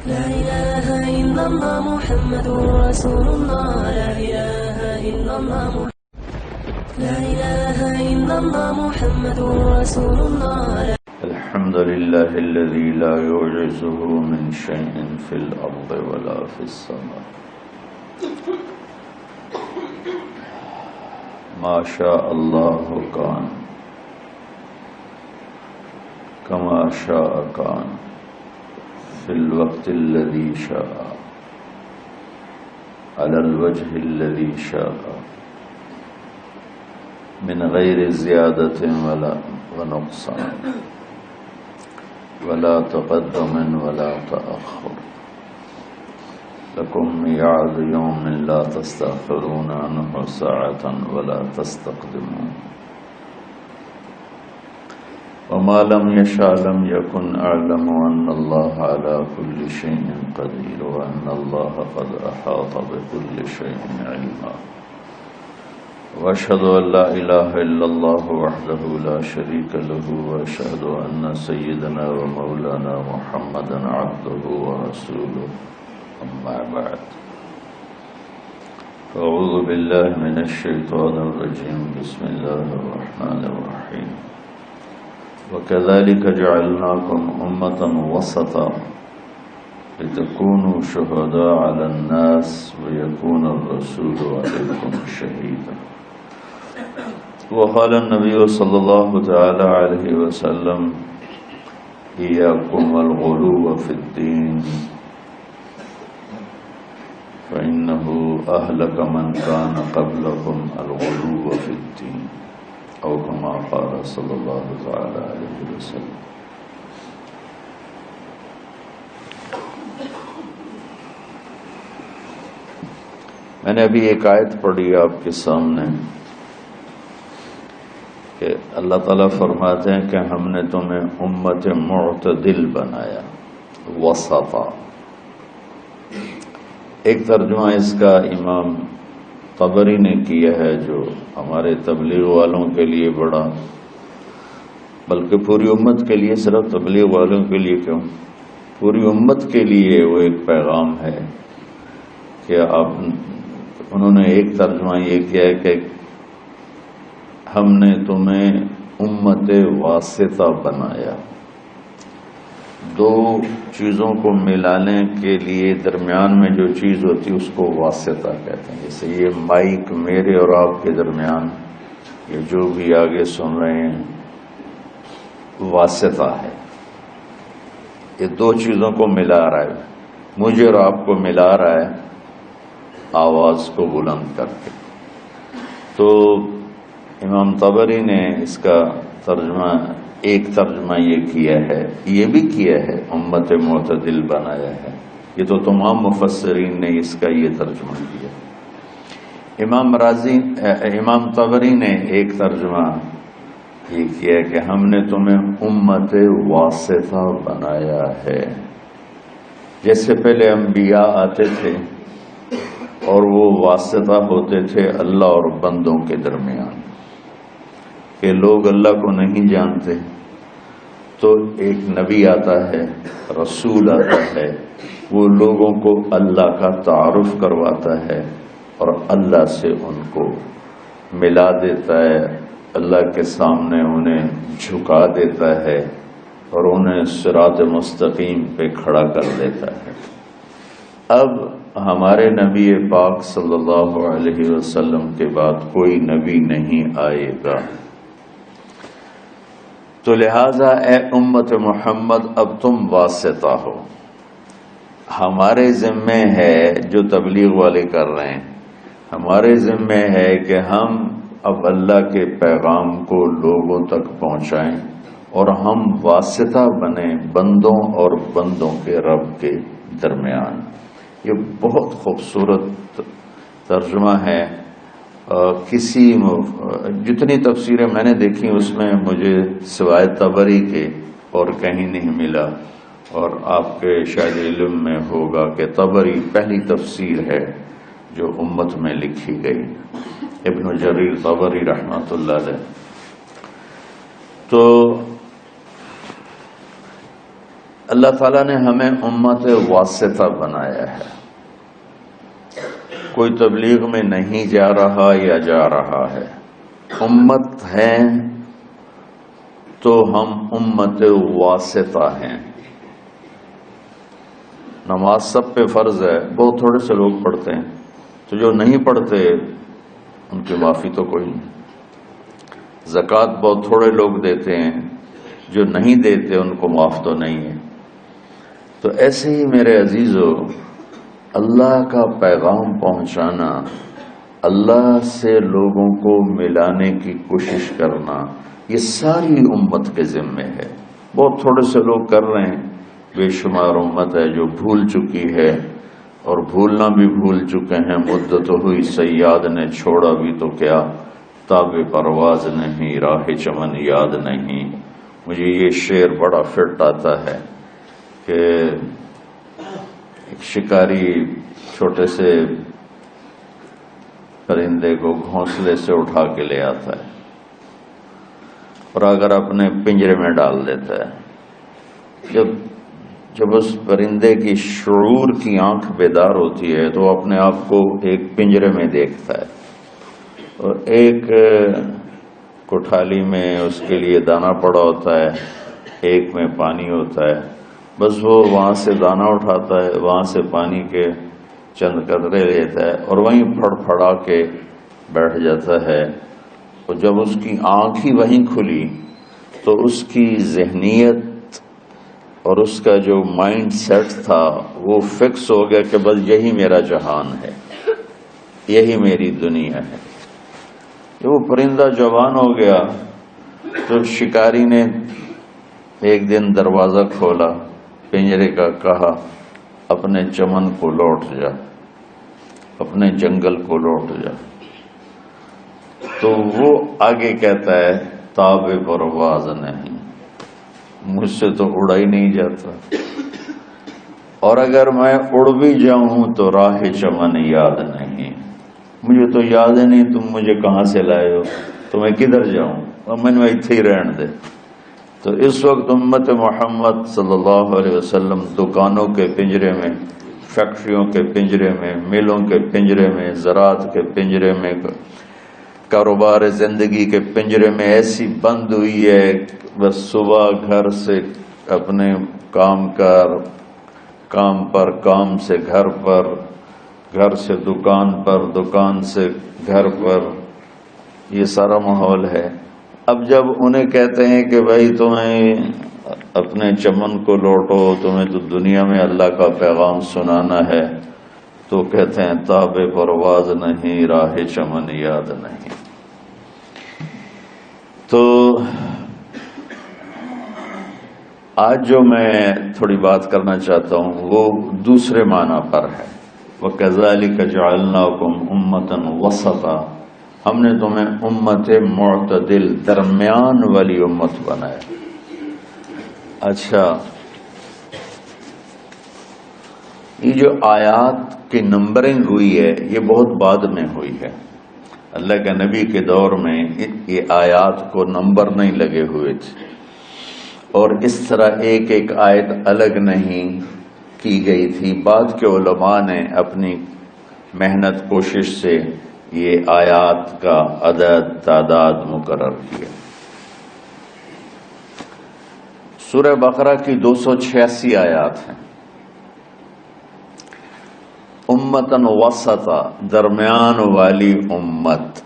لا إله إلا الله محمد رسول الله. لا إله إلا الله لا إله إلا الله محمد رسول الله. الحمد لله الذي لا يعجزه من شيء في الأرض ولا في السماء. ما شاء الله كان كما شاء كان في الوقت الذي شاء على الوجه الذي شاء من غير زيادة ولا ونقصان ولا تقدم ولا تأخر. لكم ميعاد يوم لا تستأخرون عنه ساعة ولا تستقدمون. وما لم يشاء لم يكن أعلم أن الله على كل شيء قدير وأن الله قد أحاط بكل شيء علما. وأشهد أن لا إله إلا الله وحده لا شريك له وأشهد أن سيدنا ومولانا محمدا عبده ورسوله. أما بعد فأعوذ بالله من الشيطان الرجيم. بسم الله الرحمن الرحيم. وكذلك جعلناكم أمة وسطا لتكونوا شهداء على الناس ويكون الرسول عليكم شهيدا. وقال النبي صلى الله تعالى عليه وسلم إياكم والغلو في الدين فإنه أهلك من كان قبلكم الغلو في الدين أو كما قال صلی اللہ تعالی علیہ وسلم. میں نے ابھی ایک آیت پڑھی آپ کے سامنے کہ اللہ تعالیٰ فرماتے ہیں کہ ہم نے تمہیں امت معتدل بنایا، وسطا. ایک ترجمہ اس کا امام طبری نے کیا ہے جو ہمارے تبلیغ والوں کے لیے بڑا، بلکہ پوری امت کے لیے، صرف تبلیغ والوں کے لیے کیوں، پوری امت کے لیے وہ ایک پیغام ہے کہ انہوں نے ایک ترجمہ یہ کیا ہے کہ ہم نے تمہیں امت واسطہ بنایا. دو چیزوں کو ملانے کے لیے درمیان میں جو چیز ہوتی ہے اس کو واسطہ کہتے ہیں. جیسے یہ مائک میرے اور آپ کے درمیان، یہ جو بھی آگے سن رہے ہیں واسطہ ہے. یہ دو چیزوں کو ملا رہا ہے، مجھے اور آپ کو ملا رہا ہے آواز کو بلند کر کے. تو امام طبری نے اس کا ترجمہ، ایک ترجمہ یہ کیا ہے، یہ بھی کیا ہے امت معتدل بنایا ہے. یہ تو تمام مفسرین نے اس کا یہ ترجمہ کیا. امام طبری نے ایک ترجمہ یہ کیا کہ ہم نے تمہیں امت واسطہ بنایا ہے. جیسے پہلے انبیاء آتے تھے اور وہ واسطہ ہوتے تھے اللہ اور بندوں کے درمیان، کہ لوگ اللہ کو نہیں جانتے تو ایک نبی آتا ہے، رسول آتا ہے، وہ لوگوں کو اللہ کا تعارف کرواتا ہے اور اللہ سے ان کو ملا دیتا ہے، اللہ کے سامنے انہیں جھکا دیتا ہے اور انہیں صراط مستقیم پہ کھڑا کر دیتا ہے. اب ہمارے نبی پاک صلی اللہ علیہ وسلم کے بعد کوئی نبی نہیں آئے گا، تو لہٰذا اے امت محمد اب تم واسطہ ہو. ہمارے ذمے ہے جو تبلیغ والے کر رہے ہیں، ہمارے ذمے ہے کہ ہم اب اللہ کے پیغام کو لوگوں تک پہنچائیں اور ہم واسطہ بنیں بندوں اور بندوں کے رب کے درمیان. یہ بہت خوبصورت ترجمہ ہے. جتنی تفسیریں میں نے دیکھی اس میں مجھے سوائے طبری کے اور کہیں نہیں ملا، اور آپ کے شاید علم میں ہوگا کہ طبری پہلی تفسیر ہے جو امت میں لکھی گئی، ابن جریر طبری رحمۃ اللہ علیہ. تو اللہ تعالیٰ نے ہمیں امت واسطہ بنایا ہے. کوئی تبلیغ میں نہیں جا رہا یا جا رہا ہے، امت ہے تو ہم امت واسطہ ہیں. نماز سب پہ فرض ہے، بہت تھوڑے سے لوگ پڑھتے ہیں، تو جو نہیں پڑھتے ان کی معافی تو کوئی نہیں. زکوٰۃ بہت تھوڑے لوگ دیتے ہیں، جو نہیں دیتے ان کو معاف تو نہیں ہے. تو ایسے ہی میرے عزیزو، اللہ کا پیغام پہنچانا، اللہ سے لوگوں کو ملانے کی کوشش کرنا، یہ ساری امت کے ذمے ہے. بہت تھوڑے سے لوگ کر رہے ہیں، بے شمار امت ہے جو بھول چکی ہے، اور بھولنا بھی بھول چکے ہیں. مدت ہوئی صیاد نے چھوڑا بھی تو کیا، تاب پرواز نہیں راہ چمن یاد نہیں. مجھے یہ شعر بڑا فٹ آتا ہے کہ ایک شکاری چھوٹے سے پرندے کو گھونسلے سے اٹھا کے لے آتا ہے اور اگر اپنے پنجرے میں ڈال دیتا ہے. جب اس پرندے کی شعور کی آنکھ بیدار ہوتی ہے تو وہ اپنے آپ کو ایک پنجرے میں دیکھتا ہے، اور ایک کوٹھالی میں اس کے لیے دانہ پڑا ہوتا ہے، ایک میں پانی ہوتا ہے. بس وہ وہاں سے دانہ اٹھاتا ہے، وہاں سے پانی کے چند قطرے لیتا ہے اور وہیں پھڑ پھڑا کے بیٹھ جاتا ہے. اور جب اس کی آنکھ ہی وہیں کھلی تو اس کی ذہنیت اور اس کا جو مائنڈ سیٹ تھا وہ فکس ہو گیا کہ بس یہی میرا جہان ہے، یہی میری دنیا ہے. جب وہ پرندہ جوان ہو گیا تو شکاری نے ایک دن دروازہ کھولا پنجرے کا، کہا اپنے چمن کو لوٹ جا، اپنے جنگل کو لوٹ جا. تو وہ آگے کہتا ہے تاب پرواز نہیں، مجھ سے تو اڑا ہی نہیں جاتا، اور اگر میں اڑ بھی جاؤں تو راہ چمن یاد نہیں. مجھے تو یاد ہی نہیں تم مجھے کہاں سے لائے ہو، تو میں کدھر جاؤں، اور میں نے اتنے ہی رہن دے. تو اس وقت امت محمد صلی اللہ علیہ وسلم دکانوں کے پنجرے میں، فیکٹریوں کے پنجرے میں، ملوں کے پنجرے میں، زراعت کے پنجرے میں، کاروبار زندگی کے پنجرے میں ایسی بند ہوئی ہے. بس صبح گھر سے اپنے کام پر، کام سے گھر پر، گھر سے دکان پر، دکان سے گھر پر، یہ سارا ماحول ہے. اب جب انہیں کہتے ہیں کہ بھائی تمہیں اپنے چمن کو لوٹو، تمہیں تو دنیا میں اللہ کا پیغام سنانا ہے، تو کہتے ہیں تاب پرواز نہیں راہ چمن یاد نہیں. تو آج جو میں تھوڑی بات کرنا چاہتا ہوں وہ دوسرے معنی پر ہے. وَكَذَلِكَ جَعَلْنَاكُمْ أُمَّةً وَسَطًا، ہم نے تمہیں امت معتدل، درمیان والی امت بنایا. اچھا، یہ جو آیات کی نمبرنگ ہوئی ہے یہ بہت بعد میں ہوئی ہے. اللہ کے نبی کے دور میں یہ آیات کو نمبر نہیں لگے ہوئے تھے، اور اس طرح ایک ایک آیت الگ نہیں کی گئی تھی. بعد کے علماء نے اپنی محنت کوشش سے یہ آیات کا عدد تعداد مقرر کیا. سورہ بقرہ کی 286 آیات ہیں. امتن وسطا، درمیان والی امت.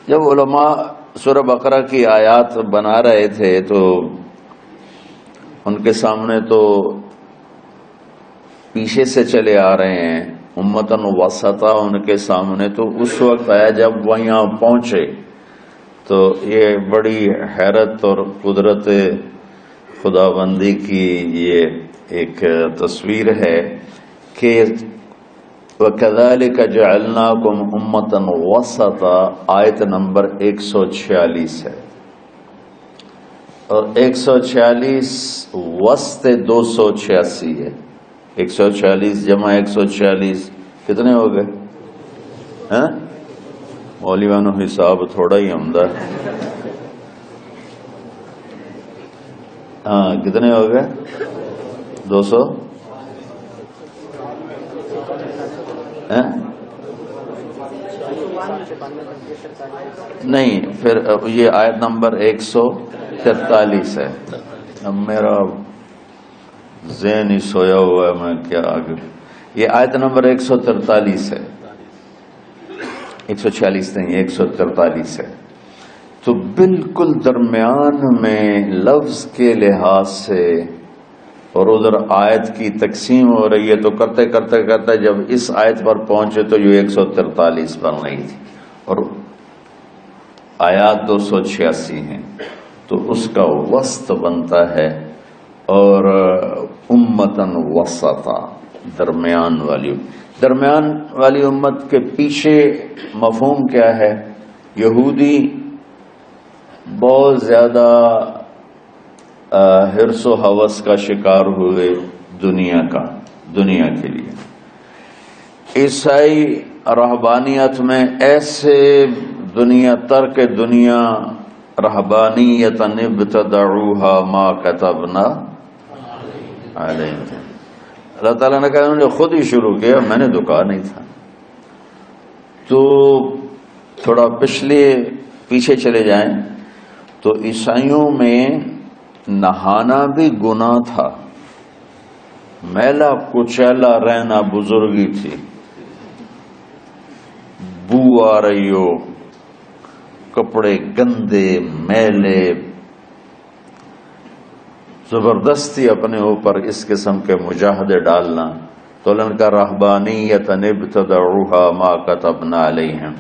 جب علماء سورہ بقرہ کی آیات بنا رہے تھے تو ان کے سامنے تو پیچھے سے چلے آ رہے ہیں. امتن وسطا ان کے سامنے تو اس وقت آیا جب وہ یہاں پہنچے. تو یہ بڑی حیرت اور قدرت خداوندی کی یہ ایک تصویر ہے کہ وَكَذَلِكَ جَعَلْنَاكُمْ أُمَّةً وَسَطًا آیت نمبر 146 ہے، اور 146 وسط 286 ہے. 146 جمع 146 کتنے ہو گئے؟ مولویانو حساب تھوڑا ہی عمدہ ہے. ہاں کتنے ہو گئے؟ 200 نہیں، پھر یہ آیت نمبر 143 ہے. اب میرا ذہن ہی سویا ہوا ہے، میں کیا آگے. یہ آیت نمبر 143 ہے، 146 نہیں 143 ہے. تو بالکل درمیان میں لفظ کے لحاظ سے، اور ادھر آیت کی تقسیم ہو رہی ہے، تو کرتے کرتے کرتے جب اس آیت پر پہنچے تو یہ 143 بن رہی تھی، اور آیات 286 ہیں، تو اس کا وسط بنتا ہے. اور امتن وسطا، درمیان والی امت کے پیچھے مفہوم کیا ہے؟ یہودی بہت زیادہ حرص و ہوس کا شکار ہوئے دنیا کے لیے. عیسائی رہبانیت میں ایسے ترک دنیا رہبانیت ابتدعوها ما كتبنا علیہم. اللہ تعالیٰ نے کہا انہوں نے خود ہی شروع کیا، میں نے تو کہا نہیں تھا. تو تھوڑا پیچھے چلے جائیں تو عیسائیوں میں نہانا بھی گناہ تھا، میلا کچیلا رہنا بزرگی تھی. بو آ رہی ہو، کپڑے گندے میلے، زبردستی اپنے اوپر اس قسم کے مجاہدے ڈالنا. تو ان کا رہبانیت ابتدعوها ما كتبنا علیہم،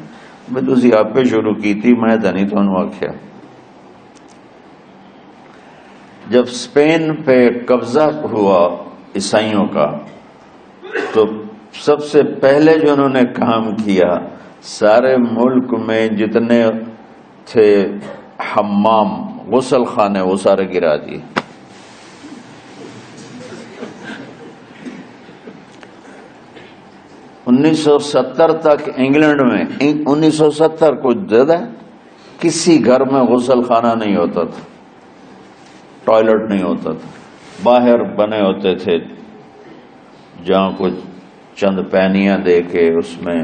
میں تسی آپ پہ شروع کی تھی، میں تو نہیں تو آخیا. جب اسپین پہ قبضہ ہوا عیسائیوں کا، تو سب سے پہلے جو انہوں نے کام کیا، سارے ملک میں جتنے تھے حمام غسل خانے وہ سارے گرا دیے. انیس سو 70 تک انگلینڈ میں 1970 کو زیادہ کسی گھر میں غسل خانہ نہیں ہوتا تھا، ٹوائلٹ نہیں ہوتا تھا. باہر بنے ہوتے تھے جہاں کچھ چند پینیاں دے کے اس میں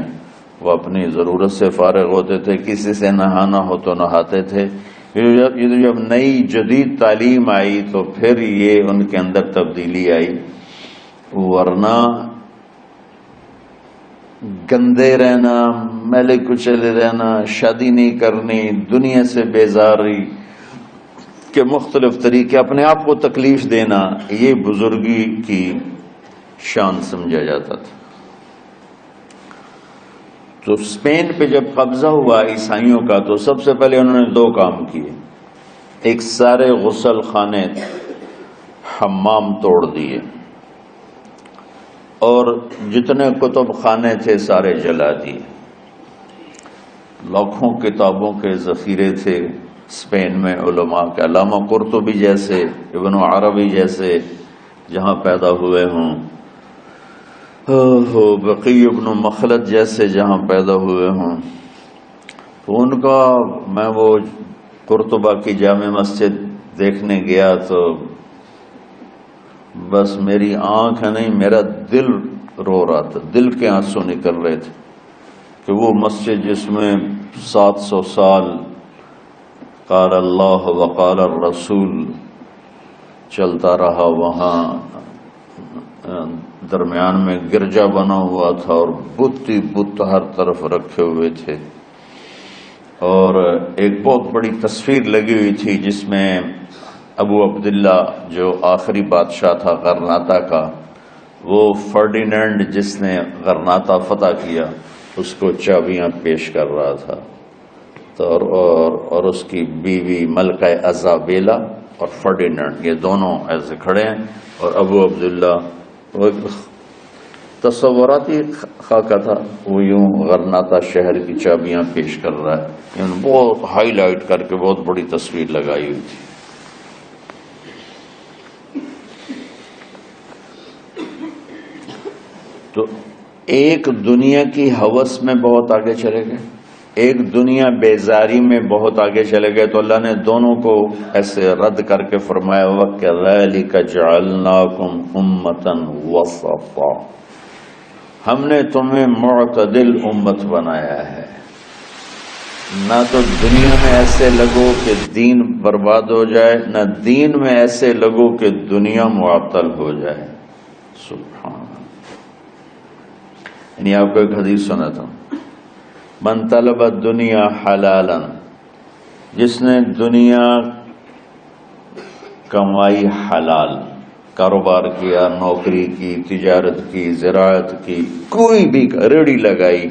وہ اپنی ضرورت سے فارغ ہوتے تھے. کسی سے نہانا ہو تو نہاتے تھے. یہ جب نئی جدید تعلیم آئی تو پھر یہ ان کے اندر تبدیلی آئی، ورنہ گندے رہنا، میلے کچلے رہنا، شادی نہیں کرنی، دنیا سے بیزاری کے مختلف طریقے، اپنے آپ کو تکلیف دینا، یہ بزرگی کی شان سمجھا جاتا تھا. تو اسپین پہ جب قبضہ ہوا عیسائیوں کا تو سب سے پہلے انہوں نے 2 کام کیے. ایک سارے غسل خانے حمام توڑ دیے، اور جتنے کتب خانے تھے سارے جلا دیے. لاکھوں کتابوں کے ذخیرے تھے اسپین میں علماء کے. علامہ قرطبی جیسے، ابن عربی جیسے جہاں پیدا ہوئے ہوں، بقی ابن مخلد جیسے جہاں پیدا ہوئے ہوں، تو ان کا میں وہ قرطبہ کی جامع مسجد دیکھنے گیا تو بس میری آنکھ نہیں، میرا دل رو رہا تھا، دل کے آنسو نکل رہے تھے کہ وہ مسجد جس میں 700 سال قال اللہ وقال الرسول چلتا رہا، وہاں درمیان میں گرجا بنا ہوا تھا اور بت ہر طرف رکھے ہوئے تھے، اور ایک بہت بڑی تصویر لگی ہوئی تھی جس میں ابو عبداللہ جو آخری بادشاہ تھا غرناطہ کا، وہ فرڈینینڈ جس نے غرناطہ فتح کیا اس کو چابیاں پیش کر رہا تھا. تو اور اس کی بیوی ملکہ ایزابیلا اور فرڈینینڈ، یہ دونوں ایسے کھڑے ہیں، اور ابو عبداللہ وہ تصوراتی خاکہ تھا، وہ یوں غرناطہ شہر کی چابیاں پیش کر رہا ہے. یعنی بہت ہائی لائٹ کر کے بہت بڑی تصویر لگائی ہوئی تھی. تو ایک دنیا کی ہوس میں بہت آگے چلے گئے، ایک دنیا بیزاری میں بہت آگے چلے گئے تو اللہ نے دونوں کو ایسے رد کر کے فرمایا وَكَذَلِكَ جَعَلْنَاكُمْ أُمَّةً وَسَطًا، ہم نے تمہیں معتدل امت بنایا ہے، نہ تو دنیا میں ایسے لگو کہ دین برباد ہو جائے، نہ دین میں ایسے لگو کہ دنیا معطل ہو جائے۔ سبحان اللہ۔ یعنی آپ کو ایک حدیث سناتا ہوں، من طلب الدنیا حلالا، جس نے دنیا کمائی حلال، کاروبار کیا، نوکری کی، تجارت کی، زراعت کی، کوئی بھی ریڑھی لگائی،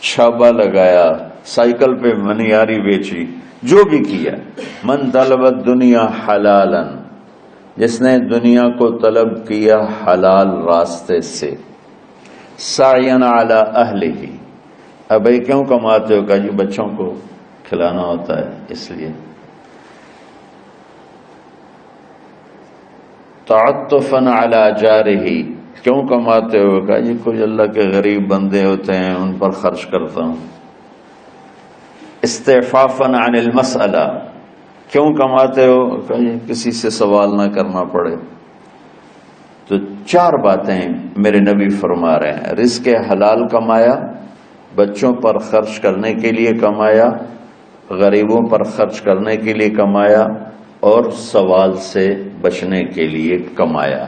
چھابا لگایا، سائیکل پہ منیاری بیچی، جو بھی کیا، من طلب الدنیا حلالا، جس نے دنیا کو طلب کیا حلال راستے سے، سعین علی اہلہ، اب بھائی کیوں کماتے ہو؟ کہ جی بچوں کو کھلانا ہوتا ہے اس لیے۔ تعطفا علی جارہ، کیوں کماتے ہو؟ کہ جی کچھ اللہ کے غریب بندے ہوتے ہیں ان پر خرچ کرتا ہوں۔ استعفافا عن المسئلہ، کیوں کماتے ہو؟ کہ جی کسی سے سوال نہ کرنا پڑے۔ تو چار باتیں میرے نبی فرما رہے ہیں، رزق حلال کمایا، بچوں پر خرچ کرنے کے لیے کمایا، غریبوں پر خرچ کرنے کے لیے کمایا، اور سوال سے بچنے کے لیے کمایا۔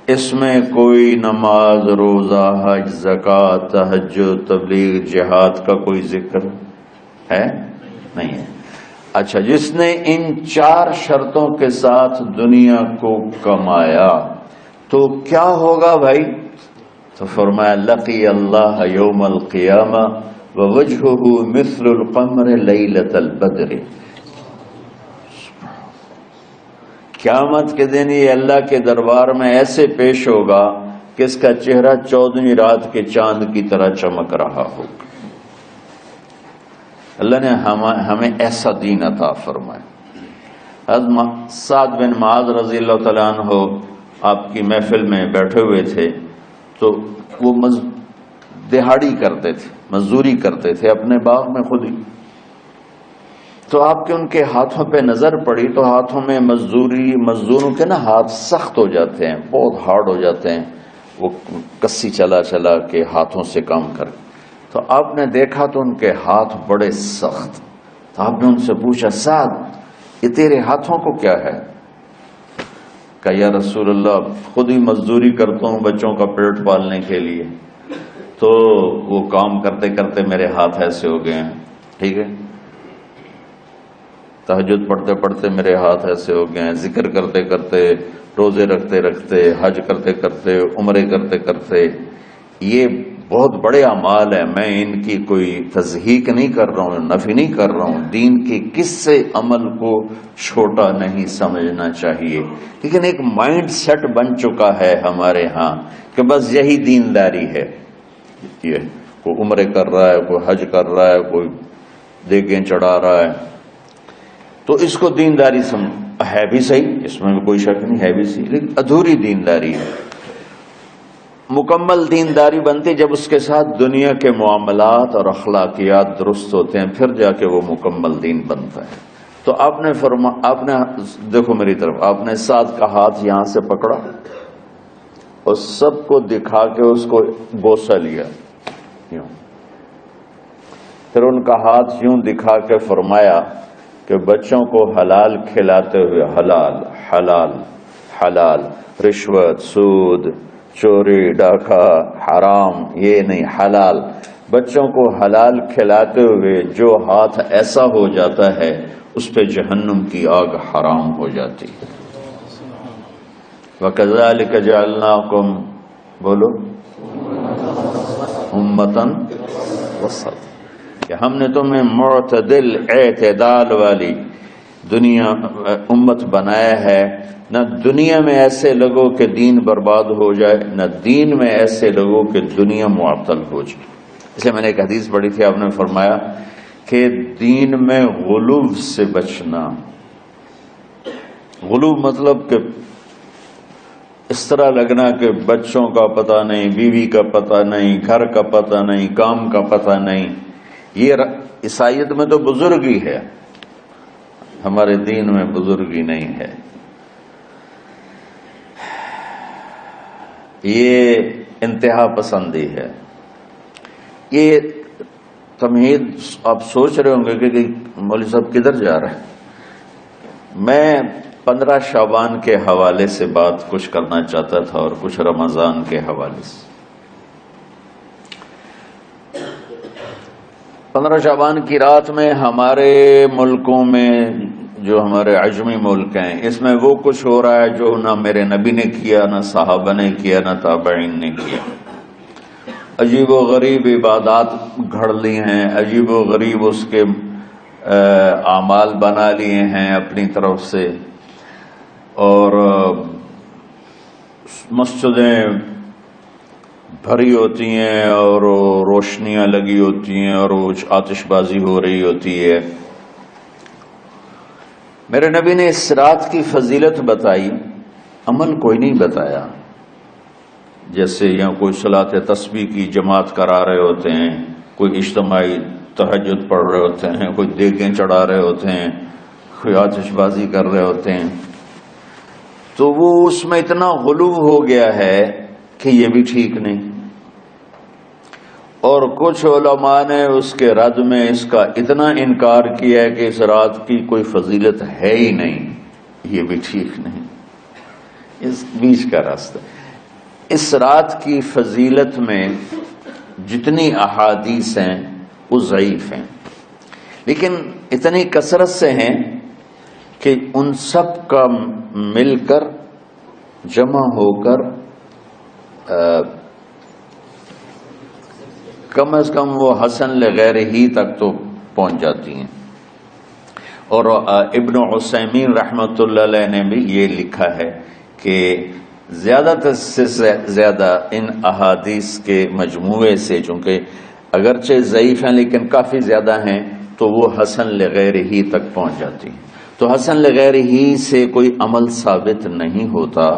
اس میں کوئی نماز، روزہ، حج، زکوٰۃ، تہجد، تبلیغ، جہاد کا کوئی ذکر ہے نہیں ہے۔ اچھا، جس نے ان چار شرطوں کے ساتھ دنیا کو کمایا تو کیا ہوگا بھائی؟ تو فرمایا لقی اللہ یوم القیامہ ووجہہ مثل القمر لیلۃ البدر، قیامت کے دن یہ اللہ کے دربار میں ایسے پیش ہوگا کہ اس کا چہرہ 14ویں رات کے چاند کی طرح چمک رہا ہوگا۔ اللہ نے ہمیں ایسا دین عطا فرمایا۔ حضرت سعد بن معاذ رضی اللہ تعالیٰ عنہ آپ کی محفل میں بیٹھے ہوئے تھے، تو وہ دہاڑی کرتے تھے، مزدوری کرتے تھے اپنے باغ میں خود ہی۔ تو آپ کے ان کے ہاتھوں پہ نظر پڑی تو ہاتھوں میں مزدوروں کے نا ہاتھ سخت ہو جاتے ہیں، بہت ہارڈ ہو جاتے ہیں، وہ کسی چلا چلا کے ہاتھوں سے کام کر۔ تو آپ نے دیکھا تو ان کے ہاتھ بڑے سخت۔ تو آپ نے ان سے پوچھا سعد یہ تیرے ہاتھوں کو کیا ہے؟ کہ یا رسول اللہ خود ہی مزدوری کرتا ہوں بچوں کا پیٹ پالنے کے لیے، تو وہ کام کرتے کرتے میرے ہاتھ ایسے ہو گئے ہیں، ٹھیک ہے، تہجد پڑھتے پڑھتے میرے ہاتھ ایسے ہو گئے ہیں، ذکر کرتے کرتے، روزے رکھتے رکھتے، حج کرتے کرتے، عمرے کرتے کرتے، یہ بہت بڑے اعمال ہیں، میں ان کی کوئی تضحیق نہیں کر رہا ہوں، نفی نہیں کر رہا ہوں، دین کے کس سے عمل کو چھوٹا نہیں سمجھنا چاہیے، لیکن ایک مائنڈ سیٹ بن چکا ہے ہمارے ہاں کہ بس یہی دینداری ہے، یہ کوئی عمرے کر رہا ہے، کوئی حج کر رہا ہے، کوئی دیگیں چڑھا رہا ہے، تو اس کو دینداری ہے بھی صحیح، اس میں کوئی شک نہیں، ہے بھی صحیح، لیکن ادھوری دینداری ہے۔ مکمل دینداری بنتی جب اس کے ساتھ دنیا کے معاملات اور اخلاقیات درست ہوتے ہیں، پھر جا کے وہ مکمل دین بنتا ہے۔ تو آپ نے دیکھو میری طرف، آپ نے سعد کا ہاتھ یہاں سے پکڑا اور سب کو دکھا کے اس کو بوسہ لیا، یوں، پھر ان کا ہاتھ یوں دکھا کے فرمایا کہ بچوں کو حلال کھلاتے ہوئے، حلال حلال حلال، رشوت، سود، چوری، ڈاکہ، حرام، یہ نہیں، حلال، بچوں کو حلال کھلاتے ہوئے جو ہاتھ ایسا ہو جاتا ہے اس پہ جہنم کی آگ حرام ہو جاتی ہے۔ وَكَذَلِكَ جَعَلْنَاكُمْ، بولو، أُمَّةً وَسَطًا، کہ ہم نے تمہیں معتدل، اعتدال والی دنیا امت بنایا ہے، نہ دنیا میں ایسے لوگوں کہ دین برباد ہو جائے، نہ دین میں ایسے لوگوں کہ دنیا معطل ہو جائے۔ اس لیے میں نے ایک حدیث پڑھی تھی، آپ نے فرمایا کہ دین میں غلو سے بچنا، غلو مطلب کہ اس طرح لگنا کہ بچوں کا پتہ نہیں، بیوی کا پتہ نہیں، گھر کا پتہ نہیں، کام کا پتہ نہیں، یہ عیسائیت میں تو بزرگی ہے، ہمارے دین میں بزرگی نہیں ہے. یہ انتہا پسندی ہے. یہ تمہید آپ سوچ رہے ہوں گے کہ مولوی صاحب کدھر جا رہے ہیں. میں 15 شعبان کے حوالے سے بات کچھ کرنا چاہتا تھا اور کچھ رمضان کے حوالے سے. 15 شعبان کی رات میں ہمارے ملکوں میں، جو ہمارے عجمی ملک ہیں، اس میں وہ کچھ ہو رہا ہے جو نہ میرے نبی نے کیا، نہ صحابہ نے کیا، نہ تابعین نے کیا. عجیب و غریب عبادات گھڑ لی ہیں، عجیب و غریب اس کے اعمال بنا لیے ہیں اپنی طرف سے، اور مسجدیں بھری ہوتی ہیں اور روشنیاں لگی ہوتی ہیں اور آتش بازی ہو رہی ہوتی ہے. میرے نبی نے اس رات کی فضیلت بتائی، عمل کوئی نہیں بتایا. جیسے یہاں کوئی صلاۃ تسبیح کی جماعت کرا رہے ہوتے ہیں، کوئی اجتماعی تہجد پڑھ رہے ہوتے ہیں، کوئی دیگیں چڑھا رہے ہوتے ہیں، کوئی آتش بازی کر رہے ہوتے ہیں، تو وہ اس میں اتنا غلو ہو گیا ہے کہ یہ بھی ٹھیک نہیں. اور کچھ علماء نے اس کے رد میں اس کا اتنا انکار کیا ہے کہ اس رات کی کوئی فضیلت ہے ہی نہیں. یہ بھی ٹھیک نہیں. اس بیچ کا راستہ. اس رات کی فضیلت میں جتنی احادیث ہیں وہ ضعیف ہیں، لیکن اتنی کثرت سے ہیں کہ ان سب کا مل کر جمع ہو کر کم از کم وہ حسن لغیر ہی تک تو پہنچ جاتی ہیں. اور ابن عثیمین رحمۃ اللہ علیہ نے بھی یہ لکھا ہے کہ زیادہ سے زیادہ ان احادیث کے مجموعے سے، چونکہ اگرچہ ضعیف ہیں لیکن کافی زیادہ ہیں، تو وہ حسن لغیر ہی تک پہنچ جاتی ہیں. تو حسن لغیر ہی سے کوئی عمل ثابت نہیں ہوتا،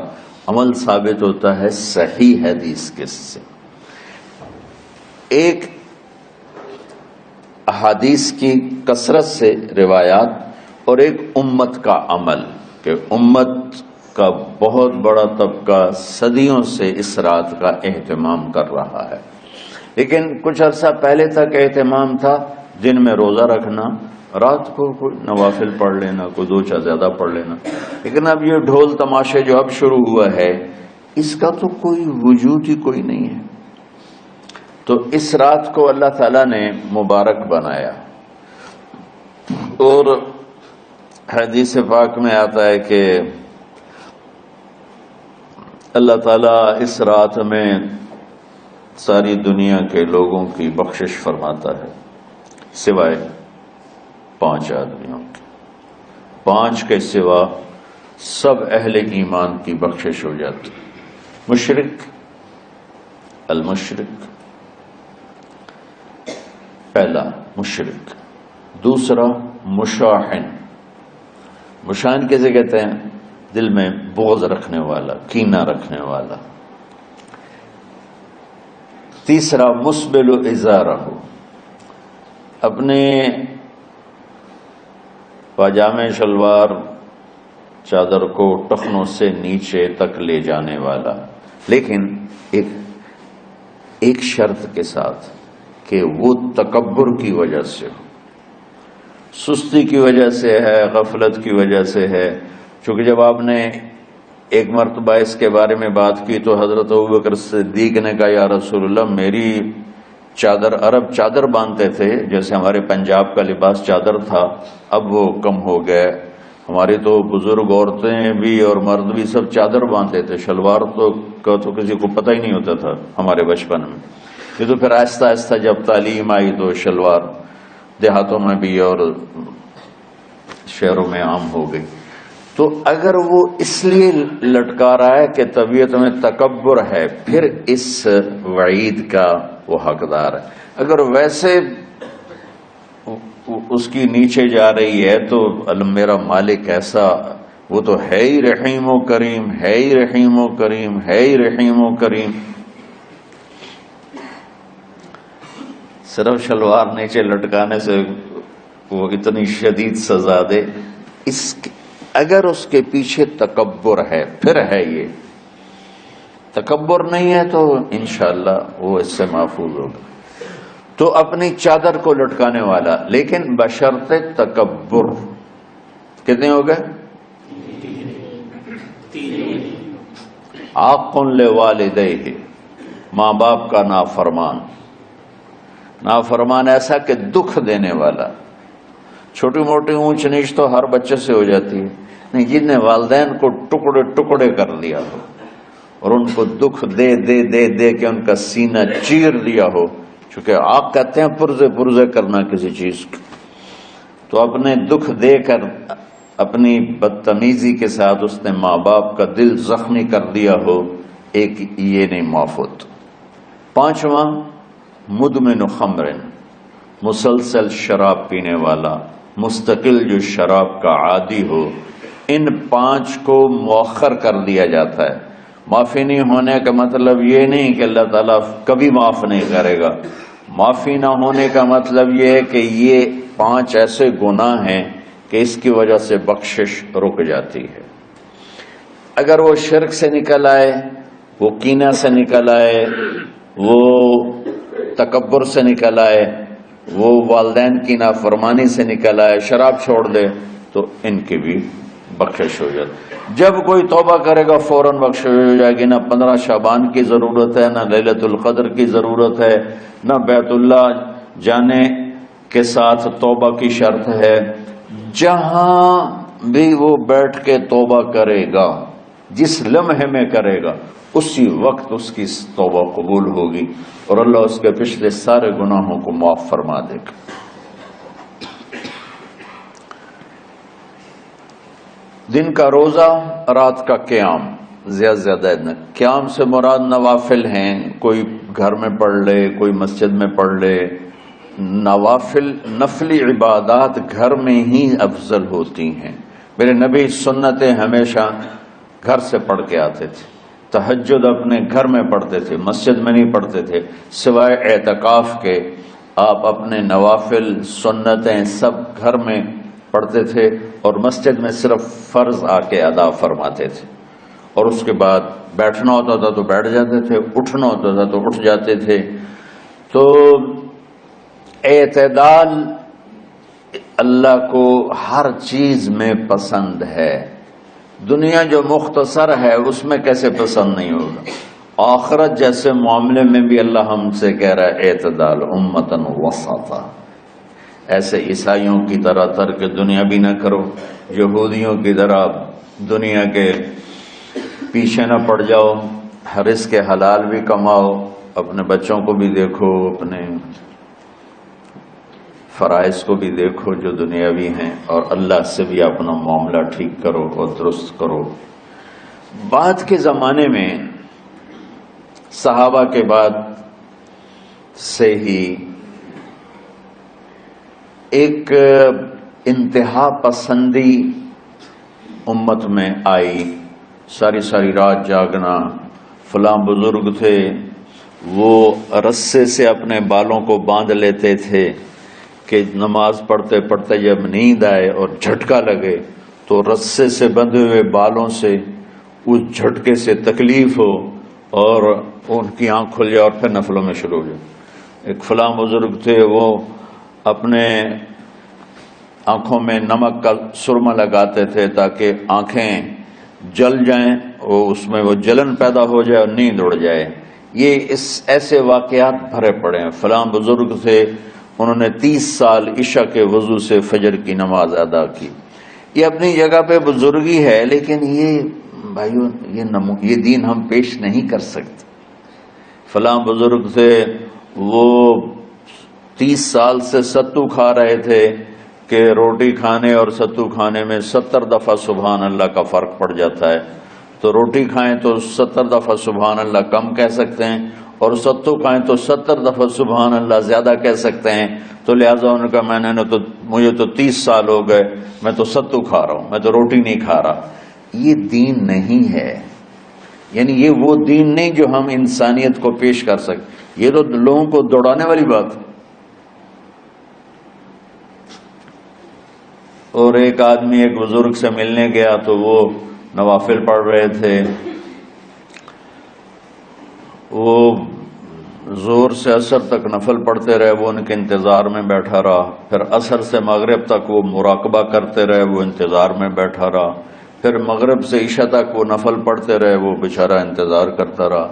عمل ثابت ہوتا ہے صحیح حدیث کے سے. ایک احادیث کی کثرت سے روایات اور ایک امت کا عمل، کہ امت کا بہت بڑا طبقہ صدیوں سے اس رات کا اہتمام کر رہا ہے. لیکن کچھ عرصہ پہلے تک اہتمام تھا دن میں روزہ رکھنا، رات کو کوئی نوافل پڑھ لینا، کوئی 2 چا زیادہ پڑھ لینا. لیکن اب یہ ڈھول تماشے جو اب شروع ہوا ہے، اس کا تو کوئی وجود ہی کوئی نہیں ہے. تو اس رات کو اللہ تعالیٰ نے مبارک بنایا. اور حدیث پاک میں آتا ہے کہ اللہ تعالیٰ اس رات میں ساری دنیا کے لوگوں کی بخشش فرماتا ہے سوائے 5 آدمیوں کے. 5 کے سوا سب اہل ایمان کی بخشش ہو جاتی. مشرک، المشرک، پہلا مشرک. دوسرا مشاحن. مشاحن کیسے کہتے ہیں؟ دل میں بغض رکھنے والا، کینہ رکھنے والا. تیسرا مسبل ازارہ، اپنے پاجامے شلوار چادر کو ٹخنوں سے نیچے تک لے جانے والا، لیکن ایک شرط کے ساتھ کہ وہ تکبر کی وجہ سے ہو، سستی کی وجہ سے ہے، غفلت کی وجہ سے ہے. چونکہ جب آپ نے ایک مرتبہ اس کے بارے میں بات کی تو حضرت ابوبکر صدیق نے کہا یا رسول اللہ، میری چادر، عرب چادر باندھتے تھے جیسے ہمارے پنجاب کا لباس چادر تھا، اب وہ کم ہو گئے. ہماری تو بزرگ عورتیں بھی اور مرد بھی سب چادر باندھتے تھے، شلوار تو کسی کو پتہ ہی نہیں ہوتا تھا ہمارے بچپن میں. یہ تو پھر آہستہ آہستہ جب تعلیم آئی تو شلوار دیہاتوں میں بھی اور شہروں میں عام ہو گئی. تو اگر وہ اس لیے لٹکا رہا ہے کہ طبیعت میں تکبر ہے، پھر اس وعید کا وہ حقدار ہے. اگر ویسے اس کی نیچے جا رہی ہے تو میرا مالک ایسا، وہ تو ہے ہی رحیم و کریم، ہے ہی رحیم و کریم، ہے ہی رحیم و کریم. صرف شلوار نیچے لٹکانے سے وہ اتنی شدید سزا دے، اگر اس کے پیچھے تکبر ہے پھر ہے، یہ تکبر نہیں ہے تو انشاءاللہ وہ اس سے محفوظ ہوگا۔ تو اپنی چادر کو لٹکانے والا، لیکن بشرط تکبر۔ کتنے ہو گئے؟ عاق لوالدیہ، ماں باپ کا نافرمان۔ نافرمان ایسا کہ دکھ دینے والا۔ چھوٹی موٹی اونچ نیچ تو ہر بچے سے ہو جاتی ہے، نہیں، جن نے والدین کو ٹکڑے ٹکڑے کر دیا ہو اور ان کو دکھ دے دے دے دے کے ان کا سینہ چیر دیا ہو، چونکہ آپ کہتے ہیں پرزے پرزے کرنا کسی چیز کو، تو اپنے دکھ دے کر اپنی بدتمیزی کے ساتھ اس نے ماں باپ کا دل زخمی کر دیا ہو، ایک یہ نہیں معاف ہوتا۔ پانچواں، مدمن خمر، مسلسل شراب پینے والا، مستقل جو شراب کا عادی ہو، ان پانچ کو مؤخر کر دیا جاتا ہے۔ معافی نہیں ہونے کا مطلب یہ نہیں کہ اللہ تعالیٰ کبھی معاف نہیں کرے گا، معافی نہ ہونے کا مطلب یہ ہے کہ یہ پانچ ایسے گناہ ہیں کہ اس کی وجہ سے بخشش رک جاتی ہے۔ اگر وہ شرک سے نکل آئے، وہ کینہ سے نکل آئے، وہ تکبر سے نکل آئے، وہ والدین کی نافرمانی سے نکل آئے، شراب چھوڑ دے، تو ان کی بھی بخشش ہو جاتی۔ جب کوئی توبہ کرے گا فوراً بخشش ہو جائے گی۔ نہ 15 شعبان کی ضرورت ہے، نہ لیلۃ القدر کی ضرورت ہے، نہ بیت اللہ جانے کے ساتھ توبہ کی شرط ہے۔ جہاں بھی وہ بیٹھ کے توبہ کرے گا، جس لمحے میں کرے گا، اسی وقت اس کی توبہ قبول ہوگی اور اللہ اس کے پچھلے سارے گناہوں کو معاف فرما دے گا۔ دن کا روزہ، رات کا قیام، زیادہ زیادہ قیام سے مراد نوافل ہیں، کوئی گھر میں پڑھ لے، کوئی مسجد میں پڑھ لے۔ نوافل، نفلی عبادات گھر میں ہی افضل ہوتی ہیں۔ میرے نبی سنتیں ہمیشہ گھر سے پڑھ کے آتے تھے، تہجد اپنے گھر میں پڑھتے تھے، مسجد میں نہیں پڑھتے تھے، سوائے اعتکاف کے آپ اپنے نوافل سنتیں سب گھر میں پڑھتے تھے اور مسجد میں صرف فرض آ کے ادا فرماتے تھے، اور اس کے بعد بیٹھنا ہوتا تھا تو بیٹھ جاتے تھے، اٹھنا ہوتا تھا تو اٹھ جاتے تھے۔ تو اعتدال اللہ کو ہر چیز میں پسند ہے۔ دنیا جو مختصر ہے اس میں کیسے پسند نہیں ہوگا؟ آخرت جیسے معاملے میں بھی اللہ ہم سے کہہ رہا ہے اعتدال، امتن وسطا۔ ایسے عیسائیوں کی طرح ترک دنیا بھی نہ کرو، یہودیوں کی طرح دنیا کے پیچھے نہ پڑ جاؤ، رزق کے حلال بھی کماؤ، اپنے بچوں کو بھی دیکھو، اپنے فرائض کو بھی دیکھو جو دنیاوی ہیں، اور اللہ سے بھی اپنا معاملہ ٹھیک کرو اور درست کرو۔ بعد کے زمانے میں صحابہ کے بعد سے ہی ایک انتہا پسندی امت میں آئی، ساری ساری رات جاگنا۔ فلاں بزرگ تھے، وہ رسے سے اپنے بالوں کو باندھ لیتے تھے کہ نماز پڑھتے پڑھتے جب نیند آئے اور جھٹکا لگے تو رسے سے بندھے ہوئے بالوں سے اس جھٹکے سے تکلیف ہو اور ان کی آنکھ کھل جائے اور پھر نفلوں میں شروع ہو جائے۔ ایک فلاں بزرگ تھے، وہ اپنے آنکھوں میں نمک کا سرما لگاتے تھے تاکہ آنکھیں جل جائیں، اور اس میں وہ جلن پیدا ہو جائے اور نیند اڑ جائے۔ یہ ایسے واقعات بھرے پڑے ہیں۔ فلاں بزرگ تھے، انہوں نے 30 سال عشاء کے وضو سے فجر کی نماز ادا کی۔ یہ اپنی جگہ پہ بزرگی ہے، لیکن یہ بھائیو یہ دین ہم پیش نہیں کر سکتے۔ فلاں بزرگ تھے، وہ 30 سال سے ستو کھا رہے تھے کہ روٹی کھانے اور ستو کھانے میں 70 دفعہ سبحان اللہ کا فرق پڑ جاتا ہے، تو روٹی کھائیں تو 70 دفعہ سبحان اللہ کم کہہ سکتے ہیں، اور ستو کھائیں تو 70 دفعہ سبحان اللہ زیادہ کہہ سکتے ہیں۔ تو لہٰذا انہوں نے کہا مجھے تو 30 سال ہو گئے، میں تو ستو کھا رہا ہوں، میں تو روٹی نہیں کھا رہا۔ یہ دین نہیں ہے، یعنی یہ وہ دین نہیں جو ہم انسانیت کو پیش کر سکتے۔ یہ تو لوگوں کو دوڑانے والی بات ہے۔ اور ایک آدمی ایک بزرگ سے ملنے گیا تو وہ نوافل پڑھ رہے تھے، وہ زور سے عصر تک نفل پڑھتے رہے، وہ ان کے انتظار میں بیٹھا رہا، پھر عصر سے مغرب تک وہ مراقبہ کرتے رہے، وہ انتظار میں بیٹھا رہا، پھر مغرب سے عشاء تک وہ نفل پڑھتے رہے، وہ بیچارہ انتظار کرتا رہا،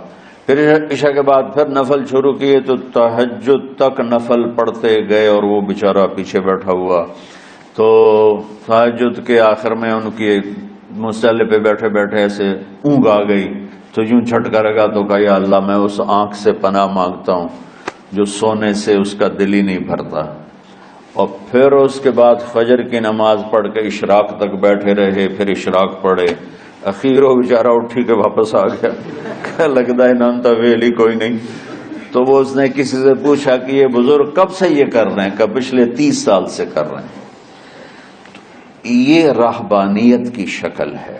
پھر عشاء کے بعد پھر نفل شروع کیے تو تہجد تک نفل پڑھتے گئے اور وہ بیچارہ پیچھے بیٹھا ہوا۔ تو تہجد کے آخر میں ان کی مصلی پہ بیٹھے بیٹھے ایسے اونگ آ گئی، تو یوں جھٹکا لگا تو کہا یا اللہ میں اس آنکھ سے پناہ مانگتا ہوں جو سونے سے اس کا دل ہی نہیں بھرتا۔ اور پھر اس کے بعد فجر کی نماز پڑھ کے اشراق تک بیٹھے رہے، پھر اشراق پڑھے، اخیر وہ بیچارہ اٹھی کے واپس آ گیا، لگتا ہے نام تو ویلی کوئی نہیں۔ تو وہ اس نے کسی سے پوچھا کہ یہ بزرگ کب سے یہ کر رہے ہیں؟ کہ پچھلے 30 سال سے کر رہے ہیں۔ یہ راہبانیت کی شکل ہے،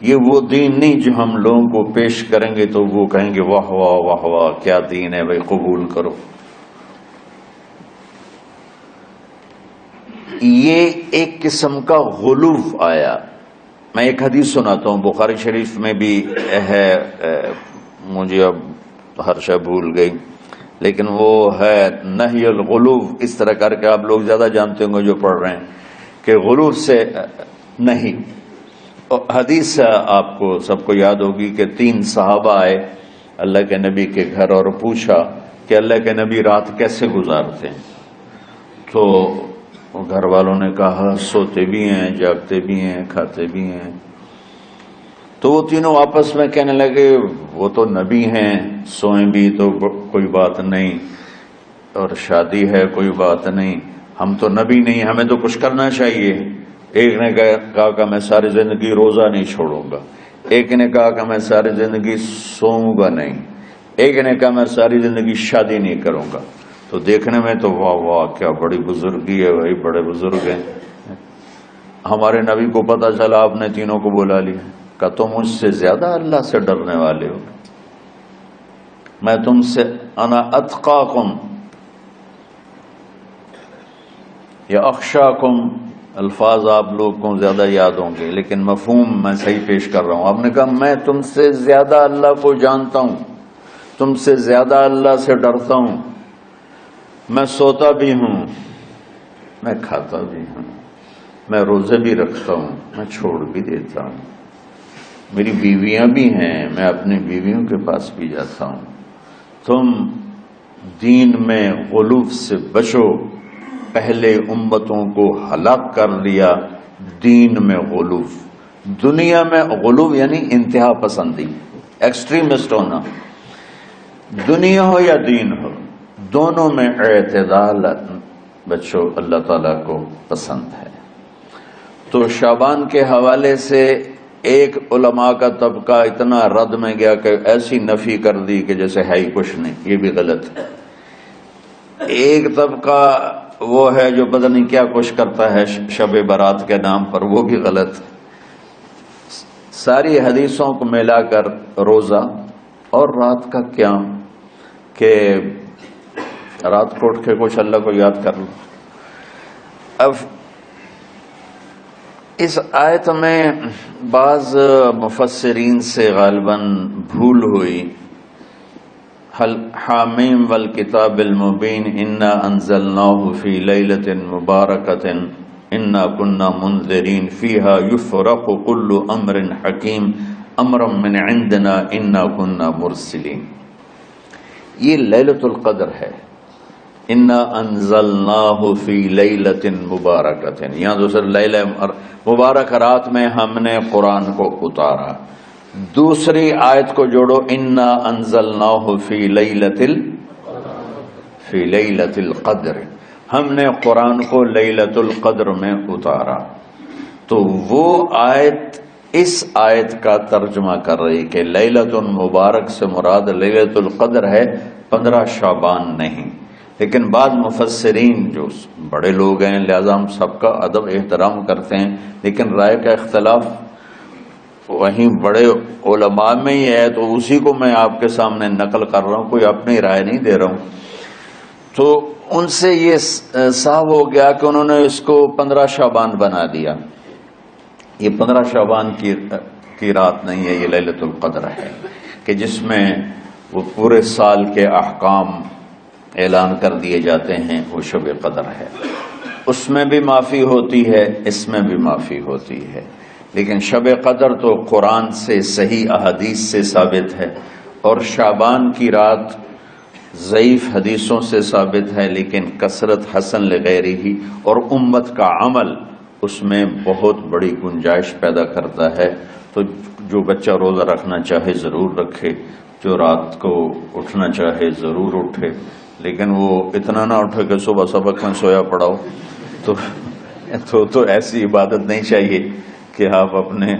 یہ وہ دین نہیں جو ہم لوگوں کو پیش کریں گے تو وہ کہیں گے واہ واہ واہ واہ کیا دین ہے بھائی، قبول کرو۔ یہ ایک قسم کا غلو آیا۔ میں ایک حدیث سناتا ہوں، بخاری شریف میں بھی ہے، مجھے اب ہر شے بھول گئی، لیکن وہ ہے نہی الغلو، اس طرح کر کے آپ لوگ زیادہ جانتے ہوں گے جو پڑھ رہے ہیں کہ غلو سے نہیں۔ حدیث آپ کو سب کو یاد ہوگی کہ 3 صحابہ آئے اللہ کے نبی کے گھر اور پوچھا کہ اللہ کے نبی رات کیسے گزارتے ہیں؟ تو گھر والوں نے کہا سوتے بھی ہیں، جاگتے بھی ہیں، کھاتے بھی ہیں۔ تو وہ تینوں آپس میں کہنے لگے وہ تو نبی ہیں، سوئیں بھی تو کوئی بات نہیں، اور شادی ہے کوئی بات نہیں، ہم تو نبی نہیں، ہمیں تو کچھ کرنا چاہیے۔ ایک نے کہا کہ میں ساری زندگی روزہ نہیں چھوڑوں گا، ایک نے کہا کہ میں ساری زندگی سوؤں گا نہیں، ایک نے کہا میں ساری زندگی شادی نہیں کروں گا۔ تو دیکھنے میں تو واہ واہ کیا بڑی بزرگی ہے بھائی، بڑے بزرگ ہیں۔ ہمارے نبی کو پتہ چلا، آپ نے تینوں کو بلا لیا، کہ تم مجھ سے زیادہ اللہ سے ڈرنے والے ہو، میں تم سے انا اتقاکم یا اخشاکم، الفاظ آپ لوگ کو زیادہ یاد ہوں گے لیکن مفہوم میں صحیح پیش کر رہا ہوں۔ آپ نے کہا میں تم سے زیادہ اللہ کو جانتا ہوں، تم سے زیادہ اللہ سے ڈرتا ہوں، میں سوتا بھی ہوں، میں کھاتا بھی ہوں، میں روزے بھی رکھتا ہوں، میں چھوڑ بھی دیتا ہوں، میری بیویاں بھی ہیں، میں اپنی بیویوں کے پاس بھی جاتا ہوں۔ تم دین میں غلو سے بچو، پہلے امتوں کو ہلاک کر لیا دین میں غلو۔ دنیا میں غلو یعنی انتہا پسندی، ایکسٹریمسٹ ہونا، دنیا ہو یا دین ہو دونوں میں اعتدال بچو، اللہ تعالیٰ کو پسند ہے۔ تو شعبان کے حوالے سے ایک علماء کا طبقہ اتنا رد میں گیا کہ ایسی نفی کر دی کہ جیسے ہے ہی کچھ نہیں، یہ بھی غلط ہے۔ ایک طبقہ وہ ہے جو پتہ نہیں کیا کچھ کرتا ہے شب برات کے نام پر، وہ بھی غلط۔ ساری حدیثوں کو ملا کر روزہ اور رات کا قیام، کہ رات کو اٹھ کے کچھ اللہ کو یاد کر لو۔ اب اس آیت میں بعض مفسرین سے غالباً بھول ہوئی، حامیم والکتاب المبین انا انزلناہ فی لیلۃ مبارکۃ انا کنا منذرین فیہا یفرق کل امر حکیم امرا من عندنا انا کنا مرسلین۔ یہ لیلۃ القدر ہے، انا انزلناہ فی لیلۃ مبارکۃ، یہاں دوسرا لیلہ مبارک رات میں ہم نے قرآن کو اتارا۔ دوسری آیت کو جوڑو، انا انزلناہ فی لیلۃ القدر، ہم نے قرآن کو لیلۃ القدر میں اتارا۔ تو وہ آیت اس آیت کا ترجمہ کر رہی کہ لیلۃ مبارک سے مراد لیلۃ القدر ہے، 15 شعبان نہیں۔ لیکن بعض مفسرین جو بڑے لوگ ہیں، لہذا ہم سب کا ادب احترام کرتے ہیں، لیکن رائے کا اختلاف وہیں بڑے علماء میں ہی ہے، تو اسی کو میں آپ کے سامنے نقل کر رہا ہوں، کوئی اپنی رائے نہیں دے رہا ہوں۔ تو ان سے یہ صاحب ہو گیا کہ انہوں نے اس کو 15 شعبان بنا دیا. یہ 15 شعبان کی رات نہیں ہے، یہ لیلۃ القدر ہے کہ جس میں وہ پورے سال کے احکام اعلان کر دیے جاتے ہیں. وہ شب قدر ہے. اس میں بھی معافی ہوتی ہے، اس میں بھی معافی ہوتی ہے. لیکن شب قدر تو قرآن سے، صحیح احادیث سے ثابت ہے، اور شعبان کی رات ضعیف حدیثوں سے ثابت ہے، لیکن کثرت حسن لغیرہ ہی اور امت کا عمل اس میں بہت بڑی گنجائش پیدا کرتا ہے. تو جو بچہ روزہ رکھنا چاہے ضرور رکھے، جو رات کو اٹھنا چاہے ضرور اٹھے، لیکن وہ اتنا نہ اٹھے کہ صبح سبق میں سویا پڑا ہو. تو ایسی عبادت نہیں چاہیے کہ آپ اپنے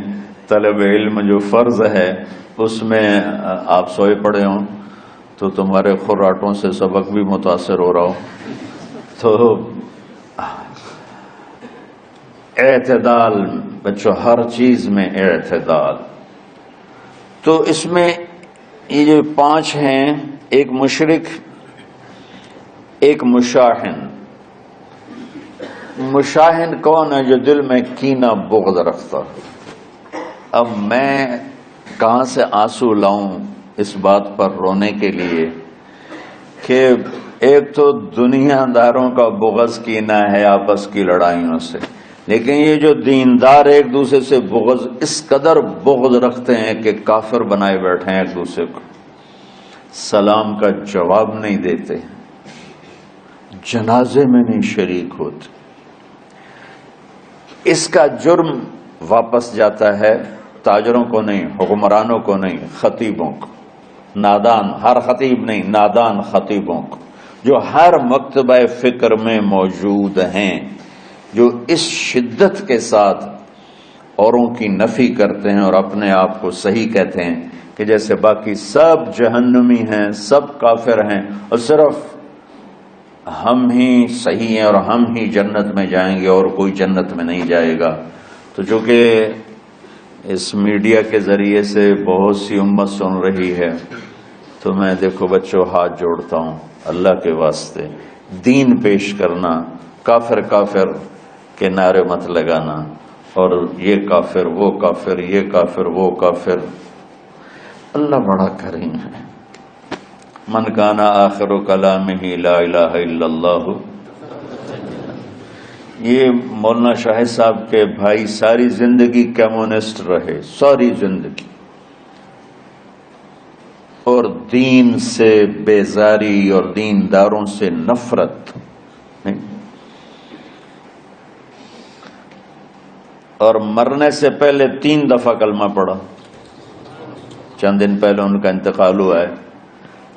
طلب علم جو فرض ہے اس میں آپ سوئے پڑے ہوں تو تمہارے خراٹوں سے سبق بھی متاثر ہو رہا ہو. تو اعتدال بچوں، ہر چیز میں اعتدال. تو اس میں یہ جو 5 ہیں، ایک مشرک، ایک مشاحن. مشاحن کون ہے؟ جو دل میں کینہ بغض رکھتا. اب میں کہاں سے آنسو لاؤں اس بات پر رونے کے لیے کہ ایک تو دنیا داروں کا بغض کینہ ہے آپس کی لڑائیوں سے، لیکن یہ جو دیندار ایک دوسرے سے بغض، اس قدر بغض رکھتے ہیں کہ کافر بنائے بیٹھے ہیں ایک دوسرے کو. سلام کا جواب نہیں دیتے، جنازے میں نہیں شریک ہوتے. اس کا جرم واپس جاتا ہے تاجروں کو نہیں، حکمرانوں کو نہیں، خطیبوں کو. نادان، ہر خطیب نہیں، نادان خطیبوں کو جو ہر مکتبہ فکر میں موجود ہیں، جو اس شدت کے ساتھ اوروں کی نفی کرتے ہیں اور اپنے آپ کو صحیح کہتے ہیں کہ جیسے باقی سب جہنمی ہیں، سب کافر ہیں، اور صرف ہم ہی صحیح ہیں اور ہم ہی جنت میں جائیں گے اور کوئی جنت میں نہیں جائے گا. تو چونکہ اس میڈیا کے ذریعے سے بہت سی امت سن رہی ہے، تو میں دیکھو بچوں ہاتھ جوڑتا ہوں اللہ کے واسطے، دین پیش کرنا، کافر کافر کے نعرے مت لگانا اور یہ کافر وہ کافر، یہ کافر وہ کافر. اللہ بڑا کریم ہے. من کان آخر کلامہ لا الہ الا اللہ. یہ مولانا شاہد صاحب کے بھائی ساری زندگی کمیونسٹ رہے، ساری زندگی، اور دین سے بیزاری اور دینداروں سے نفرت نہیں. اور مرنے سے پہلے 3 دفعہ کلمہ پڑھا. چند دن پہلے ان کا انتقال ہوا ہے.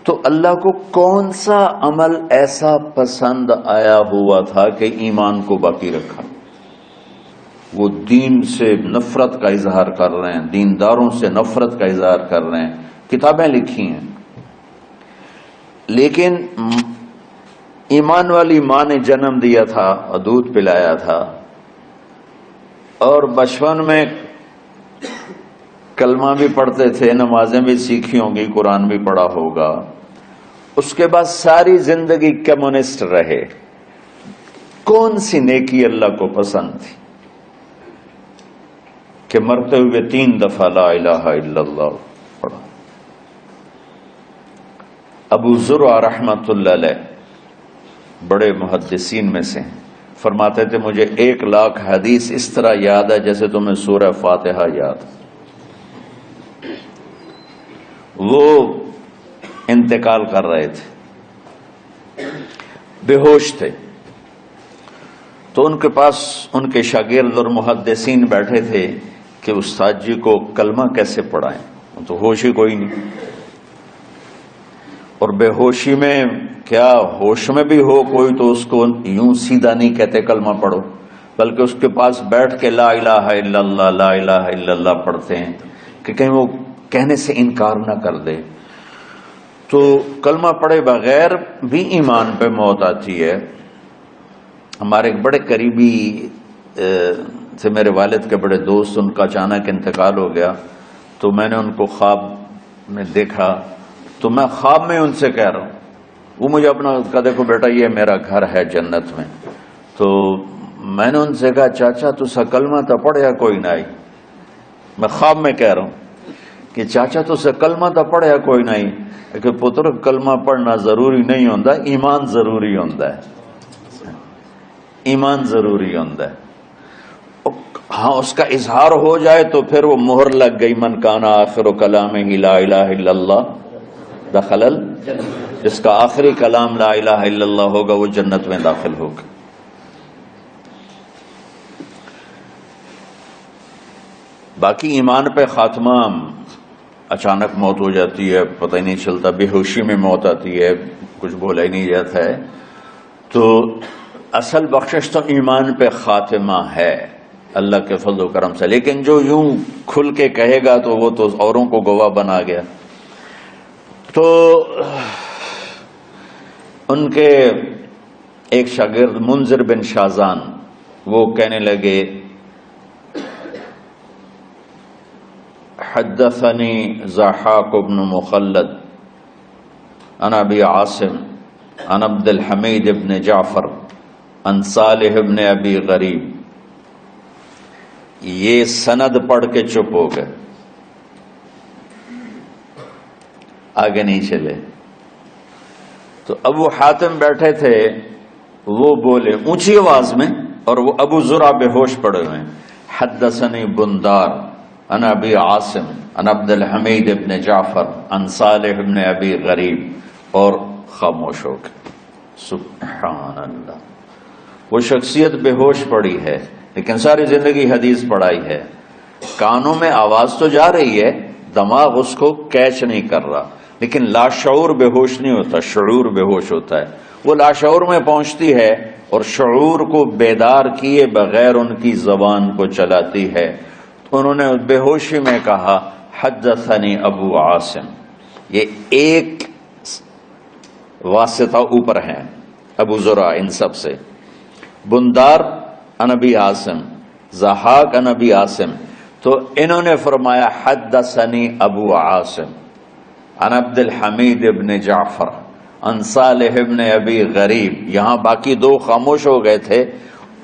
تو اللہ کو کون سا عمل ایسا پسند آیا ہوا تھا کہ ایمان کو باقی رکھا؟ وہ دین سے نفرت کا اظہار کر رہے ہیں، دینداروں سے نفرت کا اظہار کر رہے ہیں، کتابیں لکھی ہیں. لیکن ایمان والی ماں نے جنم دیا تھا اور دودھ پلایا تھا، اور بچپن میں کلمہ بھی پڑھتے تھے، نمازیں بھی سیکھی ہوں گی، قرآن بھی پڑھا ہوگا. اس کے بعد ساری زندگی کمیونسٹ رہے. کون سی نیکی اللہ کو پسند تھی کہ مرتے ہوئے 3 دفعہ لا الہ الا اللہ پڑھا. ابو زرع رحمت اللہ علیہ بڑے محدثین میں سے فرماتے تھے مجھے 1,00,000 حدیث اس طرح یاد ہے جیسے تمہیں سورہ فاتحہ یاد. وہ انتقال کر رہے تھے، بے ہوش تھے. تو ان کے پاس ان کے شاگرد اور محدثین بیٹھے تھے کہ استاد جی کو کلمہ کیسے پڑھائیں. تو ہوش ہی کوئی نہیں. اور بے ہوشی میں کیا، ہوش میں بھی ہو کوئی تو اس کو یوں سیدھا نہیں کہتے کلمہ پڑھو، بلکہ اس کے پاس بیٹھ کے لا الہ الا اللہ لا الہ الا اللہ پڑھتے ہیں کہ کہیں وہ کہنے سے انکار نہ کر دے. تو کلمہ پڑھے بغیر بھی ایمان پہ موت آتی ہے. ہمارے ایک بڑے قریبی تھے، میرے والد کے بڑے دوست، ان کا اچانک انتقال ہو گیا. تو میں نے ان کو خواب میں دیکھا، تو میں خواب میں ان سے کہہ رہا ہوں وہ مجھے اپنا کہا دیکھو بیٹا یہ میرا گھر ہے جنت میں. تو میں نے ان سے کہا چاچا تسا کلمہ تو پڑھیا کوئی نہ آئی. میں خواب میں کہہ رہا ہوں کہ چاچا تسا کلمہ تو پڑھیا کوئی نہ آئی کہ پتر کلمہ پڑھنا ضروری نہیں ہوتا، ایمان ضروری ہوتا ہے. ایمان ضروری ہوتا ہے. ہاں اس کا اظہار ہو جائے تو پھر وہ مہر لگ گئی. من کان آخر کلامہ لا الہ الا اللہ دخل جس کا آخری کلام لا الہ الا اللہ ہوگا وہ جنت میں داخل ہوگا. باقی ایمان پہ خاتمہ اچانک موت ہو جاتی ہے، پتہ ہی نہیں چلتا، بے ہوشی میں موت آتی ہے، کچھ بولا ہی نہیں جاتا ہے. تو اصل بخشش تو ایمان پہ خاتمہ ہے اللہ کے فضل و کرم سے. لیکن جو یوں کھل کے کہے گا تو وہ تو اوروں کو گواہ بنا گیا. تو ان کے ایک شاگرد منذر بن شازان وہ کہنے لگے حدثنی ضحاک بن مخلد عن ابی عاصم عن عبد الحمید بن جعفر عن صالح بن ابی غریب. یہ سند پڑھ کے چپ ہو گئے، آگے نہیں چلے. تو ابو حاتم بیٹھے تھے، وہ بولے اونچی آواز میں، اور وہ ابو زرع بے ہوش پڑے ہوئے. حدثنی بندار عن ابی عاصم عن عبد الحمید بن جعفر عن صالح بن ابی غریب، اور خاموش ہو گئے. سبحان اللہ. وہ شخصیت بے ہوش پڑی ہے لیکن ساری زندگی حدیث پڑھائی ہے. کانوں میں آواز تو جا رہی ہے، دماغ اس کو کیچ نہیں کر رہا، لیکن لاشعور بے ہوش نہیں ہوتا، شعور بے ہوش ہوتا ہے. وہ لاشعور میں پہنچتی ہے اور شعور کو بیدار کیے بغیر ان کی زبان کو چلاتی ہے. انہوں نے بے ہوشی میں کہا حدثنی ابو عاصم. یہ ایک واسطہ اوپر ہیں ابو زرع ان سب سے. بندار عن ابی عاصم، ضحاک عن ابی عاصم. تو انہوں نے فرمایا حدثنی ابو عاصم عن عبد الحمید ابن جعفر عن صالح ابن ابی غریب. یہاں باقی دو خاموش ہو گئے تھے،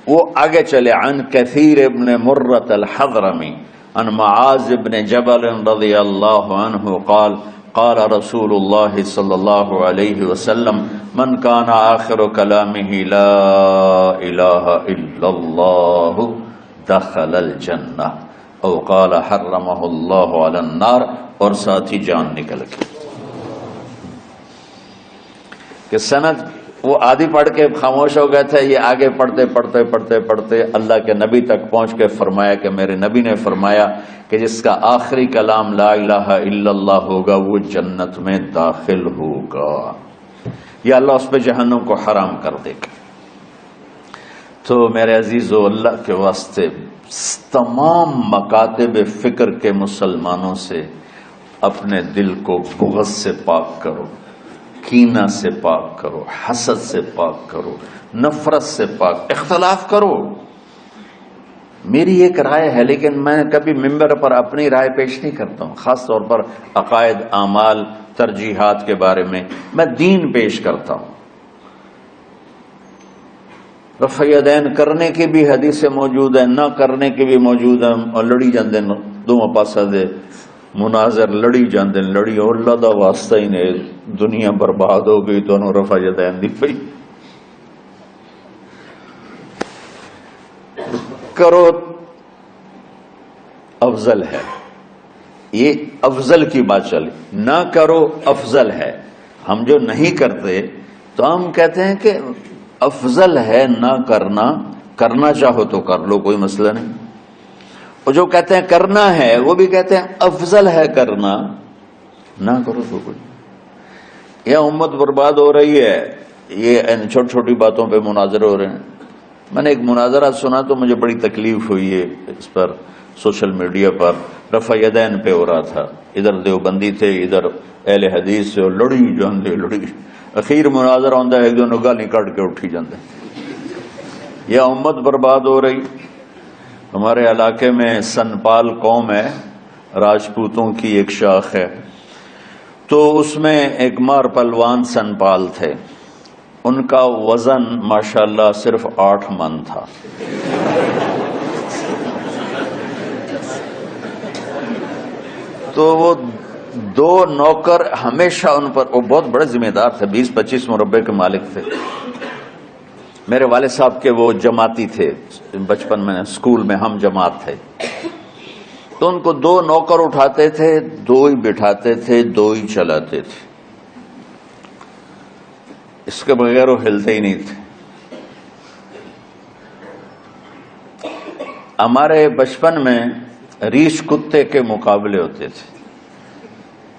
وہ آگے چلے. عن کثیر ابن مرۃ الحضرمی عن معاذ ابن جبل رضی اللہ عنہ قال قال رسول اللہ صلی اللہ علیہ وسلم من کان آخر کلامہ لا الہ الا اللہ دخل الجنہ او قال حرمہ اللہ علی النار. اور ساتھ ہی جان نکل گئی. کہ سند وہ آدھی پڑھ کے خاموش ہو گئے تھے، یہ آگے پڑھتے پڑھتے پڑھتے پڑھتے اللہ کے نبی تک پہنچ کے فرمایا کہ میرے نبی نے فرمایا کہ جس کا آخری کلام لا الہ الا اللہ ہوگا وہ جنت میں داخل ہوگا، یا اللہ اس پہ جہنم کو حرام کر دے گا. تو میرے عزیزو، اللہ کے واسطے تمام مکاتب فکر کے مسلمانوں سے اپنے دل کو بغض سے پاک کرو، کینہ سے پاک کرو، حسد سے پاک کرو، نفرت سے پاک. اختلاف کرو. میری ایک رائے ہے لیکن میں کبھی ممبر پر اپنی رائے پیش نہیں کرتا ہوں، خاص طور پر عقائد، اعمال، ترجیحات کے بارے میں میں دین پیش کرتا ہوں. رفع یدین کرنے کی بھی حدیثیں موجود ہیں، نہ کرنے کی بھی موجود ہیں، اور لڑی جاندے دونوں پاسا دے مناظر لڑی جاندے لڑی. اور اللہ دا واسطہ ہی نے دنیا برباد ہو گئی تو انہوں رفع یدین دی پئی. کرو افضل ہے، یہ افضل کی بات چلی. نہ کرو افضل ہے. ہم جو نہیں کرتے تو ہم کہتے ہیں کہ افضل ہے نہ کرنا، کرنا چاہو تو کر لو، کوئی مسئلہ نہیں. اور جو کہتے ہیں کرنا ہے وہ بھی کہتے ہیں افضل ہے کرنا، نہ کرو تو کچھ. یہ امت برباد ہو رہی ہے، یہ ان چھوٹی چھوٹی باتوں پہ مناظرے ہو رہے ہیں. میں نے ایک مناظرہ سنا تو مجھے بڑی تکلیف ہوئی ہے. اس پر سوشل میڈیا پر رفع یدین پہ ہو رہا تھا. ادھر دیوبندی تھے، ادھر اہل حدیث سے، اور لڑی جاندے لڑی. اخیر مناظرہ ہوتا ہے، ایک دو گالی کٹ کے اٹھی جاندے. یہ امت برباد ہو رہی. ہمارے علاقے میں سنپال قوم ہے، راجپوتوں کی ایک شاخ ہے. تو اس میں ایک مار پلوان سن پال تھے، ان کا وزن ماشاءاللہ صرف 8 من تھا. تو وہ 2 نوکر ہمیشہ ان پر، وہ بہت بڑے ذمہ دار تھے، 20-25 مربع کے مالک تھے. میرے والد صاحب کے وہ جماعتی تھے، بچپن میں اسکول میں ہم جماعت تھے. تو ان کو 2 نوکر اٹھاتے تھے، 2 ہی بٹھاتے تھے، 2 ہی چلاتے تھے، اس کے بغیر وہ ہلتے ہی نہیں تھے. ہمارے بچپن میں ریچھ کتے کے مقابلے ہوتے تھے.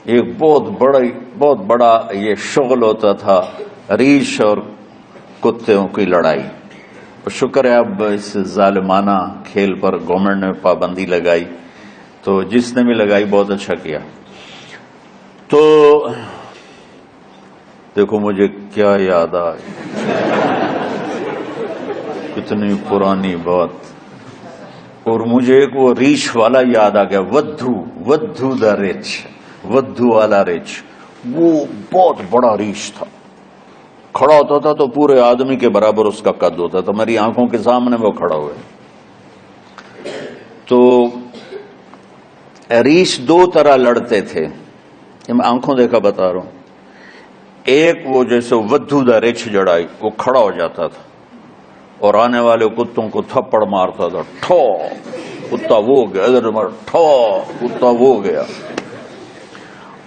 ایک بہت بڑا یہ شغل ہوتا تھا، ریچھ اور کتوں کی لڑائی. شکر ہے اب اس ظالمانہ کھیل پر گورنمنٹ نے پابندی لگائی، تو جس نے بھی لگائی بہت اچھا کیا. تو دیکھو مجھے کیا یاد آئی، کتنی پرانی بات. اور مجھے ایک وہ ریچھ والا یاد آ گیا، ودھو دا ریچھ، ودھو والا ریچھ. وہ بہت بڑا ریچھ تھا، کھڑا ہوتا تھا تو پورے آدمی کے برابر اس کا قد ہوتا تھا. میری آنکھوں کے سامنے وہ کھڑا ہوئے. تو ریچھ 2 طرح لڑتے تھے، میں آنکھوں دیکھا بتا رہا ہوں. ایک وہ جیسے ودھو دا ریچھ جڑائی، وہ کھڑا ہو جاتا تھا اور آنے والے کتوں کو تھپڑ مارتا تھا، ٹھو کتا وہ گیا، ادھر مار ٹھو کتا وہ گیا.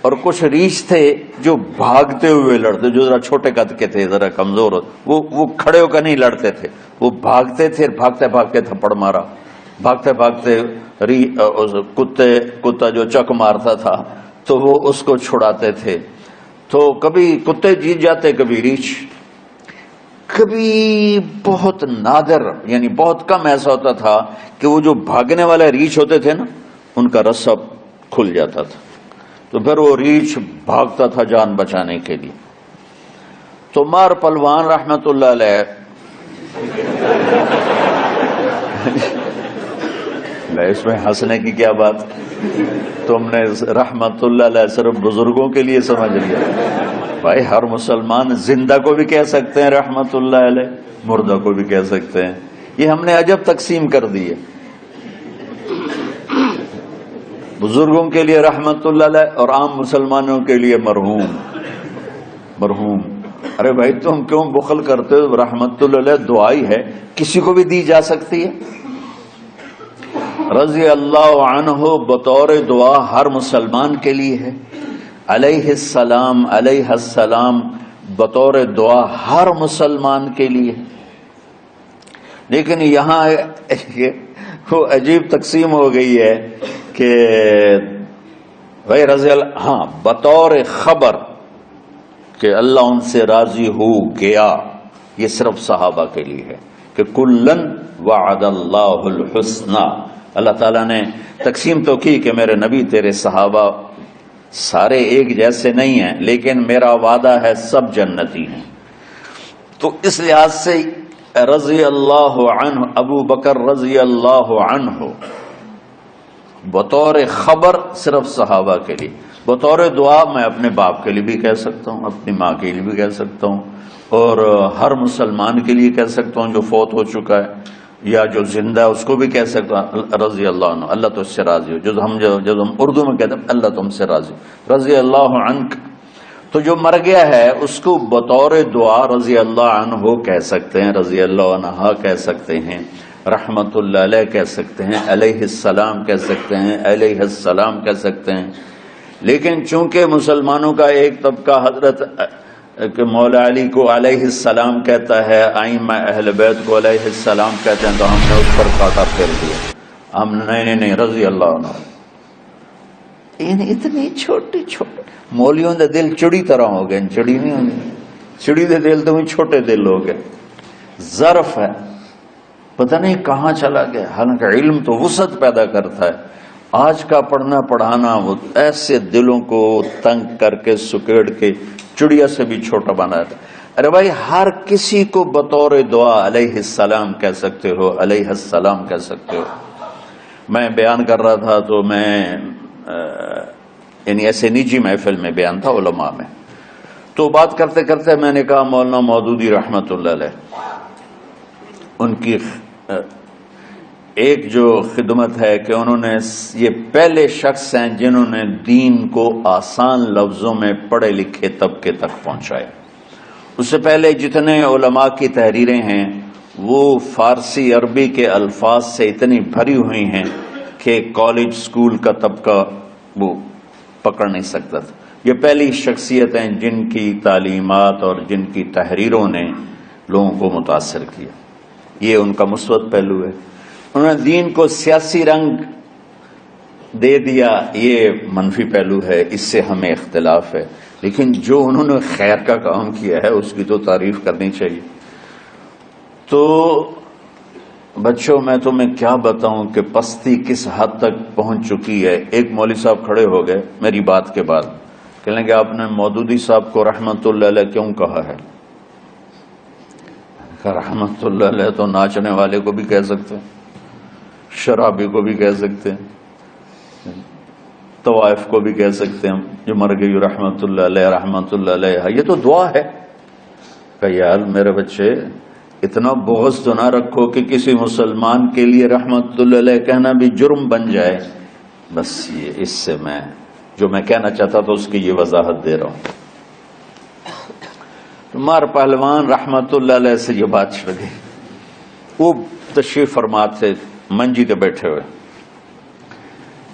اور کچھ ریچھ تھے جو بھاگتے ہوئے لڑتے، جو ذرا چھوٹے قد کے تھے، ذرا کمزور ہوتے، وہ کھڑے ہو کر نہیں لڑتے تھے، وہ بھاگتے تھے، بھاگتے بھاگتے تھپڑ مارا، بھاگتے بھاگتے کتا جو چک مارتا تھا تو وہ اس کو چھڑاتے تھے. تو کبھی کتے جیت جاتے، کبھی ریچھ. کبھی بہت نادر، یعنی بہت کم ایسا ہوتا تھا کہ وہ جو بھاگنے والے ریچھ ہوتے تھے نا، ان کا رسہ کھل جاتا تھا، تو پھر وہ ریچھ بھاگتا تھا جان بچانے کے لیے. تو مار پلوان رحمت اللہ علیہ اس میں ہنسنے کی کیا بات، تم نے رحمت اللہ علیہ صرف بزرگوں کے لیے سمجھ لیا. بھائی ہر مسلمان زندہ کو بھی کہہ سکتے ہیں رحمت اللہ علیہ، مردہ کو بھی کہہ سکتے ہیں. یہ ہم نے عجب تقسیم کر دی ہے. بزرگوں کے لیے رحمت اللہ علیہ اور عام مسلمانوں کے لیے مرحوم. ارے بھائی تم کیوں بخل کرتے ہو؟ رحمت اللہ علیہ دعائی ہے، کسی کو بھی دی جا سکتی ہے. رضی اللہ عنہ بطور دعا ہر مسلمان کے لیے ہے. علیہ السلام بطور دعا ہر مسلمان کے لیے. لیکن یہاں وہ عجیب تقسیم ہو گئی ہے کہ بھائی رضی اللہ، ہاں بطور خبر کہ اللہ ان سے راضی ہو گیا، یہ صرف صحابہ کے لیے ہے کہ کلن وعد اللہ الحسنى. اللہ تعالیٰ نے تقسیم تو کی کہ میرے نبی تیرے صحابہ سارے ایک جیسے نہیں ہیں، لیکن میرا وعدہ ہے سب جنتی ہیں. تو اس لحاظ سے رضی اللہ عنہ، ابو بکر رضی اللہ عنہ بطور خبر صرف صحابہ کے لیے. بطور دعا میں اپنے باپ کے لیے بھی کہہ سکتا ہوں، اپنی ماں کے لیے بھی کہہ سکتا ہوں، اور ہر مسلمان کے لیے کہہ سکتا ہوں جو فوت ہو چکا ہے یا جو زندہ ہے اس کو بھی کہہ سکتا ہوں رضی اللہ عنہ، اللہ تو اس سے راضی ہو. جب ہم اردو میں کہتے ہیں اللہ تم سے راضی، رضی اللہ عنک. تو جو مر گیا ہے اس کو بطور دعا رضی اللہ عنہ کہہ سکتے ہیں، رضی اللہ عنہ کہہ سکتے ہیں، رحمت اللہ علیہ کہہ سکتے ہیں، علیہ السلام کہہ سکتے ہیں، علیہ السلام کہہ سکتے ہیں. لیکن چونکہ مسلمانوں کا ایک طبقہ حضرت کہ مولا علی کو علیہ السلام کہتا ہے، ائمہ اہل بیت کو علیہ السلام کہتے ہیں، تو ہم نے اس پر کاٹا پھیر دیا. ہم نہیں رضی اللہ عنہ. اتنی چھوٹی مولیوں دے دل چڑی طرح ہو گئے. چڑی نہیں ہوگی، چڑی دے دل تو چھوٹے دل ہو گئے. ظرف ہے، پتہ نہیں کہاں چلا گیا. حالانکہ علم تو وسعت پیدا کرتا ہے. آج کا پڑھنا پڑھانا وہ ایسے دلوں کو تنگ کر کے سکیڑ کے چڑیا سے بھی چھوٹا بنا ہے. ارے بھائی ہر کسی کو بطور دعا علیہ السلام کہہ سکتے ہو، علیہ السلام کہہ سکتے ہو. میں بیان کر رہا تھا تو میں یعنی ایسے نجی محفل میں بیان تھا علماء میں. تو بات کرتے کرتے میں نے کہا مولانا مودودی رحمت اللہ علیہ، ان کی ایک جو خدمت ہے کہ انہوں نے یہ پہلے شخص ہیں جنہوں نے دین کو آسان لفظوں میں پڑھے لکھے طبقے تک پہنچایا. اس سے پہلے جتنے علماء کی تحریریں ہیں وہ فارسی عربی کے الفاظ سے اتنی بھری ہوئی ہیں کہ کالج سکول کا طبقہ وہ پکڑ نہیں سکتا تھا. یہ پہلی شخصیت ہیں جن کی تعلیمات اور جن کی تحریروں نے لوگوں کو متاثر کیا. یہ ان کا مثبت پہلو ہے. انہوں نے دین کو سیاسی رنگ دے دیا، یہ منفی پہلو ہے، اس سے ہمیں اختلاف ہے. لیکن جو انہوں نے خیر کا کام کیا ہے اس کی تو تعریف کرنی چاہیے. تو بچوں میں تمہیں کیا بتاؤں کہ پستی کس حد تک پہنچ چکی ہے. ایک مولوی صاحب کھڑے ہو گئے میری بات کے بعد، کہنے کہ آپ نے مودودی صاحب کو رحمت اللہ علیہ کیوں کہا ہے؟ رحمت اللہ علیہ تو ناچنے والے کو بھی کہہ سکتے ہیں، شرابی کو بھی کہہ سکتے ہیں، طوائف کو بھی کہہ سکتے ہیں جو مر گئی رحمت اللہ علیہ رحمت اللہ علیہ. یہ تو دعا ہے. کہ یار میرے بچے اتنا بغض تو نہ رکھو کہ کسی مسلمان کے لیے رحمت اللہ علیہ کہنا بھی جرم بن جائے. بس یہ اس سے میں جو میں کہنا چاہتا تھا اس کی یہ وضاحت دے رہا ہوں. مار پہلوان رحمت اللہ علیہ سے یہ بات چھڑ گئی. وہ تشریف فرما تھے منجی پہ بیٹھے ہوئے.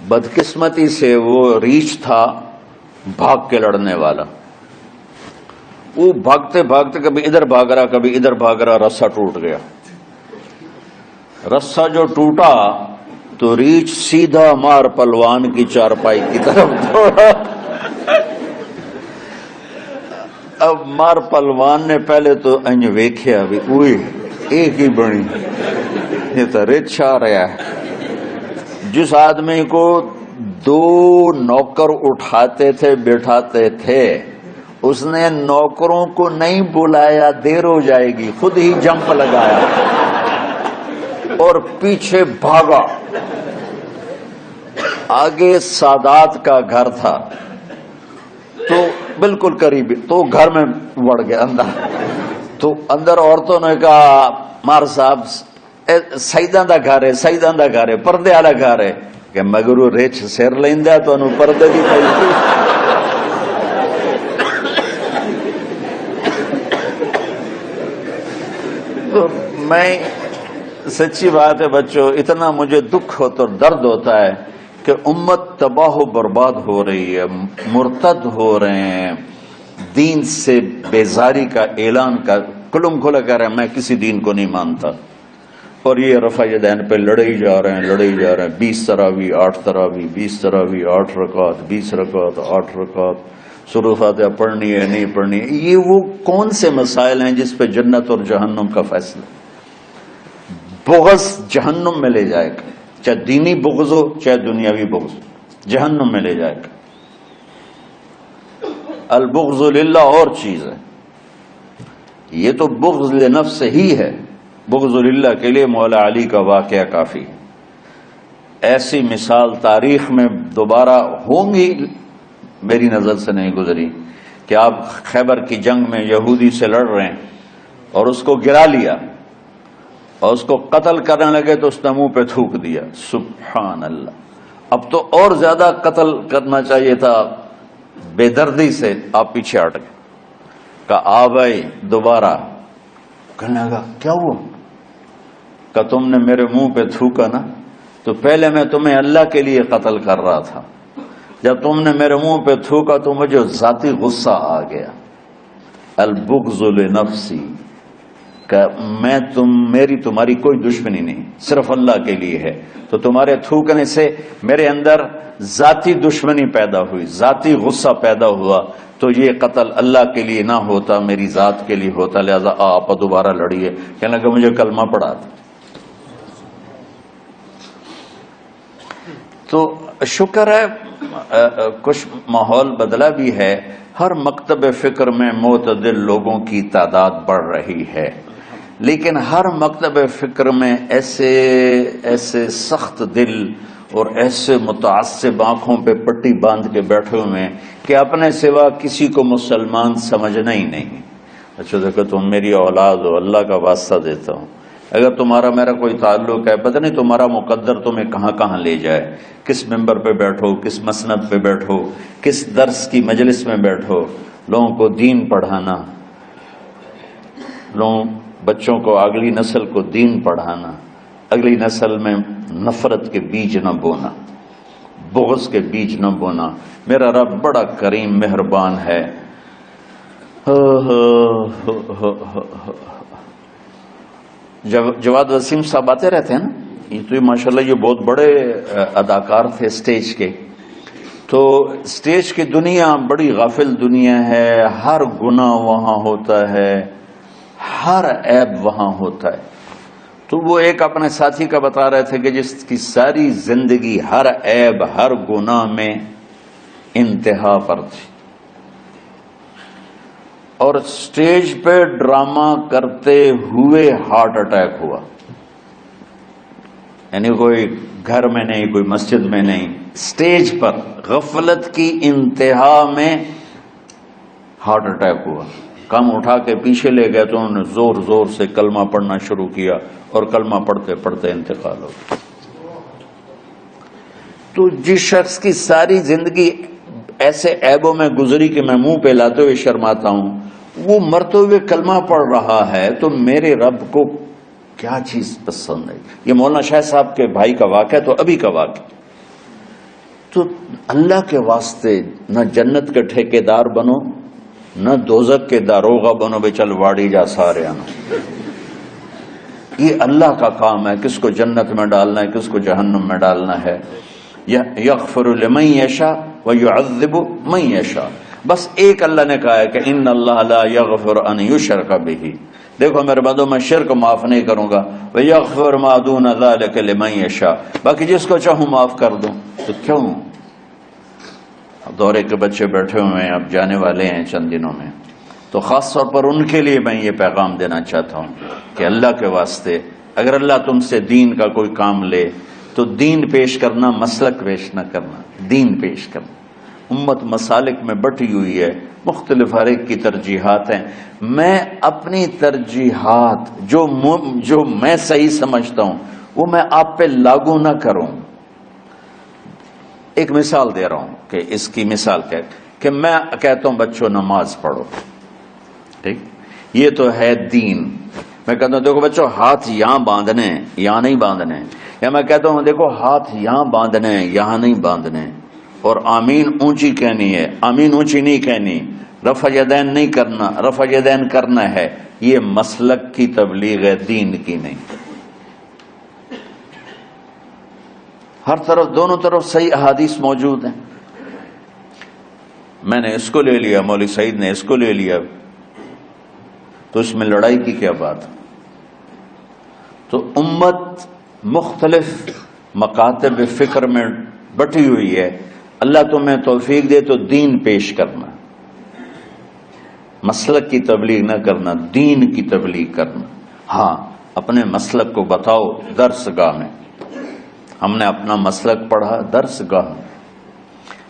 بدقسمتی سے وہ ریچھ تھا بھاگ کے لڑنے والا. وہ بھاگتے بھاگتے کبھی ادھر بھاگ رہا کبھی ادھر بھاگ رہا، رسہ ٹوٹ گیا. رسہ جو ٹوٹا تو ریچھ سیدھا مار پہلوان کی چارپائی کی طرف دوڑا. اب مار پہلوان نے پہلے تو انج ویکھیا بھی اوئے ایک ہی بنی، یہ تو رچ آ رہا ہے. جس آدمی کو 2 نوکر اٹھاتے تھے بٹھاتے تھے اس نے نوکروں کو نہیں بلایا، دیر ہو جائے گی، خود ہی جمپ لگایا اور پیچھے بھاگا. آگے سادات کا گھر تھا تو بالکل قریب، تو گھر میں بڑھ گیا اندر. تو اندر عورتوں نے کہا مار صاحب سیداں دا گھر ہے، سیداں دا گھر ہے، پردے والا گھر ہے. کہ مگر وہ ریچھ سر لیندہ تو انہوں پردے بھی پہلتی. تو میں سچی بات ہے بچوں، اتنا مجھے دکھ ہوتا اور درد ہوتا ہے کہ امت تباہ و برباد ہو رہی ہے، مرتد ہو رہے ہیں، دین سے بیزاری کا اعلان کا کلم کھلا کر رہے ہیں میں کسی دین کو نہیں مانتا. اور یہ رفع یدین پہ لڑے ہی جا رہے ہیں. 20 تراویح 8 تراویح، 20 تراویح 8 رکعات، 20 رکعات 8 رکعات، سورۃ فاتحہ پڑھنی ہے نہیں پڑھنی ہے. یہ وہ کون سے مسائل ہیں جس پہ جنت اور جہنم کا فیصلہ؟ بغض جہنم میں لے جائے گا، چاہے دینی بغض ہو چاہے دنیاوی بغض، جہنم میں لے جائے گا. البغض للہ اور چیز ہے، یہ تو بغض لنفس ہی ہے. بغض للہ کے لیے مولا علی کا واقعہ کافی. ایسی مثال تاریخ میں دوبارہ ہوں گی میری نظر سے نہیں گزری کہ آپ خیبر کی جنگ میں یہودی سے لڑ رہے ہیں اور اس کو گرا لیا اور اس کو قتل کرنے لگے تو اس نے منہ پہ تھوک دیا. سبحان اللہ. اب تو اور زیادہ قتل کرنا چاہیے تھا بے دردی سے. آپ پیچھے ہٹ گئے. کہا آ بھائی دوبارہ. کہنے لگا کیا ہوا؟ کہ تم نے میرے منہ پہ تھوکا نا تو پہلے میں تمہیں اللہ کے لیے قتل کر رہا تھا، جب تم نے میرے منہ پہ تھوکا تو مجھے ذاتی غصہ آ گیا. البغض لنفسی، کہ میں میری تمہاری کوئی دشمنی نہیں، صرف اللہ کے لیے ہے. تو تمہارے تھوکنے سے میرے اندر ذاتی دشمنی پیدا ہوئی، ذاتی غصہ پیدا ہوا. تو یہ قتل اللہ کے لیے نہ ہوتا میری ذات کے لیے ہوتا، لہذا آپ دوبارہ لڑیے. کہنے لگا مجھے کلمہ پڑھا تھا. تو شکر ہے کچھ ماحول بدلا بھی ہے. ہر مکتب فکر میں معتدل لوگوں کی تعداد بڑھ رہی ہے، لیکن ہر مکتب فکر میں ایسے سخت دل اور ایسے متعصب آنکھوں پہ پٹی باندھ کے بیٹھے ہوئے ہیں کہ اپنے سوا کسی کو مسلمان سمجھنا ہی نہیں۔ اچھا دیکھو تم میری اولاد ہو، اللہ کا واسطہ دیتا ہوں، اگر تمہارا میرا کوئی تعلق ہے، پتہ نہیں تمہارا مقدر تمہیں کہاں کہاں لے جائے، کس ممبر پہ بیٹھو، کس مسند پہ بیٹھو، کس درس کی مجلس میں بیٹھو، لوگوں کو دین پڑھانا، بچوں کو، اگلی نسل کو دین پڑھانا، اگلی نسل میں نفرت کے بیج نہ بونا، بغض کے بیج نہ بونا۔ میرا رب بڑا کریم مہربان ہے۔ جواد وسیم صاحب آتے رہتے ہیں نا، یہ تو ماشاءاللہ یہ بہت بڑے اداکار تھے اسٹیج کے، تو اسٹیج کی دنیا بڑی غافل دنیا ہے، ہر گناہ وہاں ہوتا ہے، ہر عیب وہاں ہوتا ہے۔ تو وہ ایک اپنے ساتھی کا بتا رہے تھے کہ جس کی ساری زندگی ہر عیب ہر گناہ میں انتہا پر تھی، اور اسٹیج پہ ڈرامہ کرتے ہوئے ہارٹ اٹیک ہوا، یعنی کوئی گھر میں نہیں، کوئی مسجد میں نہیں، اسٹیج پر غفلت کی انتہا میں ہارٹ اٹیک ہوا۔ کم اٹھا کے پیچھے لے گئے تو انہوں نے زور زور سے کلمہ پڑھنا شروع کیا اور کلمہ پڑھتے پڑھتے انتقال ہو گیا۔ تو جس شخص کی ساری زندگی ایسے عیبوں میں گزری کہ میں منہ پہ لاتے ہوئے شرماتا ہوں، وہ مرتے ہوئے کلمہ پڑھ رہا ہے، تو میرے رب کو کیا چیز پسند ہے؟ یہ مولانا شاہ صاحب کے بھائی کا واقعہ، تو ابھی کا واقعہ۔ تو اللہ کے واسطے نہ جنت کے ٹھیکیدار بنو، نہ دوزخ کے داروغہ بنو، بے چل واڑی جا سارے آنا۔ یہ اللہ کا کام ہے، کس کو جنت میں ڈالنا ہے، کس کو جہنم میں ڈالنا ہے۔ یغفر لمن یشاء ویعذب من یشاء، بس ایک اللہ نے کہا ہے کہ ان اللہ لا یغفر ان یشرک بہ، دیکھو میرے بندو میں شرک معاف نہیں کروں گا، ویغفر ما دون ذلک لمن یشاء، باقی جس کو چاہوں معاف کر دوں۔ تو کیوں؟ اب دورے کے بچے بیٹھے ہوئے ہیں، اب جانے والے ہیں چند دنوں میں، تو خاص طور پر ان کے لیے میں یہ پیغام دینا چاہتا ہوں کہ اللہ کے واسطے اگر اللہ تم سے دین کا کوئی کام لے تو دین پیش کرنا، مسلک پیش نہ کرنا، دین پیش کرنا۔ امت مسالک میں بٹی ہوئی ہے، مختلف ہر ایک کی ترجیحات ہیں، میں اپنی ترجیحات جو میں صحیح سمجھتا ہوں وہ میں آپ پہ لاگو نہ کروں۔ ایک مثال دے رہا ہوں کہ اس کی مثال کیا کہ میں کہتا ہوں بچوں نماز پڑھو، ٹھیک، یہ تو ہے دین۔ میں کہتا ہوں دیکھو بچوں ہاتھ یہاں باندھنے ہیں، یہاں نہیں باندھنے، یا میں کہتا ہوں دیکھو ہاتھ یہاں باندھنے ہیں، یہاں نہیں باندھنے، اور آمین اونچی کہنی ہے، آمین اونچی نہیں کہنی، رفع یدین نہیں کرنا، رفع یدین کرنا ہے۔ یہ مسلک کی تبلیغ ہے، دین کی نہیں۔ ہر طرف، دونوں طرف صحیح احادیث موجود ہیں۔ میں نے اس کو لے لیا، مولوی سعید نے اس کو لے لیا، تو اس میں لڑائی کی کیا بات؟ تو امت مختلف مکاتب فکر میں بٹی ہوئی ہے، اللہ تمہیں توفیق دے تو دین پیش کرنا، مسلک کی تبلیغ نہ کرنا، دین کی تبلیغ کرنا۔ ہاں اپنے مسلک کو بتاؤ درس گاہ میں، ہم نے اپنا مسلک پڑھا درس گاہ میں،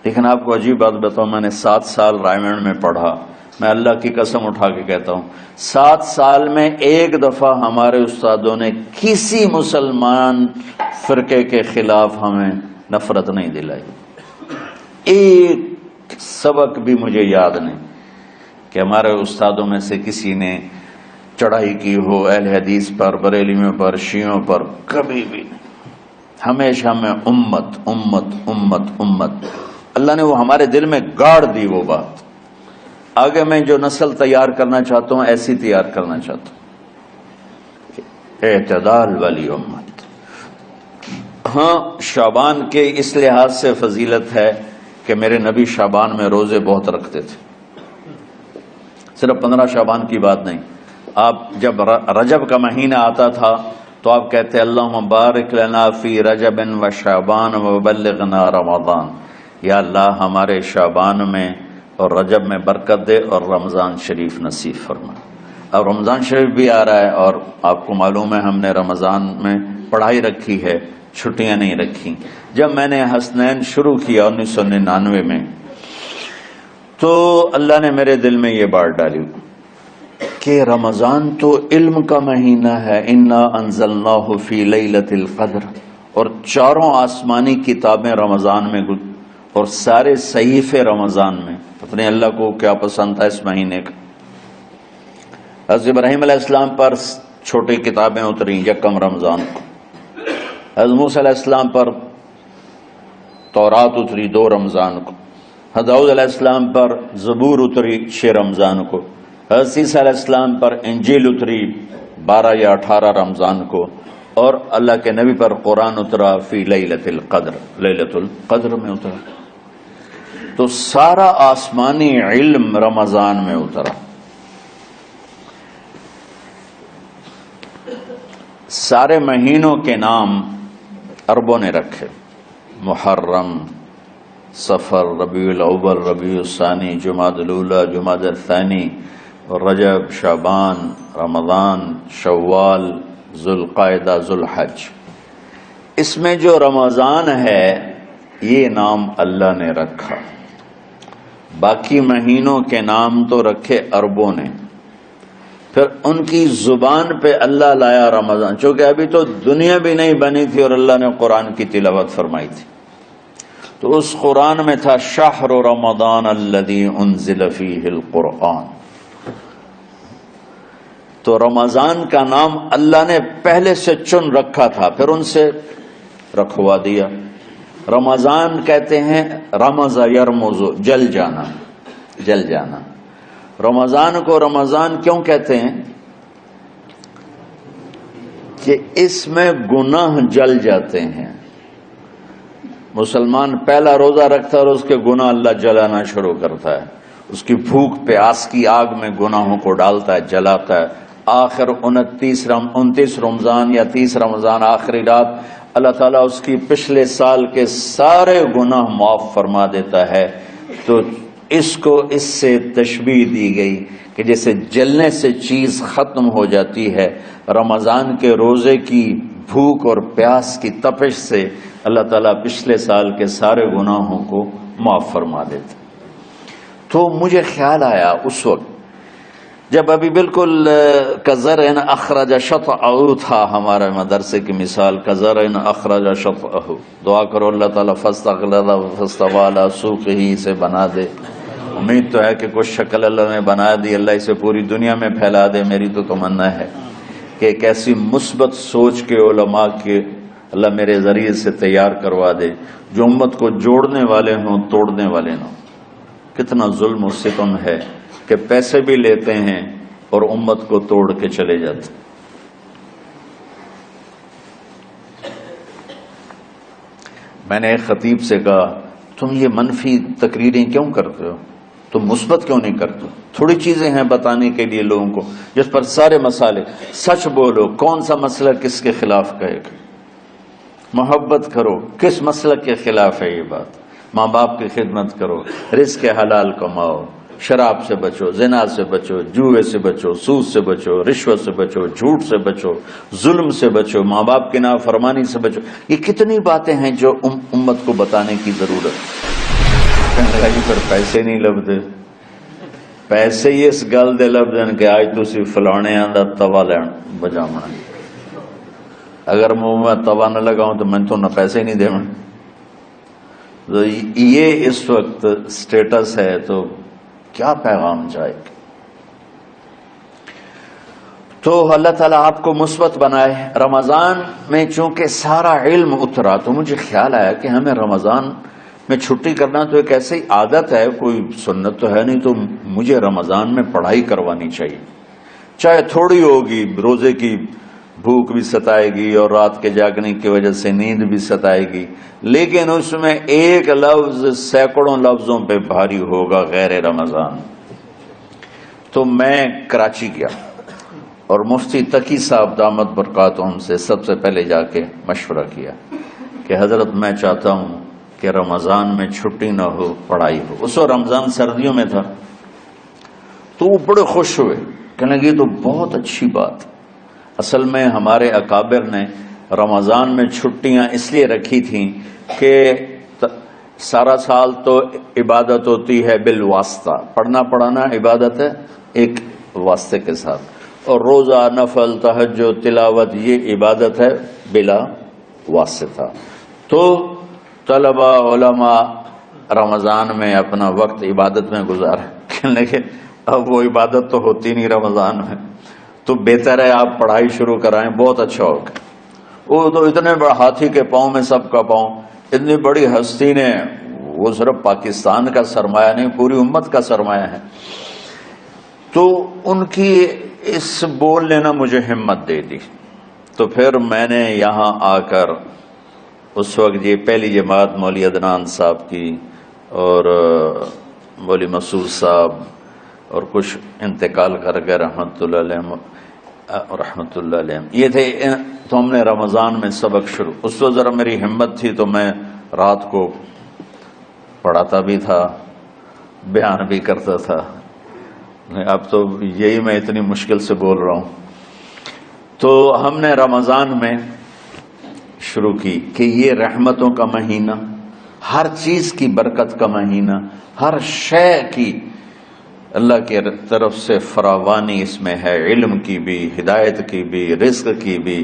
لیکن آپ کو عجیب بات بتاؤں، میں نے 7 سال رائمنڈ میں پڑھا، میں اللہ کی قسم اٹھا کے کہتا ہوں 7 سال میں ایک دفعہ ہمارے استادوں نے کسی مسلمان فرقے کے خلاف ہمیں نفرت نہیں دلائی، ایک سبق بھی مجھے یاد نہیں کہ ہمارے استادوں میں سے کسی نے چڑھائی کی ہو اہل حدیث پر، بریلویوں پر، شیعوں پر، کبھی بھی نہیں۔ ہمیشہ میں امت امت امت امت، اللہ نے وہ ہمارے دل میں گاڑ دی وہ بات۔ آگے میں جو نسل تیار کرنا چاہتا ہوں ایسی تیار کرنا چاہتا ہوں، اعتدال والی امت۔ ہاں شعبان کے اس لحاظ سے فضیلت ہے کہ میرے نبی شعبان میں روزے بہت رکھتے تھے، صرف 15 شعبان کی بات نہیں۔ آپ جب رجب کا مہینہ آتا تھا تو آپ کہتے اللہم بارک لنا فی رجب و شعبان وبلغنا رمضان، یا اللہ ہمارے شعبان میں اور رجب میں برکت دے اور رمضان شریف نصیب فرما۔ اب رمضان شریف بھی آ رہا ہے اور آپ کو معلوم ہے ہم نے رمضان میں پڑھائی رکھی ہے چھٹیاں نہیں رکھی. جب میں نے حسنین شروع کیا 1999 میں تو اللہ نے میرے دل میں یہ بات ڈالی کہ رمضان تو علم کا مہینہ ہے، انا انزلناہ فی لیلۃ القدر، اور چاروں آسمانی کتابیں رمضان میں اور سارے صحیفے رمضان میں. اپنے اللہ کو کیا پسند تھا اس مہینے کا. حضرت ابراہیم علیہ السلام پر چھوٹی کتابیں اتری یکم رمضان کو، حضرت موسیٰ علیہ السلام پر تورات اتری 2 رمضان کو، حضرت داؤد علیہ السلام پر زبور اتری 6 رمضان کو، حضرت عیسیٰ علیہ السلام پر انجیل اتری 12 یا 18 رمضان کو، اور اللہ کے نبی پر قرآن اترا فی لیلۃ القدر، لیلۃ القدر میں اترا. تو سارا آسمانی علم رمضان میں اترا. سارے مہینوں کے نام عربوں نے رکھے، محرم، صفر، ربیع الاول، ربیع الثانی، جمادی الاولی، جمادی الثانی، رجب، شعبان، رمضان، شوال، ذوالقعدہ، ذوالحج. اس میں جو رمضان ہے یہ نام اللہ نے رکھا. باقی مہینوں کے نام تو رکھے عربوں نے. پھر ان کی زبان پہ اللہ لایا رمضان، چونکہ ابھی تو دنیا بھی نہیں بنی تھی اور اللہ نے قرآن کی تلاوت فرمائی تھی. تو اس قرآن میں تھا شہر رمضان الذی انزل فیہ القرآن. تو رمضان کا نام اللہ نے پہلے سے چن رکھا تھا، پھر ان سے رکھوا دیا. رمضان کہتے ہیں رمض یرمض، جل جانا، جل جانا. رمضان کو رمضان کیوں کہتے ہیں؟ کہ اس میں گناہ جل جاتے ہیں. مسلمان پہلا روزہ رکھتا ہے اور اس کے گناہ اللہ جلانا شروع کرتا ہے. اس کی بھوک پیاس کی آگ میں گناہوں کو ڈالتا ہے، جلاتا ہے. آخر 29 رمضان یا 30 رمضان آخری رات اللہ تعالیٰ اس کی پچھلے سال کے سارے گناہ معاف فرما دیتا ہے. تو اس کو اس سے تشبیہ دی گئی کہ جیسے جلنے سے چیز ختم ہو جاتی ہے، رمضان کے روزے کی بھوک اور پیاس کی تپش سے اللہ تعالیٰ پچھلے سال کے سارے گناہوں کو معاف فرما دیتا. تو مجھے خیال آیا اس وقت جب ابھی بالکل کزرعٍ اخرج شطأہ تھا، ہمارے مدرسے کی مثال کزرعٍ اخرج شطأہ. دعا کرو اللہ تعالیٰ فاستغلظ فاستوى علی سوقہ سے بنا دے. امید تو ہے کہ کچھ شکل اللہ نے بنا دی، اللہ اسے پوری دنیا میں پھیلا دے. میری تو تمنا ہے کہ ایک ایسی مثبت سوچ کے علماء کے اللہ میرے ذریعے سے تیار کروا دے جو امت کو جوڑنے والے ہوں، توڑنے والے نہ ہوں. کتنا ظلم و ستم ہے کہ پیسے بھی لیتے ہیں اور امت کو توڑ کے چلے جاتے. میں نے ایک خطیب سے کہا تم یہ منفی تقریریں کیوں کرتے ہو، تم مثبت کیوں نہیں کرتے؟ تھوڑی چیزیں ہیں بتانے کے لیے لوگوں کو جس پر سارے مسئلے. سچ بولو، کون سا مسئلہ کس کے خلاف کہے گا؟ محبت کرو، کس مسلک کے خلاف ہے یہ بات؟ ماں باپ کی خدمت کرو، رزق حلال کماؤ، شراب سے بچو، زنا سے بچو، جوئے سے بچو، سود سے بچو، رشوت سے بچو، جھوٹ سے بچو، ظلم سے بچو، ماں باپ کی نافرمانی سے بچو. یہ کتنی باتیں ہیں جو امت کو بتانے کی ضرورت. کہنے لگی پھر پیسے نہیں لبدے. پیسے ہی اس گل دے لبدن کہ آج تسی فلانے آندہ توا لین بجامنا. اگر میں توا نہ لگاؤں تو میں تو نہ پیسے نہیں دے. تو یہ اس وقت سٹیٹس ہے تو کیا پیغام جائے گا؟ تو اللہ تعالیٰ آپ کو مثبت بنائے. رمضان میں چونکہ سارا علم اترا تو مجھے خیال آیا کہ ہمیں رمضان میں چھٹی کرنا تو ایک ایسی عادت ہے، کوئی سنت تو ہے نہیں. تو مجھے رمضان میں پڑھائی کروانی چاہیے، چاہے تھوڑی ہوگی. روزے کی بھوک بھی ستائے گی اور رات کے جاگنے کی وجہ سے نیند بھی ستائے گی، لیکن اس میں ایک لفظ سینکڑوں لفظوں پہ بھاری ہوگا، غیر رمضان. تو میں کراچی گیا اور مفتی تقی صاحب دامت برکاتہم سے سب سے پہلے جا کے مشورہ کیا کہ حضرت میں چاہتا ہوں کہ رمضان میں چھٹی نہ ہو، پڑھائی ہو. اس وقت رمضان سردیوں میں تھا. تو وہ بڑے خوش ہوئے، کہنے لگے یہ تو بہت اچھی بات. اصل میں ہمارے اکابر نے رمضان میں چھٹیاں اس لیے رکھی تھیں کہ سارا سال تو عبادت ہوتی ہے بالواسطہ، پڑھنا عبادت ہے ایک واسطے کے ساتھ، اور روزہ، نفل، تہجد، تلاوت یہ عبادت ہے بلا واسطہ۔ تو طلباء، علماء رمضان میں اپنا وقت عبادت میں گزاریں، لیکن اب وہ عبادت تو ہوتی نہیں رمضان میں، تو بہتر ہے آپ پڑھائی شروع کرائیں، بہت اچھا ہوگا۔ وہ تو اتنے بڑے ہاتھی کے پاؤں میں سب کا پاؤں، اتنی بڑی ہستی نے، وہ صرف پاکستان کا سرمایہ نہیں پوری امت کا سرمایہ ہے، تو ان کی اس بولنے نے مجھے ہمت دے دی۔ تو پھر میں نے یہاں آ کر اس وقت یہ پہلی جماعت مولوی عدنان صاحب کی اور مولوی مسعود صاحب اور کچھ انتقال کر گئے رحمۃ اللہ علیہ یہ تھے، تو ہم نے رمضان میں سبق شروع، اس وقت ذرا میری ہمت تھی تو میں رات کو پڑھاتا بھی تھا، بیان بھی کرتا تھا، اب تو یہی میں اتنی مشکل سے بول رہا ہوں۔ تو ہم نے رمضان میں شروع کی کہ یہ رحمتوں کا مہینہ، ہر چیز کی برکت کا مہینہ، ہر شے کی اللہ کی طرف سے فراوانی اس میں ہے، علم کی بھی، ہدایت کی بھی، رزق کی بھی۔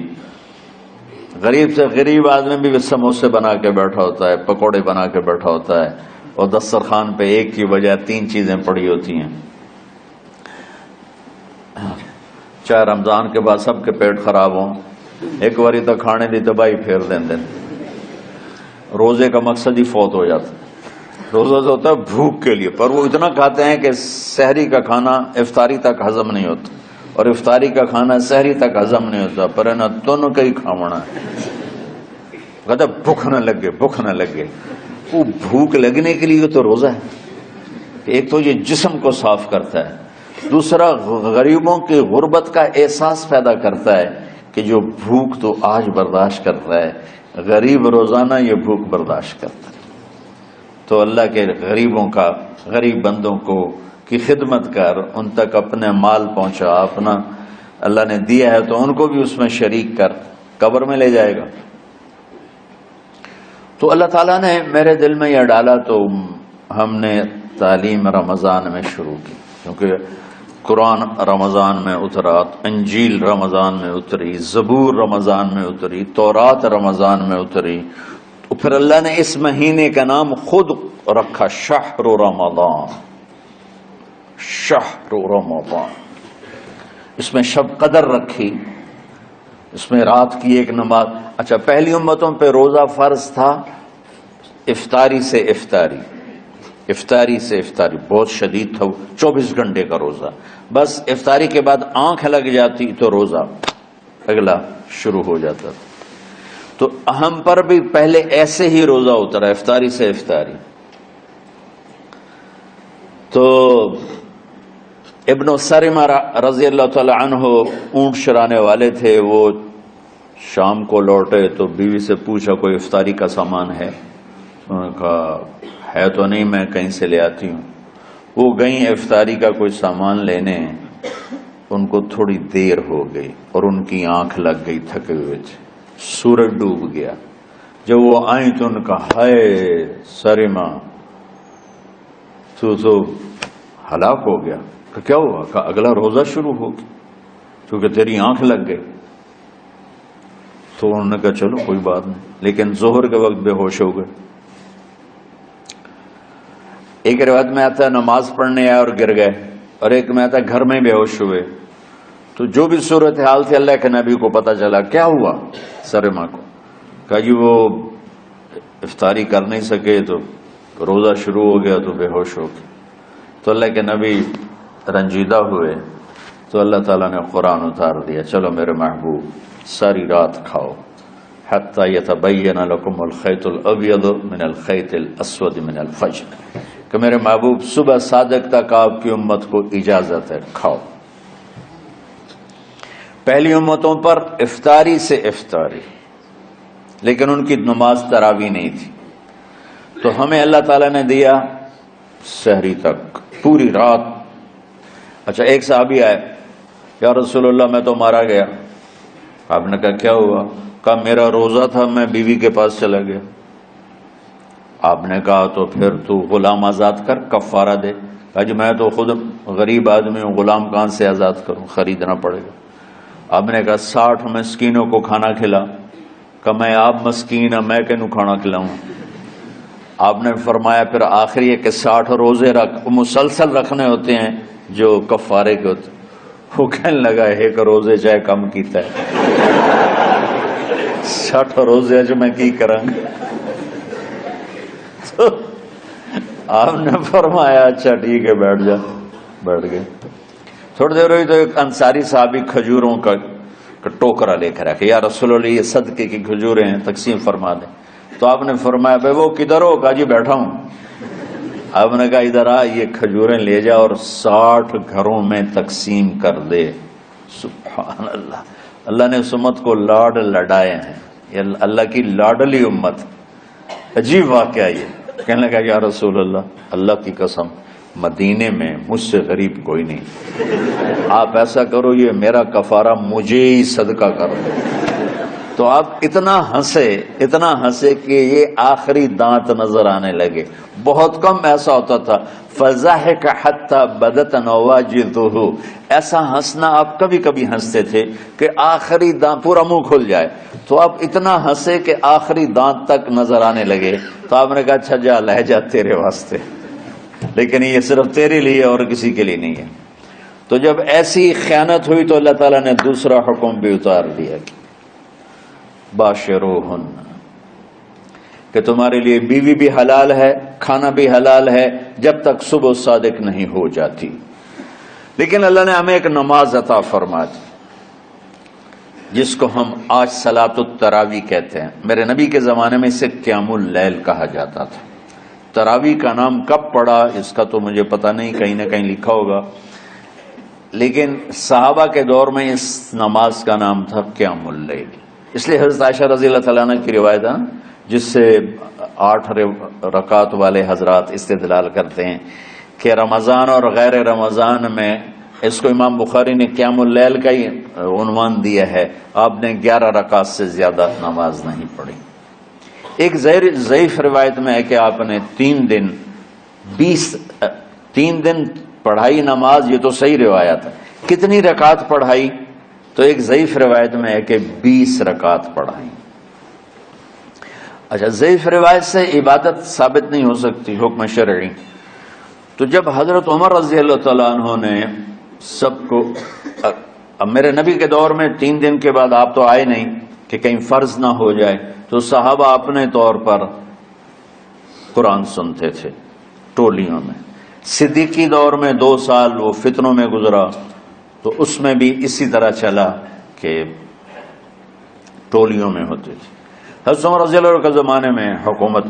غریب سے غریب آدمی بھی سموسے بنا کے بیٹھا ہوتا ہے، پکوڑے بنا کے بیٹھا ہوتا ہے، اور دسترخوان پہ ایک کی بجائے 3 چیزیں پڑی ہوتی ہیں۔ چاہے رمضان کے بعد سب کے پیٹ خراب ہوں، ایک باری تو کھانے دی تباہی پھیر دیں۔ روزے کا مقصد ہی فوت ہو جاتا ہے۔ روزہ تو ہوتا ہے بھوک کے لیے، پر وہ اتنا کھاتے ہیں کہ سحری کا کھانا افطاری تک ہضم نہیں ہوتا، اور افطاری کا کھانا سحری تک ہضم نہیں ہوتا، پر نہ دونوں کا ہی کھاونا ہے۔ کہتا بھوک نہ لگے، وہ بھوک لگنے کے لیے تو روزہ ہے۔ ایک تو یہ جسم کو صاف کرتا ہے، دوسرا غریبوں کی غربت کا احساس پیدا کرتا ہے کہ جو بھوک تو آج برداشت کرتا ہے، غریب روزانہ یہ بھوک برداشت کرتا ہے۔ تو اللہ کے غریب بندوں کی خدمت کر، ان تک اپنے مال پہنچا، اپنا اللہ نے دیا ہے تو ان کو بھی اس میں شریک کر، قبر میں لے جائے گا۔ تو اللہ تعالیٰ نے میرے دل میں یہ ڈالا، تو ہم نے تعلیم رمضان میں شروع کی، کیونکہ قرآن رمضان میں اترا، انجیل رمضان میں اتری، زبور رمضان میں اتری، تورات رمضان میں اتری، تو پھر اللہ نے اس مہینے کا نام خود رکھا شہر رمضان، شہر رمضان۔ اس میں شب قدر رکھی، اس میں رات کی ایک نماز۔ اچھا، پہلی امتوں پہ روزہ فرض تھا افطاری سے افطاری، بہت شدید تھا، 24 گھنٹے کا روزہ، بس افطاری کے بعد آنکھ لگ جاتی تو روزہ اگلا شروع ہو جاتا تھا۔ تو ہم پر بھی پہلے ایسے ہی روزہ اترا، افطاری سے افطاری۔ تو ابن سرمہ رضی اللہ تعالی عنہ اونٹ چرانے والے تھے، وہ شام کو لوٹے تو بیوی سے پوچھا کوئی افطاری کا سامان ہے؟ انہوں نے کہا ہے تو نہیں، میں کہیں سے لے آتی ہوں۔ وہ گئیں افطاری کا کوئی سامان لینے، ان کو تھوڑی دیر ہو گئی اور ان کی آنکھ لگ گئی، تھکے ہوئے تھے، سورج ڈوب گیا۔ جب وہ آئیں تو ان کا ہائے سرمہ تو ہلاک ہو گیا۔ کہ کیا ہوا؟ کہ اگلا روزہ شروع ہو گیا کیونکہ تیری آنکھ لگ گئی۔ تو انہوں نے کہا چلو کوئی بات نہیں، لیکن ظہر کے وقت بے ہوش ہو گئے۔ ایک روایت میں آتا ہے نماز پڑھنے آئے اور گر گئے، اور ایک میں آتا ہے گھر میں بے ہوش ہوئے۔ تو جو بھی صورتحال تھی اللہ کے نبی کو پتہ چلا۔ کیا ہوا سرمہ کو؟ کہا جی وہ افطاری کر نہیں سکے تو روزہ شروع ہو گیا تو بے ہوش ہو گئے۔ تو اللہ کے نبی رنجیدہ ہوئے، تو اللہ تعالیٰ نے قرآن اتار دیا، چلو میرے محبوب ساری رات کھاؤ، حتی یتبین لکم الخیط الابیض من الخیط الاسود من الفجر، کہ میرے محبوب صبح صادق تک آپ کی امت کو اجازت ہے، کھاؤ۔ پہلی امتوں پر افطاری سے افطاری، لیکن ان کی نماز تراویح نہیں تھی، تو ہمیں اللہ تعالیٰ نے دیا سحری تک، پوری رات۔ اچھا، ایک صحابی آئے، یا رسول اللہ میں تو مارا گیا۔ آپ نے کہا کیا ہوا؟ کہا میرا روزہ تھا، میں بیوی کے پاس چلا گیا۔ آپ نے کہا تو پھر تو غلام آزاد کر، کفارہ دے۔ کہا جی میں تو خود غریب آدمی ہوں، غلام کہاں سے آزاد کروں، خریدنا پڑے گا۔ آپ نے کہا 60 مسکینوں کو کھانا کھلا۔ کہ میں آپ مسکین ہیں، میں کینوں کھانا کھلاؤں؟ آپ نے فرمایا پھر آخری ہے کہ 60 روزے مسلسل رکھنے ہوتے ہیں جو کفارے کے ہوتے ہیں۔ وہ کہنے لگا ایک روزے چاہے کم کیتا ہے 60 روزے جو میں کی کروں گا۔ تو آپ نے فرمایا اچھا ٹھیک ہے بیٹھ جا۔ بیٹھ گئے۔ تھوڑی دیر ہوئی تو ایک انصاری صحابی کھجوروں کا ٹوکرا لے کر رکھے، یا رسول اللہ یہ صدقے کی کھجوریں ہیں، تقسیم فرما دیں۔ تو آپ نے فرمایا بھائی وہ کدھر ہو؟ کہا جی بیٹھا ہوں۔ آپ نے کہا ادھر آ، یہ کھجوریں لے جا اور 60 گھروں میں تقسیم کر دے۔ سبحان اللہ، اللہ نے اس امت کو لاڈ لڈائے ہیں، یہ اللہ کی لاڈلی امت۔ عجیب واقعہ یہ، کہنے لگا یا رسول اللہ کی قسم مدینے میں مجھ سے غریب کوئی نہیں، آپ ایسا کرو یہ میرا کفارہ مجھے ہی صدقہ کرو۔ تو آپ اتنا ہنسے کہ یہ آخری دانت نظر آنے لگے۔ بہت کم ایسا ہوتا تھا فضحك حتى بدت نواجذه، ایسا ہنسنا آپ کبھی کبھی ہنستے تھے کہ آخری دانت پورا منہ کھل جائے، تو آپ اتنا ہنسے کہ آخری دانت تک نظر آنے لگے۔ تو آپ نے کہا اچھا جا لہ جا تیرے واسطے، لیکن یہ صرف تیرے لیے اور کسی کے لیے نہیں ہے۔ تو جب ایسی خیانت ہوئی تو اللہ تعالیٰ نے دوسرا حکم بھی اتار دیا، باشروہن، کہ تمہارے لیے بیوی بھی حلال ہے، کھانا بھی حلال ہے جب تک صبح صادق نہیں ہو جاتی۔ لیکن اللہ نے ہمیں ایک نماز عطا فرما دی جس کو ہم آج صلاۃ التراویح کہتے ہیں۔ میرے نبی کے زمانے میں اسے قیام اللیل کہا جاتا تھا۔ تراویح کا نام کب پڑا اس کا تو مجھے پتہ نہیں، کہیں نہ کہیں لکھا ہوگا، لیکن صحابہ کے دور میں اس نماز کا نام تھا قیام اللیل۔ اس لیے حضرت عائشہ رضی اللہ تعالیٰ عنہ کی روایت ہے جس سے 8 رکعت والے حضرات استدلال کرتے ہیں کہ رمضان اور غیر رمضان میں اس کو امام بخاری نے قیام اللیل کا ہی عنوان دیا ہے، آپ نے 11 رکعت سے زیادہ نماز نہیں پڑھی۔ ایک ضعیف روایت میں ہے کہ آپ نے 3 دن پڑھائی نماز، یہ تو صحیح روایت ہے۔ کتنی رکعت پڑھائی؟ تو ایک ضعیف روایت میں ہے کہ 20 رکعت پڑھائی۔ اچھا، ضعیف روایت سے عبادت ثابت نہیں ہو سکتی حکم شرعی۔ تو جب حضرت عمر رضی اللہ تعالیٰ عنہ نے سب کو، اب میرے نبی کے دور میں 3 دن کے بعد آپ تو آئے نہیں کہ کہیں فرض نہ ہو جائے، تو صحابہ اپنے طور پر قرآن سنتے تھے ٹولیوں میں۔ صدیقی دور میں 2 سال وہ فتنوں میں گزرا، تو اس میں بھی اسی طرح چلا کہ ٹولیوں میں ہوتے تھے۔ حضرت عمر رضی اللہ عنہ کے زمانے میں حکومت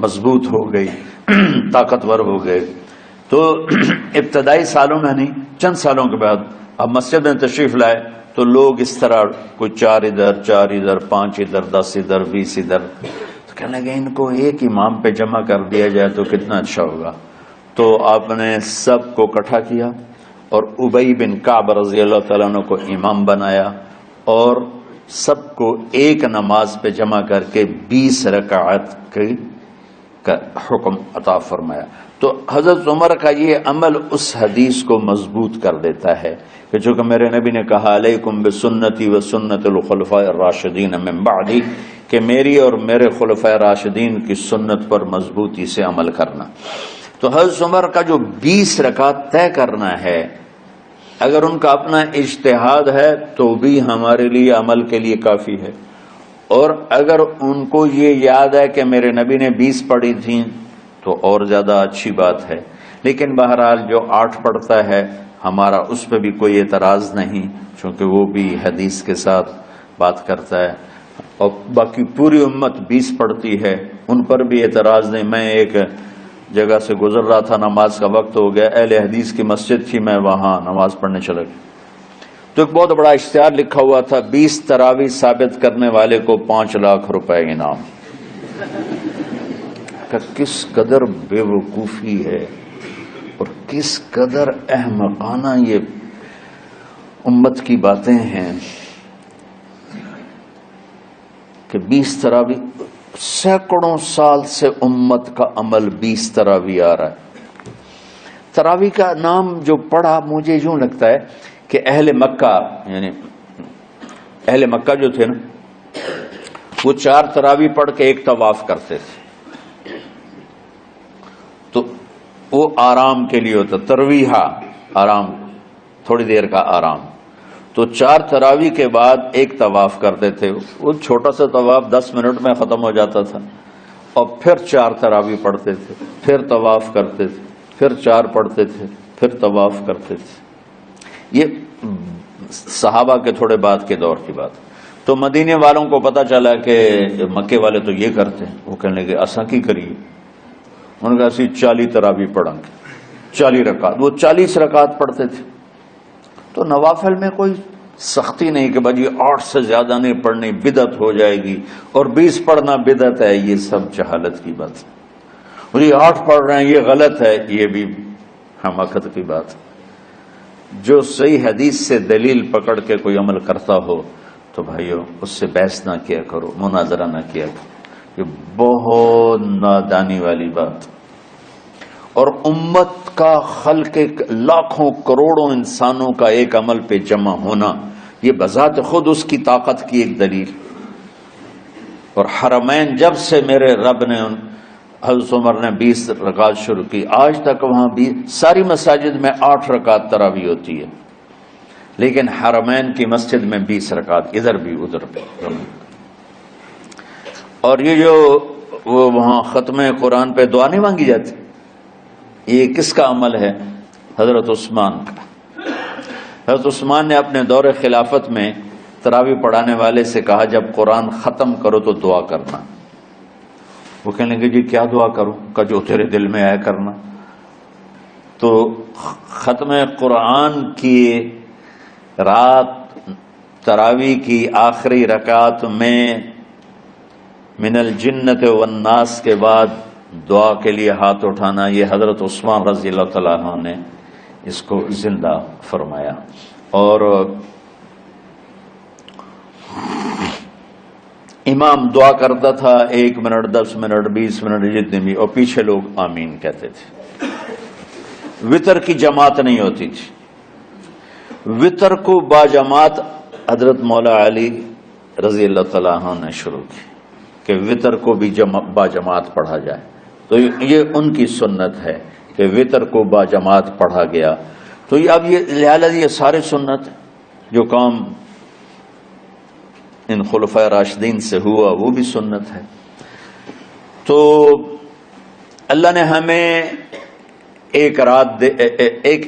مضبوط ہو گئی، طاقتور ہو گئے، تو ابتدائی سالوں میں نہیں، چند سالوں کے بعد اب مسجد میں تشریف لائے تو لوگ اس طرح کوئی 4 ادھر 4 ادھر 5 ادھر 10 ادھر 20 ادھر، تو کہنے لگے ان کو ایک امام پہ جمع کر دیا جائے تو کتنا اچھا ہوگا۔ تو آپ نے سب کو اکٹھا کیا اور ابی بن کعب رضی اللہ تعالیٰ عنہ کو امام بنایا اور سب کو ایک نماز پہ جمع کر کے 20 رکعت کا حکم عطا فرمایا۔ تو حضرت عمر کا یہ عمل اس حدیث کو مضبوط کر دیتا ہے کہ چونکہ میرے نبی نے کہا علیکم بسنتی و سنت الخلفاء الراشدین من بعدی، کہ میری اور میرے خلفاء راشدین کی سنت پر مضبوطی سے عمل کرنا۔ تو حضرت عمر کا جو 20 رکعت طے کرنا ہے، اگر ان کا اپنا اجتہاد ہے تو بھی ہمارے لیے عمل کے لیے کافی ہے، اور اگر ان کو یہ یاد ہے کہ میرے نبی نے 20 پڑھی تھیں تو اور زیادہ اچھی بات ہے۔ لیکن بہرحال جو 8 پڑھتا ہے ہمارا اس پہ بھی کوئی اعتراض نہیں، چونکہ وہ بھی حدیث کے ساتھ بات کرتا ہے، اور باقی پوری امت 20 پڑھتی ہے ان پر بھی اعتراض نہیں۔ میں ایک جگہ سے گزر رہا تھا، نماز کا وقت ہو گیا، اہل حدیث کی مسجد تھی، میں وہاں نماز پڑھنے چلا گیا تو ایک بہت بڑا اشتہار لکھا ہوا تھا 20 تراویح ثابت کرنے والے کو 5 لاکھ روپے انعام۔ کہ کس قدر بے وقوفی ہے اور کس قدر احمقانہ یہ امت کی باتیں ہیں۔ کہ 20 تراویح، سینکڑوں سال سے امت کا عمل 20 تراویح آ رہا ہے۔ تراویح کا نام جو پڑھا مجھے یوں لگتا ہے کہ اہل مکہ، یعنی اہل مکہ جو تھے نا، وہ 4 تراویح پڑھ کے ایک طواف کرتے تھے، تو وہ آرام کے لیے ہوتا، ترویحہ آرام، تھوڑی دیر کا آرام، تو 4 تراویح کے بعد ایک طواف کرتے تھے۔ وہ چھوٹا سا طواف 10 منٹ میں ختم ہو جاتا تھا، اور پھر 4 تراویح پڑھتے تھے، پھر طواف کرتے تھے، پھر 4 پڑھتے تھے، پھر طواف کرتے تھے۔ یہ صحابہ کے تھوڑے بعد کے دور کی بات۔ تو مدینے والوں کو پتا چلا کہ مکے والے تو یہ کرتے ہیں، وہ کہنے لگے اساں کی کریے؟ انہوں نے کہا اسی 40 تراویح پڑھیں گے، 40 رکعت۔ وہ 40 رکعت پڑھتے تھے۔ تو نوافل میں کوئی سختی نہیں کہ بھائی 8 سے زیادہ نہیں پڑھنی، بدعت ہو جائے گی، اور 20 پڑھنا بدعت ہے، یہ سب جہالت کی بات ہے۔ اور یہ 8 پڑھ رہے ہیں یہ غلط ہے، یہ بھی حماقت کی بات ہے۔ جو صحیح حدیث سے دلیل پکڑ کے کوئی عمل کرتا ہو تو بھائیو اس سے بحث نہ کیا کرو، مناظرہ نہ کیا کرو، یہ بہت نادانی والی بات۔ اور امت کا خلق لاکھوں کروڑوں انسانوں کا ایک عمل پہ جمع ہونا، یہ بذات خود اس کی طاقت کی ایک دلیل۔ اور حرمین جب سے میرے رب نے حضرت عمر نے 20 رکعت شروع کی، آج تک وہاں بھی ساری مساجد میں 8 رکعت تراویح ہوتی ہے، لیکن حرمین کی مسجد میں 20 رکعت، ادھر بھی ادھر بھی۔ اور یہ جو وہ وہاں ختم قرآن پہ دعا نہیں مانگی جاتی، یہ کس کا عمل ہے؟ حضرت عثمان کا۔ حضرت عثمان نے اپنے دور خلافت میں تراویح پڑھانے والے سے کہا جب قرآن ختم کرو تو دعا کرنا۔ وہ کہنے لگے جی کیا دعا کروں؟ کہ جو تیرے دل میں آیا کرنا۔ تو ختم قرآن کی رات تراویح کی آخری رکعت میں من الجنت والناس کے بعد دعا کے لیے ہاتھ اٹھانا، یہ حضرت عثمان رضی اللہ تعالیٰ عنہ نے اس کو زندہ فرمایا۔ اور امام دعا کرتا تھا 1 منٹ 10 منٹ 20 منٹ جتنے بھی، اور پیچھے لوگ آمین کہتے تھے۔ وتر کی جماعت نہیں ہوتی تھی، وتر کو باجماعت حضرت مولا علی رضی اللہ تعالیٰ عنہ نے شروع کی کہ وتر کو بھی باجماعت پڑھا جائے۔ تو یہ ان کی سنت ہے کہ وتر کو باجماعت پڑھا گیا۔ تو یہ اب یہ لہٰذا یہ سارے سنت جو کام ان خلفائے راشدین سے ہوا وہ بھی سنت ہے۔ تو اللہ نے ہمیں ایک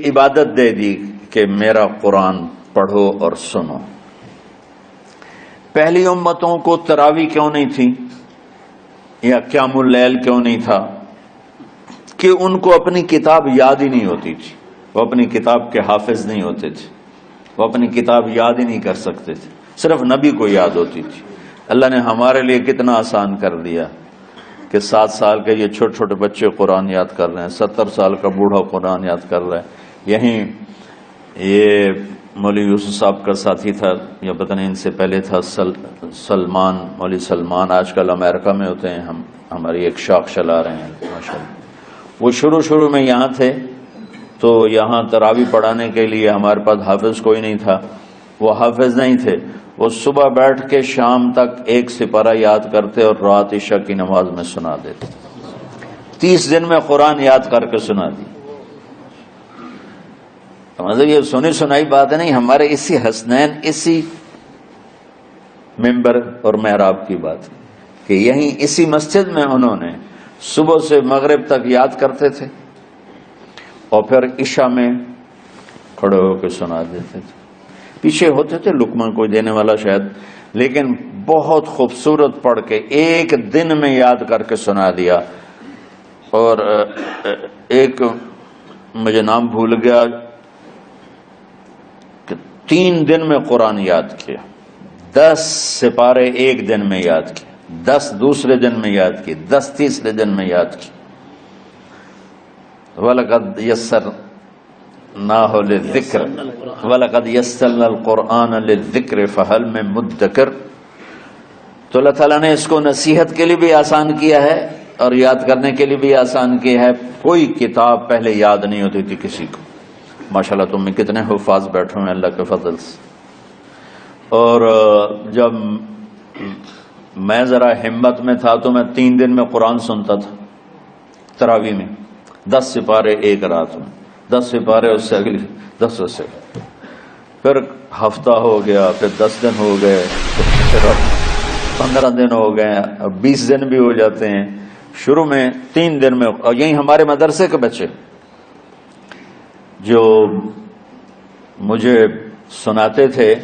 عبادت دے دی کہ میرا قرآن پڑھو اور سنو۔ پہلی امتوں کو تراویح کیوں نہیں تھی یا قیام اللیل کیوں نہیں تھا؟ کہ ان کو اپنی کتاب یاد ہی نہیں ہوتی تھی، وہ اپنی کتاب کے حافظ نہیں ہوتے تھے، وہ اپنی کتاب یاد ہی نہیں کر سکتے تھے، صرف نبی کو یاد ہوتی تھی۔ اللہ نے ہمارے لیے کتنا آسان کر دیا کہ 7 سال کے یہ چھوٹے چھوٹے بچے قرآن یاد کر رہے ہیں، 70 سال کا بوڑھا قرآن یاد کر رہا ہے۔ یہیں یہ مولوی یوسف صاحب کا ساتھی تھا یا پتہ نہیں ان سے پہلے تھا، سلمان، مولوی سلمان، آج کل امریکہ میں ہوتے ہیں، ہماری ایک شاخ چلا رہے ہیں ماشاءاللہ۔ وہ شروع میں یہاں تھے تو یہاں تراویح پڑھانے کے لیے ہمارے پاس حافظ کوئی نہیں تھا، وہ حافظ نہیں تھے، وہ صبح بیٹھ کے شام تک ایک سپارہ یاد کرتے اور رات عشاء کی نماز میں سنا دیتے۔ 30 دن میں قرآن یاد کر کے سنا دی۔ مطلب یہ سنی سنائی بات نہیں، ہمارے اسی حسنین، اسی ممبر اور محراب کی بات کہ یہیں اسی مسجد میں انہوں نے صبح سے مغرب تک یاد کرتے تھے اور پھر عشاء میں کھڑے ہو کے سنا دیتے تھے۔ پیچھے ہوتے تھے لقمہ کوئی دینے والا شاید، لیکن بہت خوبصورت پڑھ کے ایک دن میں یاد کر کے سنا دیا۔ اور ایک مجھے نام بھول گیا کہ 3 دن میں قرآن یاد کیا، 10 سپارے ایک دن میں یاد کیا، 10 دوسرے دن میں یاد کیے، 10 تیسرے دن میں یاد کیے۔ وَلَقَدْ يَسَّرْنَاهُ لِلذِّكْرِ وَلَقَدْ يَسَّرْنَا الْقُرْآنَ لِلذِّكْرِ فَهَلْ مِن مُدَّكِرٍ۔ تو اللہ تعالیٰ نے اس کو نصیحت کے لیے بھی آسان کیا ہے اور یاد کرنے کے لیے بھی آسان کیا ہے. کوئی کتاب پہلے یاد نہیں ہوتی تھی کسی کو. ماشاءاللہ تم میں کتنے حفاظ بیٹھے ہوئے اللہ کے فضل سے. اور جب میں ذرا ہمت میں تھا تو میں 3 دن میں قرآن سنتا تھا تراویح میں. 10 سپارے ایک رات میں, 10 سپارے اس سے اگلی 10 سے, پھر ہفتہ ہو گیا, پھر 10 دن ہو گئے, پھر 15 دن ہو گئے, اب 20 دن بھی ہو جاتے ہیں. شروع میں 3 دن میں. اور یہی ہمارے مدرسے کے بچے جو مجھے سناتے تھے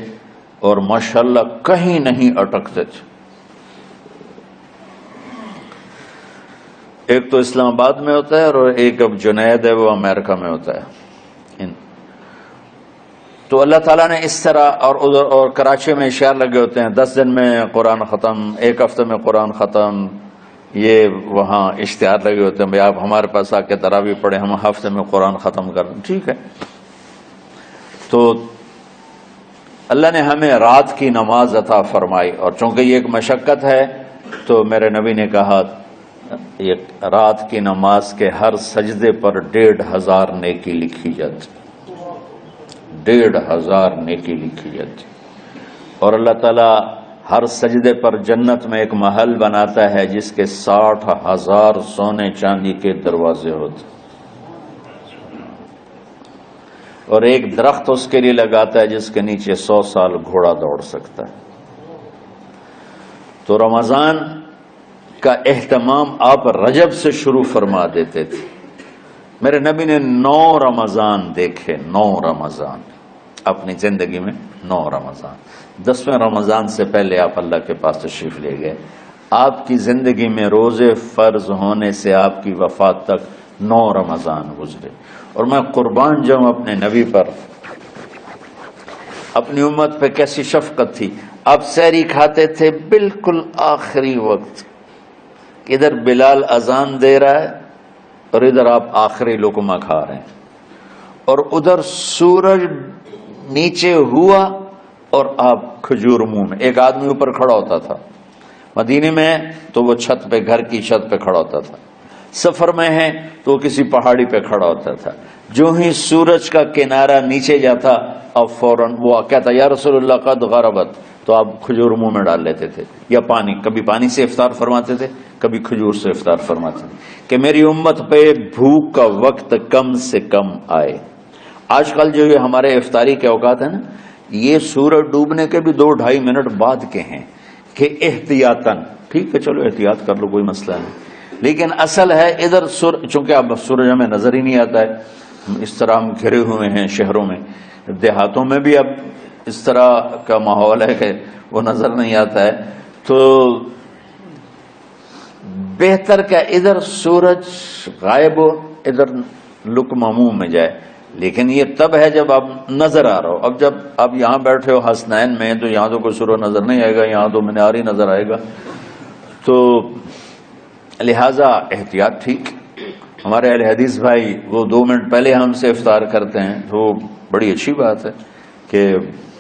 اور ماشاءاللہ کہیں نہیں اٹکتے تھے. ایک تو اسلام آباد میں ہوتا ہے اور ایک اب جنید ہے وہ امریکہ میں ہوتا ہے. تو اللہ تعالیٰ نے اس طرح اور کراچی میں اشعار لگے ہوتے ہیں 10 دن میں قرآن ختم, 1 ہفتے میں قرآن ختم. یہ وہاں اشتہار لگے ہوتے ہیں بھائی آپ ہمارے پاس آ کے تراویح پڑھیں, ہم ہفتے میں قرآن ختم کر دیں. ٹھیک ہے. تو اللہ نے ہمیں رات کی نماز عطا فرمائی, اور چونکہ یہ ایک مشقت ہے تو میرے نبی نے کہا یہ رات کی نماز کے ہر سجدے پر 1500 نیکی لکھی جاتی, 1500 نیکی لکھی جاتی. اور اللہ تعالیٰ ہر سجدے پر جنت میں ایک محل بناتا ہے جس کے 60,000 سونے چاندی کے دروازے ہوتے, اور ایک درخت اس کے لیے لگاتا ہے جس کے نیچے 100 سال گھوڑا دوڑ سکتا ہے. تو رمضان کا اہتمام آپ رجب سے شروع فرما دیتے تھے. میرے نبی نے 9 رمضان دیکھے, 9 رمضان اپنی زندگی میں, 9 رمضان. 10ویں رمضان سے پہلے آپ اللہ کے پاس تشریف لے گئے. آپ کی زندگی میں روزے فرض ہونے سے آپ کی وفات تک 9 رمضان گزرے. اور میں قربان جاؤں اپنے نبی پر, اپنی امت پہ کیسی شفقت تھی. آپ سحری کھاتے تھے بالکل آخری وقت, ادھر بلال اذان دے رہا ہے اور ادھر آپ آخری لقمہ کھا رہے ہیں, اور ادھر سورج نیچے ہوا اور آپ کھجور منہ میں. ایک آدمی اوپر کھڑا ہوتا تھا مدینے میں تو وہ چھت پہ, گھر کی چھت پہ کھڑا ہوتا تھا. سفر میں ہے تو وہ کسی پہاڑی پہ کھڑا ہوتا تھا. جو ہی سورج کا کنارہ نیچے جاتا اب فوراً وہ کہتا یا رسول اللہ قد غربت, تو آپ کھجور منہ میں ڈال لیتے تھے, یا پانی. کبھی پانی سے افطار فرماتے تھے, کبھی کھجور سے افطار فرماتے تھے کہ میری امت پہ بھوک کا وقت کم سے کم آئے. آج کل جو یہ ہمارے افطاری کے اوقات ہیں نا, یہ سورج ڈوبنے کے بھی 2-2.5 منٹ بعد کے ہیں کہ احتیاطاً. ٹھیک ہے چلو احتیاط کر لو, کوئی مسئلہ نہیں, لیکن اصل ہے ادھر چونکہ اب سورج ہمیں نظر ہی نہیں آتا ہے, اس طرح ہم گھرے ہوئے ہیں شہروں میں. دیہاتوں میں بھی اب اس طرح کا ماحول ہے کہ وہ نظر نہیں آتا ہے. تو بہتر کہ ادھر سورج غائب ہو, ادھر لقمہ منہ میں جائے. لیکن یہ تب ہے جب آپ نظر آ رہا ہو. اب جب آپ یہاں بیٹھے ہو حسنین میں تو یہاں تو کوئی سورج نظر نہیں آئے گا, یہاں تو مینار ہی نظر آئے گا. تو لہذا احتیاط. ٹھیک, ہمارے اہل حدیث بھائی وہ 2 منٹ پہلے ہم سے افطار کرتے ہیں, تو بڑی اچھی بات ہے کہ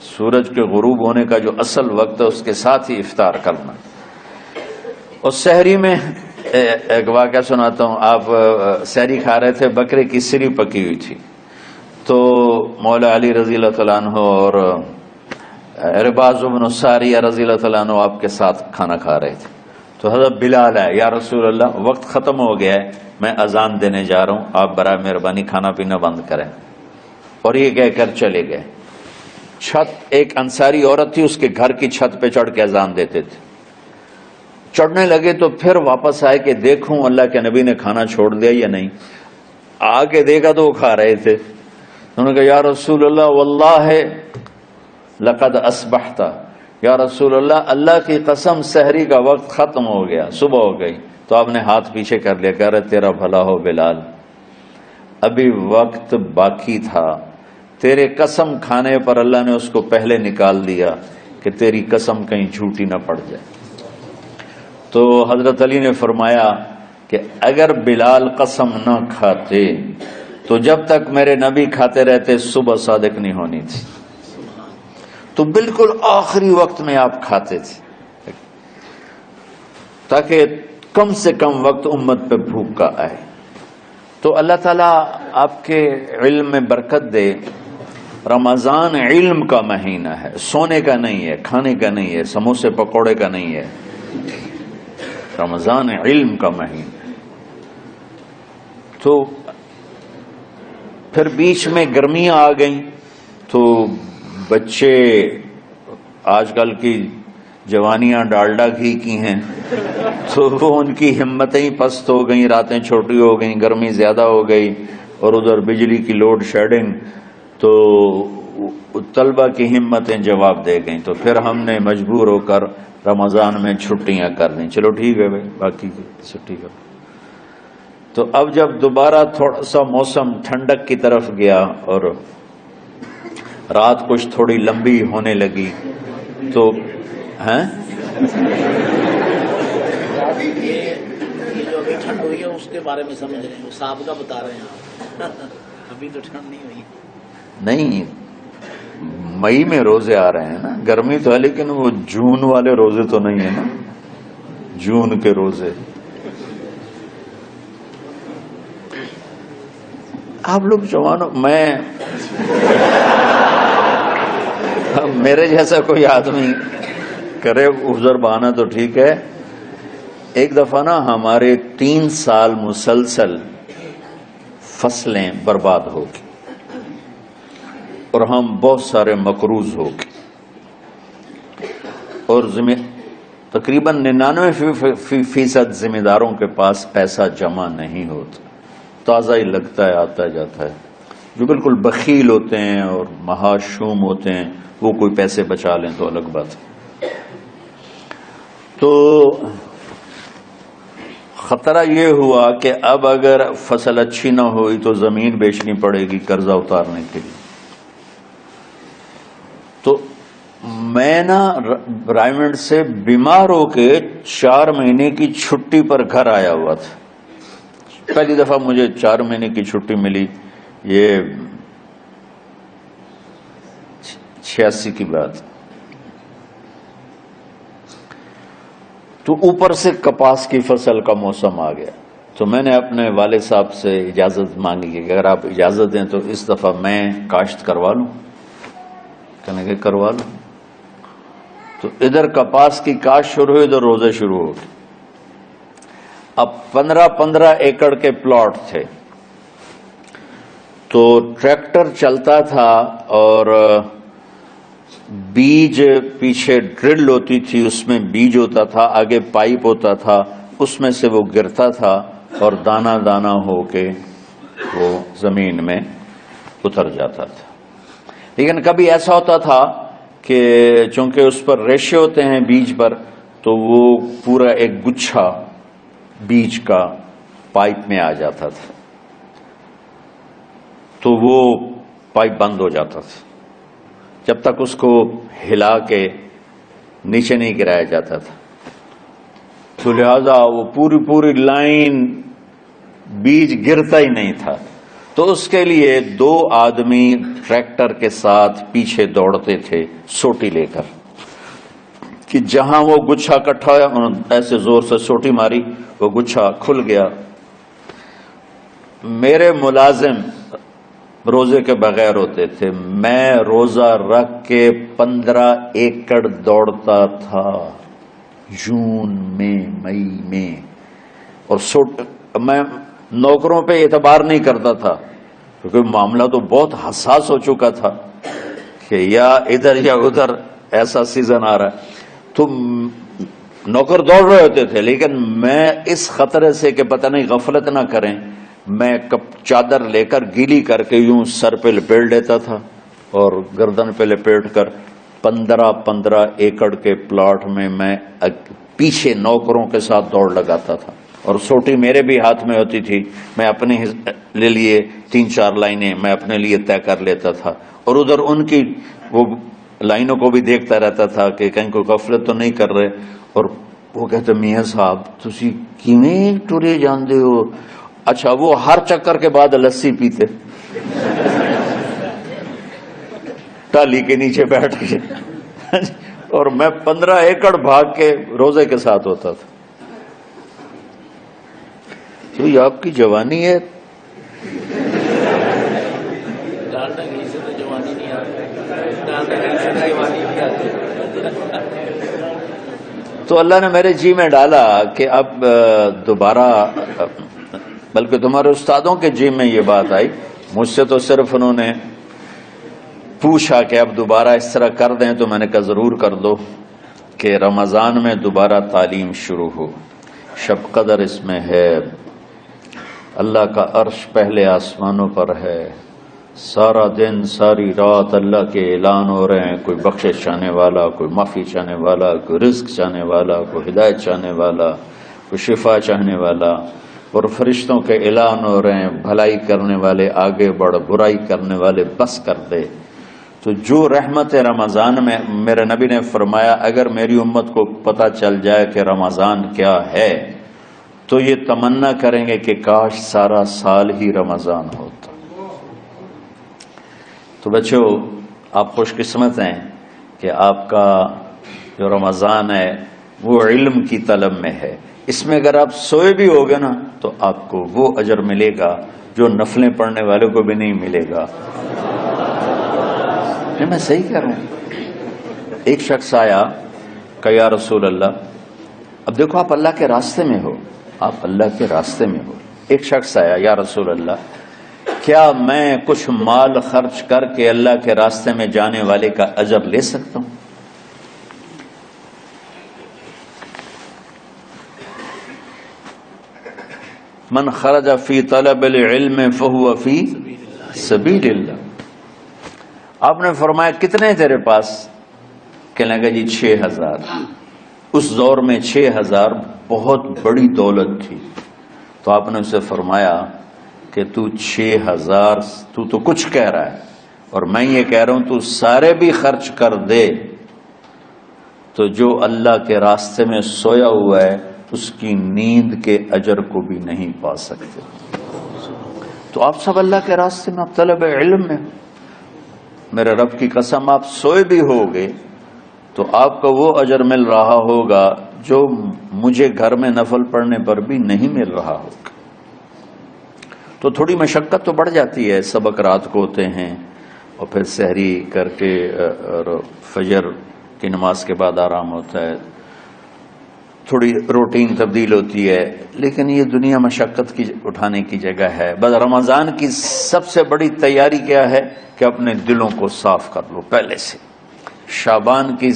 سورج کے غروب ہونے کا جو اصل وقت ہے اس کے ساتھ ہی افطار کرنا. اور سحری میں ایک واقعہ سناتا ہوں. آپ سحری کھا رہے تھے, بکرے کی سری پکی ہوئی تھی, تو مولا علی رضی اللہ تعالیٰ عنہ اور عرباض بن ساریہ رضی اللہ تعالیٰ عنہ آپ کے ساتھ کھانا کھا رہے تھے. تو حضرت بلال ہے, یا رسول اللہ وقت ختم ہو گیا ہے, میں اذان دینے جا رہا ہوں, آپ برائے مہربانی کھانا پینا بند کریں. اور یہ کہہ کر چلے گئے. چھت, ایک انصاری عورت تھی, اس کے گھر کی چھت پہ چڑھ کے اذان دیتے تھے. چڑھنے لگے تو پھر واپس آئے کہ دیکھوں اللہ کے نبی نے کھانا چھوڑ دیا یا نہیں. آگے دیکھا تو وہ کھا رہے تھے. انہوں نے کہا یا رسول اللہ واللہ لقد اصبحت, یا رسول اللہ اللہ کی قسم سحری کا وقت ختم ہو گیا, صبح ہو گئی. تو آپ نے ہاتھ پیچھے کر لیا, کہہ رہے تیرا بھلا ہو بلال, ابھی وقت باقی تھا, تیرے قسم کھانے پر اللہ نے اس کو پہلے نکال دیا کہ تیری قسم کہیں جھوٹی نہ پڑ جائے. تو حضرت علی نے فرمایا کہ اگر بلال قسم نہ کھاتے تو جب تک میرے نبی کھاتے رہتے صبح صادق نہیں ہونی تھی. تو بالکل آخری وقت میں آپ کھاتے تھے. تاکہ کم سے کم وقت امت پہ بھوک کا آئے. تو اللہ تعالیٰ آپ کے علم میں برکت دے. رمضان علم کا مہینہ ہے، سونے کا نہیں ہے، کھانے کا نہیں ہے، سموسے پکوڑے کا نہیں ہے. رمضان علم کا مہینہ ہے. تو پھر بیچ میں گرمیاں آ گئیں تو بچے، آج کل کی جوانیاں ڈالڈا گھی کی ہیں، تو ان کی ہمتیں ہی پست ہو گئیں، راتیں چھوٹی ہو گئیں، گرمی زیادہ ہو گئی، اور ادھر بجلی کی لوڈ شیڈنگ، تو طلبہ کی ہمتیں جواب دے گئیں. تو پھر ہم نے مجبور ہو کر رمضان میں چھٹیاں کر دیں. چلو ٹھیک ہے بھائی، باقی کی چھٹی کر. تو اب جب دوبارہ تھوڑا سا موسم ٹھنڈک کی طرف گیا اور رات کچھ تھوڑی لمبی ہونے لگی تو ہیں جو ابھی ٹھنڈ ہوئی ہے اس کے بارے میں سمجھ رہے ہیں، صاحب کا بتا رہے ہیں آپ. ابھی تو ٹھنڈ نہیں ہوئی. نہیں، مئی میں روزے آ رہے ہیں نا. گرمی تو ہے لیکن وہ جون والے روزے تو نہیں ہیں نا، جون کے روزے. آپ لوگ جوانوں، میرے جیسا کوئی آدمی کرے عذر بہانا تو ٹھیک ہے. ایک دفعہ نا ہمارے 3 سال مسلسل فصلیں برباد ہو گئی اور ہم بہت سارے مقروض ہو گئے، اور تقریباً 99% ذمہ داروں کے پاس پیسہ جمع نہیں ہوتا. تازہ ہی لگتا ہے، آتا جاتا ہے. جو بالکل بخیل ہوتے ہیں اور مہاشوم ہوتے ہیں وہ کوئی پیسے بچا لیں تو الگ بات ہے. تو خطرہ یہ ہوا کہ اب اگر فصل اچھی نہ ہوئی تو زمین بیچنی پڑے گی قرضہ اتارنے کے لیے. تو میں نا رائمنڈ سے بیمار ہو کے 4 مہینے کی چھٹی پر گھر آیا ہوا تھا. پہلی دفعہ مجھے 4 مہینے کی چھٹی ملی، یہ 86 کی بات. تو اوپر سے کپاس کی فصل کا موسم آ گیا. تو میں نے اپنے والد صاحب سے اجازت مانگی کہ اگر آپ اجازت دیں تو اس دفعہ میں کاشت کروا لوں. کہنے کہ کروا لوں. تو ادھر کپاس کی کاشت شروع ہوئی، ادھر روزے شروع ہو گئے. اب 15 ایکڑ کے پلاٹ تھے، تو ٹریکٹر چلتا تھا اور بیج پیچھے ڈرل ہوتی تھی، اس میں بیج ہوتا تھا، آگے پائپ ہوتا تھا، اس میں سے وہ گرتا تھا اور دانہ دانہ ہو کے وہ زمین میں اتر جاتا تھا. لیکن کبھی ایسا ہوتا تھا کہ چونکہ اس پر ریشے ہوتے ہیں بیج پر، تو وہ پورا ایک گچھا بیج کا پائپ میں آ جاتا تھا، تو وہ پائپ بند ہو جاتا تھا جب تک اس کو ہلا کے نیچے نہیں گرایا جاتا تھا. تو لہذا وہ پوری لائن بیج گرتا ہی نہیں تھا. تو اس کے لیے 2 آدمی ٹریکٹر کے ساتھ پیچھے دوڑتے تھے سوٹی لے کر، کہ جہاں وہ گچھا کٹھا ہوا انہوں نے ایسے زور سے سوٹی ماری، وہ گچھا کھل گیا. میرے ملازم روزے کے بغیر ہوتے تھے، میں روزہ رکھ کے 15 ایکڑ دوڑتا تھا جون میں، مئی میں. اور میں نوکروں پہ اعتبار نہیں کرتا تھا کیونکہ معاملہ تو بہت حساس ہو چکا تھا کہ یا ادھر یا ادھر ایسا سیزن آ رہا ہے. تو نوکر دوڑ رہے ہوتے تھے، لیکن میں اس خطرے سے کہ پتہ نہیں غفلت نہ کریں، میں چادر لے کر گیلی کر کے یوں سر پہ لپیٹ لیتا تھا اور گردن پہ لپیٹ کر 15 ایکڑ کے پلاٹ میں پیچھے نوکروں کے ساتھ دوڑ لگاتا تھا. اور سوٹی میرے بھی ہاتھ میں ہوتی تھی، میں اپنے لیے 3-4 لائنیں میں اپنے لیے طے کر لیتا تھا، اور ادھر ان کی وہ لائنوں کو بھی دیکھتا رہتا تھا کہ کہیں کوئی غفلت تو نہیں کر رہے. اور وہ کہتے میاں صاحب تسی کیویں ٹرے جاندے ہو؟ اچھا، وہ ہر چکر کے بعد لسی پیتے ٹالی کے نیچے بیٹھ کے، اور میں 15 ایکڑ بھاگ کے روزے کے ساتھ ہوتا تھا. تو یہ آپ کی جوانی ہے. ڈالنا گھی سے تو جوانی نہیں آتی، ڈالنا گھی سے تو جوانی نہیں آتی. تو اللہ نے میرے جی میں ڈالا کہ اب دوبارہ، بلکہ تمہارے استادوں کے جی میں یہ بات آئی، مجھ سے تو صرف انہوں نے پوچھا کہ اب دوبارہ اس طرح کر دیں، تو میں نے کہا ضرور کر دو کہ رمضان میں دوبارہ تعلیم شروع ہو. شب قدر اس میں ہے، اللہ کا عرش پہلے آسمانوں پر ہے، سارا دن ساری رات اللہ کے اعلان ہو رہے ہیں، کوئی بخشش چاہنے والا، کوئی معافی چاہنے والا، کوئی رزق چاہنے والا، کوئی ہدایت چاہنے والا، کوئی شفا چاہنے والا، اور فرشتوں کے اعلان ہو رہے ہیں، بھلائی کرنے والے آگے بڑھ، برائی کرنے والے بس کر دے. تو جو رحمت رمضان میں، میرے نبی نے فرمایا اگر میری امت کو پتہ چل جائے کہ رمضان کیا ہے تو یہ تمنا کریں گے کہ کاش سارا سال ہی رمضان ہوتا. تو بچوں، آپ خوش قسمت ہیں کہ آپ کا جو رمضان ہے وہ علم کی طلب میں ہے. اس میں اگر آپ سوئے بھی ہوگے نا تو آپ کو وہ اجر ملے گا جو نفلیں پڑھنے والوں کو بھی نہیں ملے گا. میں صحیح کہہ رہا ہوں. ایک شخص آیا کہ یا رسول اللہ، اب دیکھو آپ اللہ کے راستے میں ہو، آپ اللہ کے راستے میں ہو. ایک شخص آیا، یا رسول اللہ کیا میں کچھ مال خرچ کر کے اللہ کے راستے میں جانے والے کا اجر لے سکتا ہوں؟ من خرج فی طلب العلم فہو فی سبیل اللہ. آپ نے فرمایا کتنے تیرے پاس؟ کہنے لگا جی 6000. اس دور میں 6000 بہت بڑی دولت تھی. تو آپ نے اسے فرمایا کہ تو 6000 تو کچھ کہہ رہا ہے اور میں یہ کہہ رہا ہوں تو سارے بھی خرچ کر دے تو جو اللہ کے راستے میں سویا ہوا ہے اس کی نیند کے اجر کو بھی نہیں پا سکتے. تو آپ سب اللہ کے راستے میں، آپ طلب علم میں، میرے رب کی قسم آپ سوئے بھی ہوگے تو آپ کو وہ اجر مل رہا ہوگا جو مجھے گھر میں نفل پڑھنے پر بھی نہیں مل رہا ہوگا. تو تھوڑی مشقت تو بڑھ جاتی ہے. سبق رات کو ہوتے ہیں اور پھر سحری کر کے اور فجر کی نماز کے بعد آرام ہوتا ہے، تھوڑی روٹین تبدیل ہوتی ہے، لیکن یہ دنیا مشقت کی اٹھانے کی جگہ ہے. بس رمضان کی سب سے بڑی تیاری کیا ہے کہ اپنے دلوں کو صاف کر لو پہلے سے. شعبان کی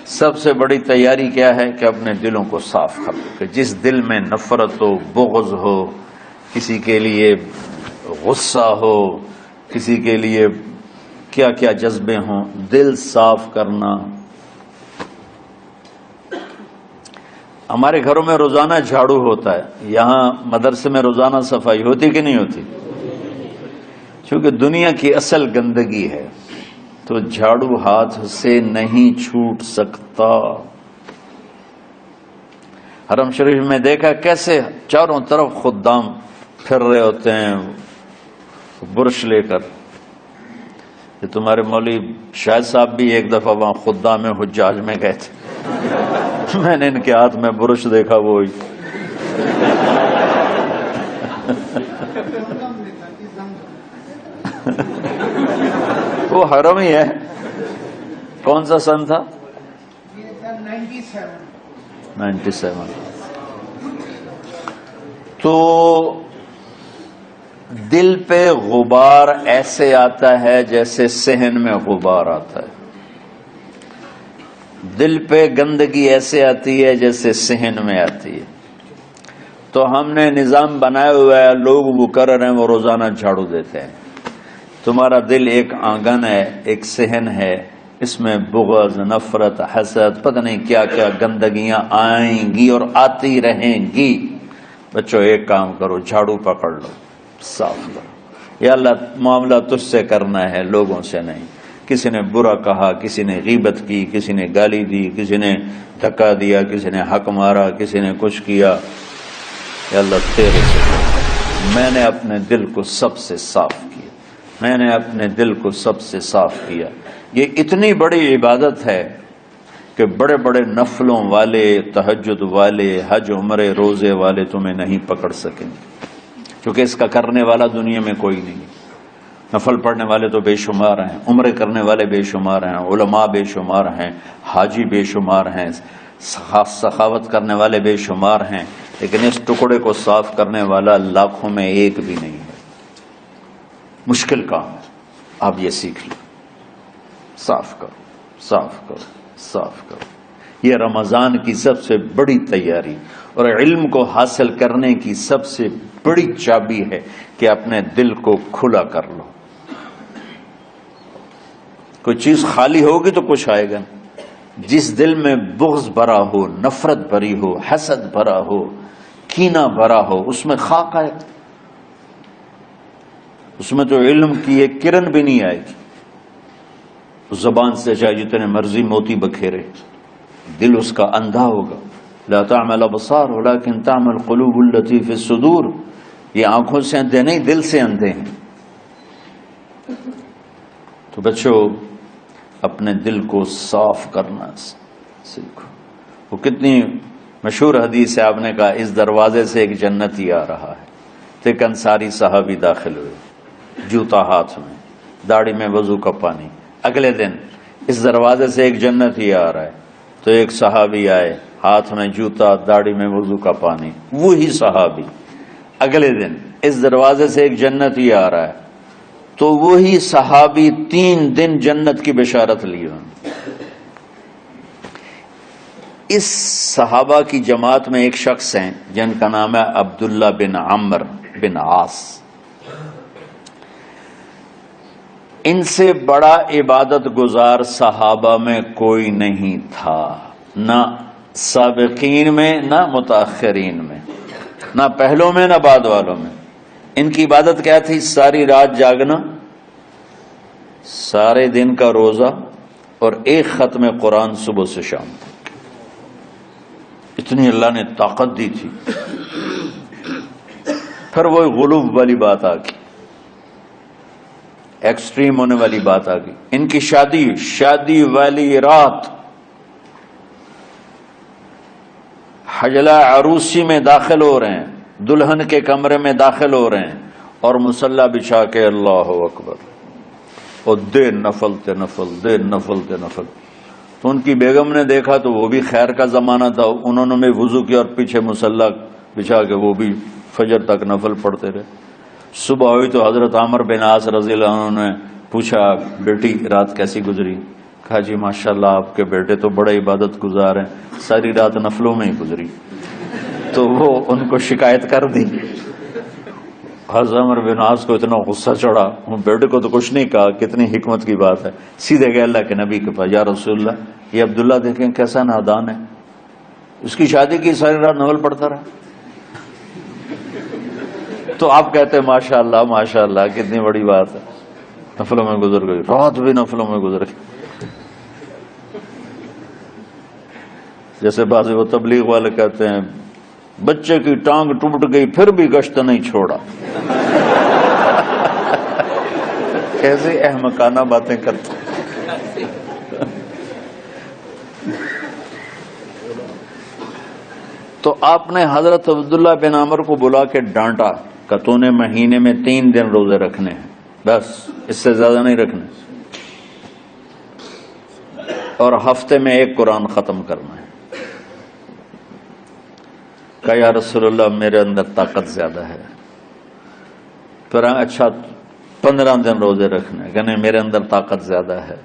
سب سے بڑی تیاری کیا ہے کہ اپنے دلوں کو صاف کر لو، کہ جس دل میں نفرت ہو، بغض ہو، کسی کے لیے غصہ ہو، کسی کے لیے کیا کیا جذبے ہوں، دل صاف کرنا. ہمارے گھروں میں روزانہ جھاڑو ہوتا ہے، یہاں مدرسے میں روزانہ صفائی ہوتی کہ نہیں ہوتی؟ چونکہ دنیا کی اصل گندگی ہے تو جھاڑو ہاتھ سے نہیں چھوٹ سکتا. حرم شریف میں دیکھا کیسے چاروں طرف خدام پھر رہے ہوتے ہیں برش لے کر. یہ تمہارے مولوی شاہد صاحب بھی ایک دفعہ وہاں خدام حجاج میں گئے تھے، میں نے ان کے ہاتھ میں برش دیکھا. وہی وہ حرم ہی ہے. کون سا سن تھا؟ 97. تو دل پہ غبار ایسے آتا ہے جیسے صحن میں غبار آتا ہے. دل پہ گندگی ایسے آتی ہے جیسے صحن میں آتی ہے. تو ہم نے نظام بنایا ہوا ہے، لوگ وہ کر رہے ہیں، وہ روزانہ جھاڑو دیتے ہیں. تمہارا دل ایک آنگن ہے، ایک صحن ہے، اس میں بغض، نفرت، حسد، پتہ نہیں کیا کیا گندگیاں آئیں گی اور آتی رہیں گی. بچوں ایک کام کرو، جھاڑو پکڑ لو، صاف کرو. یا اللہ معاملہ تجھ سے کرنا ہے، لوگوں سے نہیں. کسی نے برا کہا، کسی نے غیبت کی، کسی نے گالی دی، کسی نے دھکا دیا، کسی نے حق مارا، کسی نے کچھ کیا. یا اللہ تیرے سے میں نے اپنے دل کو سب سے صاف کیا، میں نے اپنے دل کو سب سے صاف کیا. یہ اتنی بڑی عبادت ہے کہ بڑے بڑے نفلوں والے، تہجد والے، حج عمرے روزے والے تمہیں نہیں پکڑ سکیں گے، کیونکہ اس کا کرنے والا دنیا میں کوئی نہیں ہے۔ نفل پڑھنے والے تو بے شمار ہیں، عمرے کرنے والے بے شمار ہیں، علماء بے شمار ہیں، حاجی بے شمار ہیں، سخاوت کرنے والے بے شمار ہیں، لیکن اس ٹکڑے کو صاف کرنے والا لاکھوں میں ایک بھی نہیں ہے۔ مشکل کام ہے، آپ یہ سیکھ لیں، صاف کرو، صاف کرو، صاف کرو۔ یہ رمضان کی سب سے بڑی تیاری اور علم کو حاصل کرنے کی سب سے بڑی چابی ہے کہ اپنے دل کو کھلا کر لو۔ کوئی چیز خالی ہوگی تو کچھ آئے گا۔ جس دل میں بغض بھرا ہو، نفرت بھری ہو، حسد بھرا ہو، کینہ بھرا ہو، اس میں خاک آئے گا، اس میں تو علم کی ایک کرن بھی نہیں آئے گی۔ زبان سے چاہے جتنے مرضی موتی بکھیرے، دل اس کا اندھا ہوگا۔ لا تعمل ابصار ولكن تعمل قلوب التي في الصدور، یہ آنکھوں سے اندھے نہیں، دل سے اندھے ہیں۔ تو بچوں، اپنے دل کو صاف کرنا سیکھو۔ وہ کتنی مشہور حدیث ہے، آپ نے کہا اس دروازے سے ایک جنتی آ رہا ہے، تو ایک انصاری صحابی داخل ہوئے، جوتا ہاتھ میں، داڑھی میں وضو کا پانی۔ اگلے دن اس دروازے سے ایک جنتی آ رہا ہے، تو ایک صحابی آئے، ہاتھ میں جوتا، داڑھی میں وضو کا پانی، وہی صحابی۔ اگلے دن اس دروازے سے ایک جنتی آ رہا ہے، تو وہی صحابی 3 دن جنت کی بشارت لی۔ اس صحابہ کی جماعت میں ایک شخص ہیں جن کا نام ہے عبداللہ بن عمر بن عاص۔ ان سے بڑا عبادت گزار صحابہ میں کوئی نہیں تھا، نہ سابقین میں نہ متاخرین میں، نہ پہلوں میں نہ بعد والوں میں۔ ان کی عبادت کیا تھی؟ ساری رات جاگنا، سارے دن کا روزہ، اور ایک ختم قرآن صبح سے شام تک۔ اتنی اللہ نے طاقت دی تھی۔ پھر وہ غلوب والی بات آ گئی، ایکسٹریم ہونے والی بات آ گئی۔ ان کی شادی والی رات حجلہ عروسی میں داخل ہو رہے ہیں، دلہن کے کمرے میں داخل ہو رہے ہیں، اور مصلی بچھا کے اللہ اکبر، اور دیر نفل تے نفل، دیر نفل تے نفل۔ تو ان کی بیگم نے دیکھا تو وہ بھی خیر کا زمانہ تھا، انہوں نے بھی وضو کیا اور پیچھے مصلی بچھا کے وہ بھی فجر تک نفل پڑھتے رہے۔ صبح ہوئی تو حضرت عمر بن عاص رضی اللہ عنہ نے پوچھا، بیٹی رات کیسی گزری؟ کہا جی ماشاءاللہ آپ کے بیٹے تو بڑے عبادت گزار ہیں، ساری رات نفلوں میں ہی گزری۔ تو وہ ان کو شکایت کر دی۔ حضرت عمر بن عاص کو اتنا غصہ چڑھا، بیٹے کو تو کچھ نہیں کہا، کتنی حکمت کی بات ہے، سیدھے گئے اللہ کے نبی کے پاس، یا رسول اللہ یہ عبداللہ دیکھیں کیسا نادان ہے، اس کی شادی کی ساری رات نفل پڑھتا رہا۔ تو آپ کہتے ہیں ماشاءاللہ ماشاءاللہ کتنی بڑی بات ہے، نفلوں میں گزر گئی، رات بھی نفلوں میں گزر گئی۔ جیسے بعض وہ تبلیغ والے کہتے ہیں بچے کی ٹانگ ٹوٹ گئی پھر بھی گشت نہیں چھوڑا۔ کیسے احمقانہ باتیں کرتے۔ تو آپ نے حضرت عبداللہ بن عمر کو بلا کے ڈانٹا کہ تو نے مہینے میں 3 دن روزے رکھنے ہیں، بس اس سے زیادہ نہیں رکھنے، اور ہفتے میں 1 قرآن ختم کرنا ہے۔ کہا یا رسول اللہ میرے اندر طاقت زیادہ ہے۔ پھر اچھا 15 دن روزے رکھنے، کہنے میرے اندر طاقت زیادہ ہے۔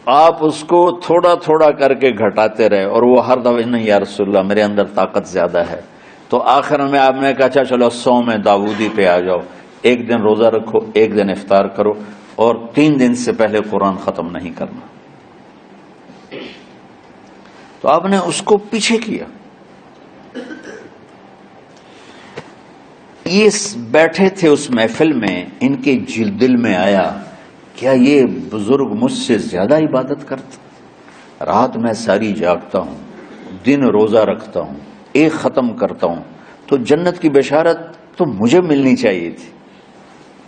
آپ اس کو تھوڑا تھوڑا کر کے گھٹاتے رہے، اور وہ ہر دفعہ نہیں یا رسول اللہ میرے اندر طاقت زیادہ ہے۔ تو آخر میں آپ نے کہا اچھا چلو صوم داؤدی پہ آ جاؤ، 1 دن روزہ رکھو، 1 دن افطار کرو، اور 3 دن سے پہلے قرآن ختم نہیں کرنا۔ تو آپ نے اس کو پیچھے کیا۔ یہ بیٹھے تھے اس محفل میں، ان کے دل میں آیا کیا یہ بزرگ مجھ سے زیادہ عبادت کرتا؟ رات میں ساری جاگتا ہوں، دن روزہ رکھتا ہوں، 1 ختم کرتا ہوں، تو جنت کی بشارت تو مجھے ملنی چاہیے تھی،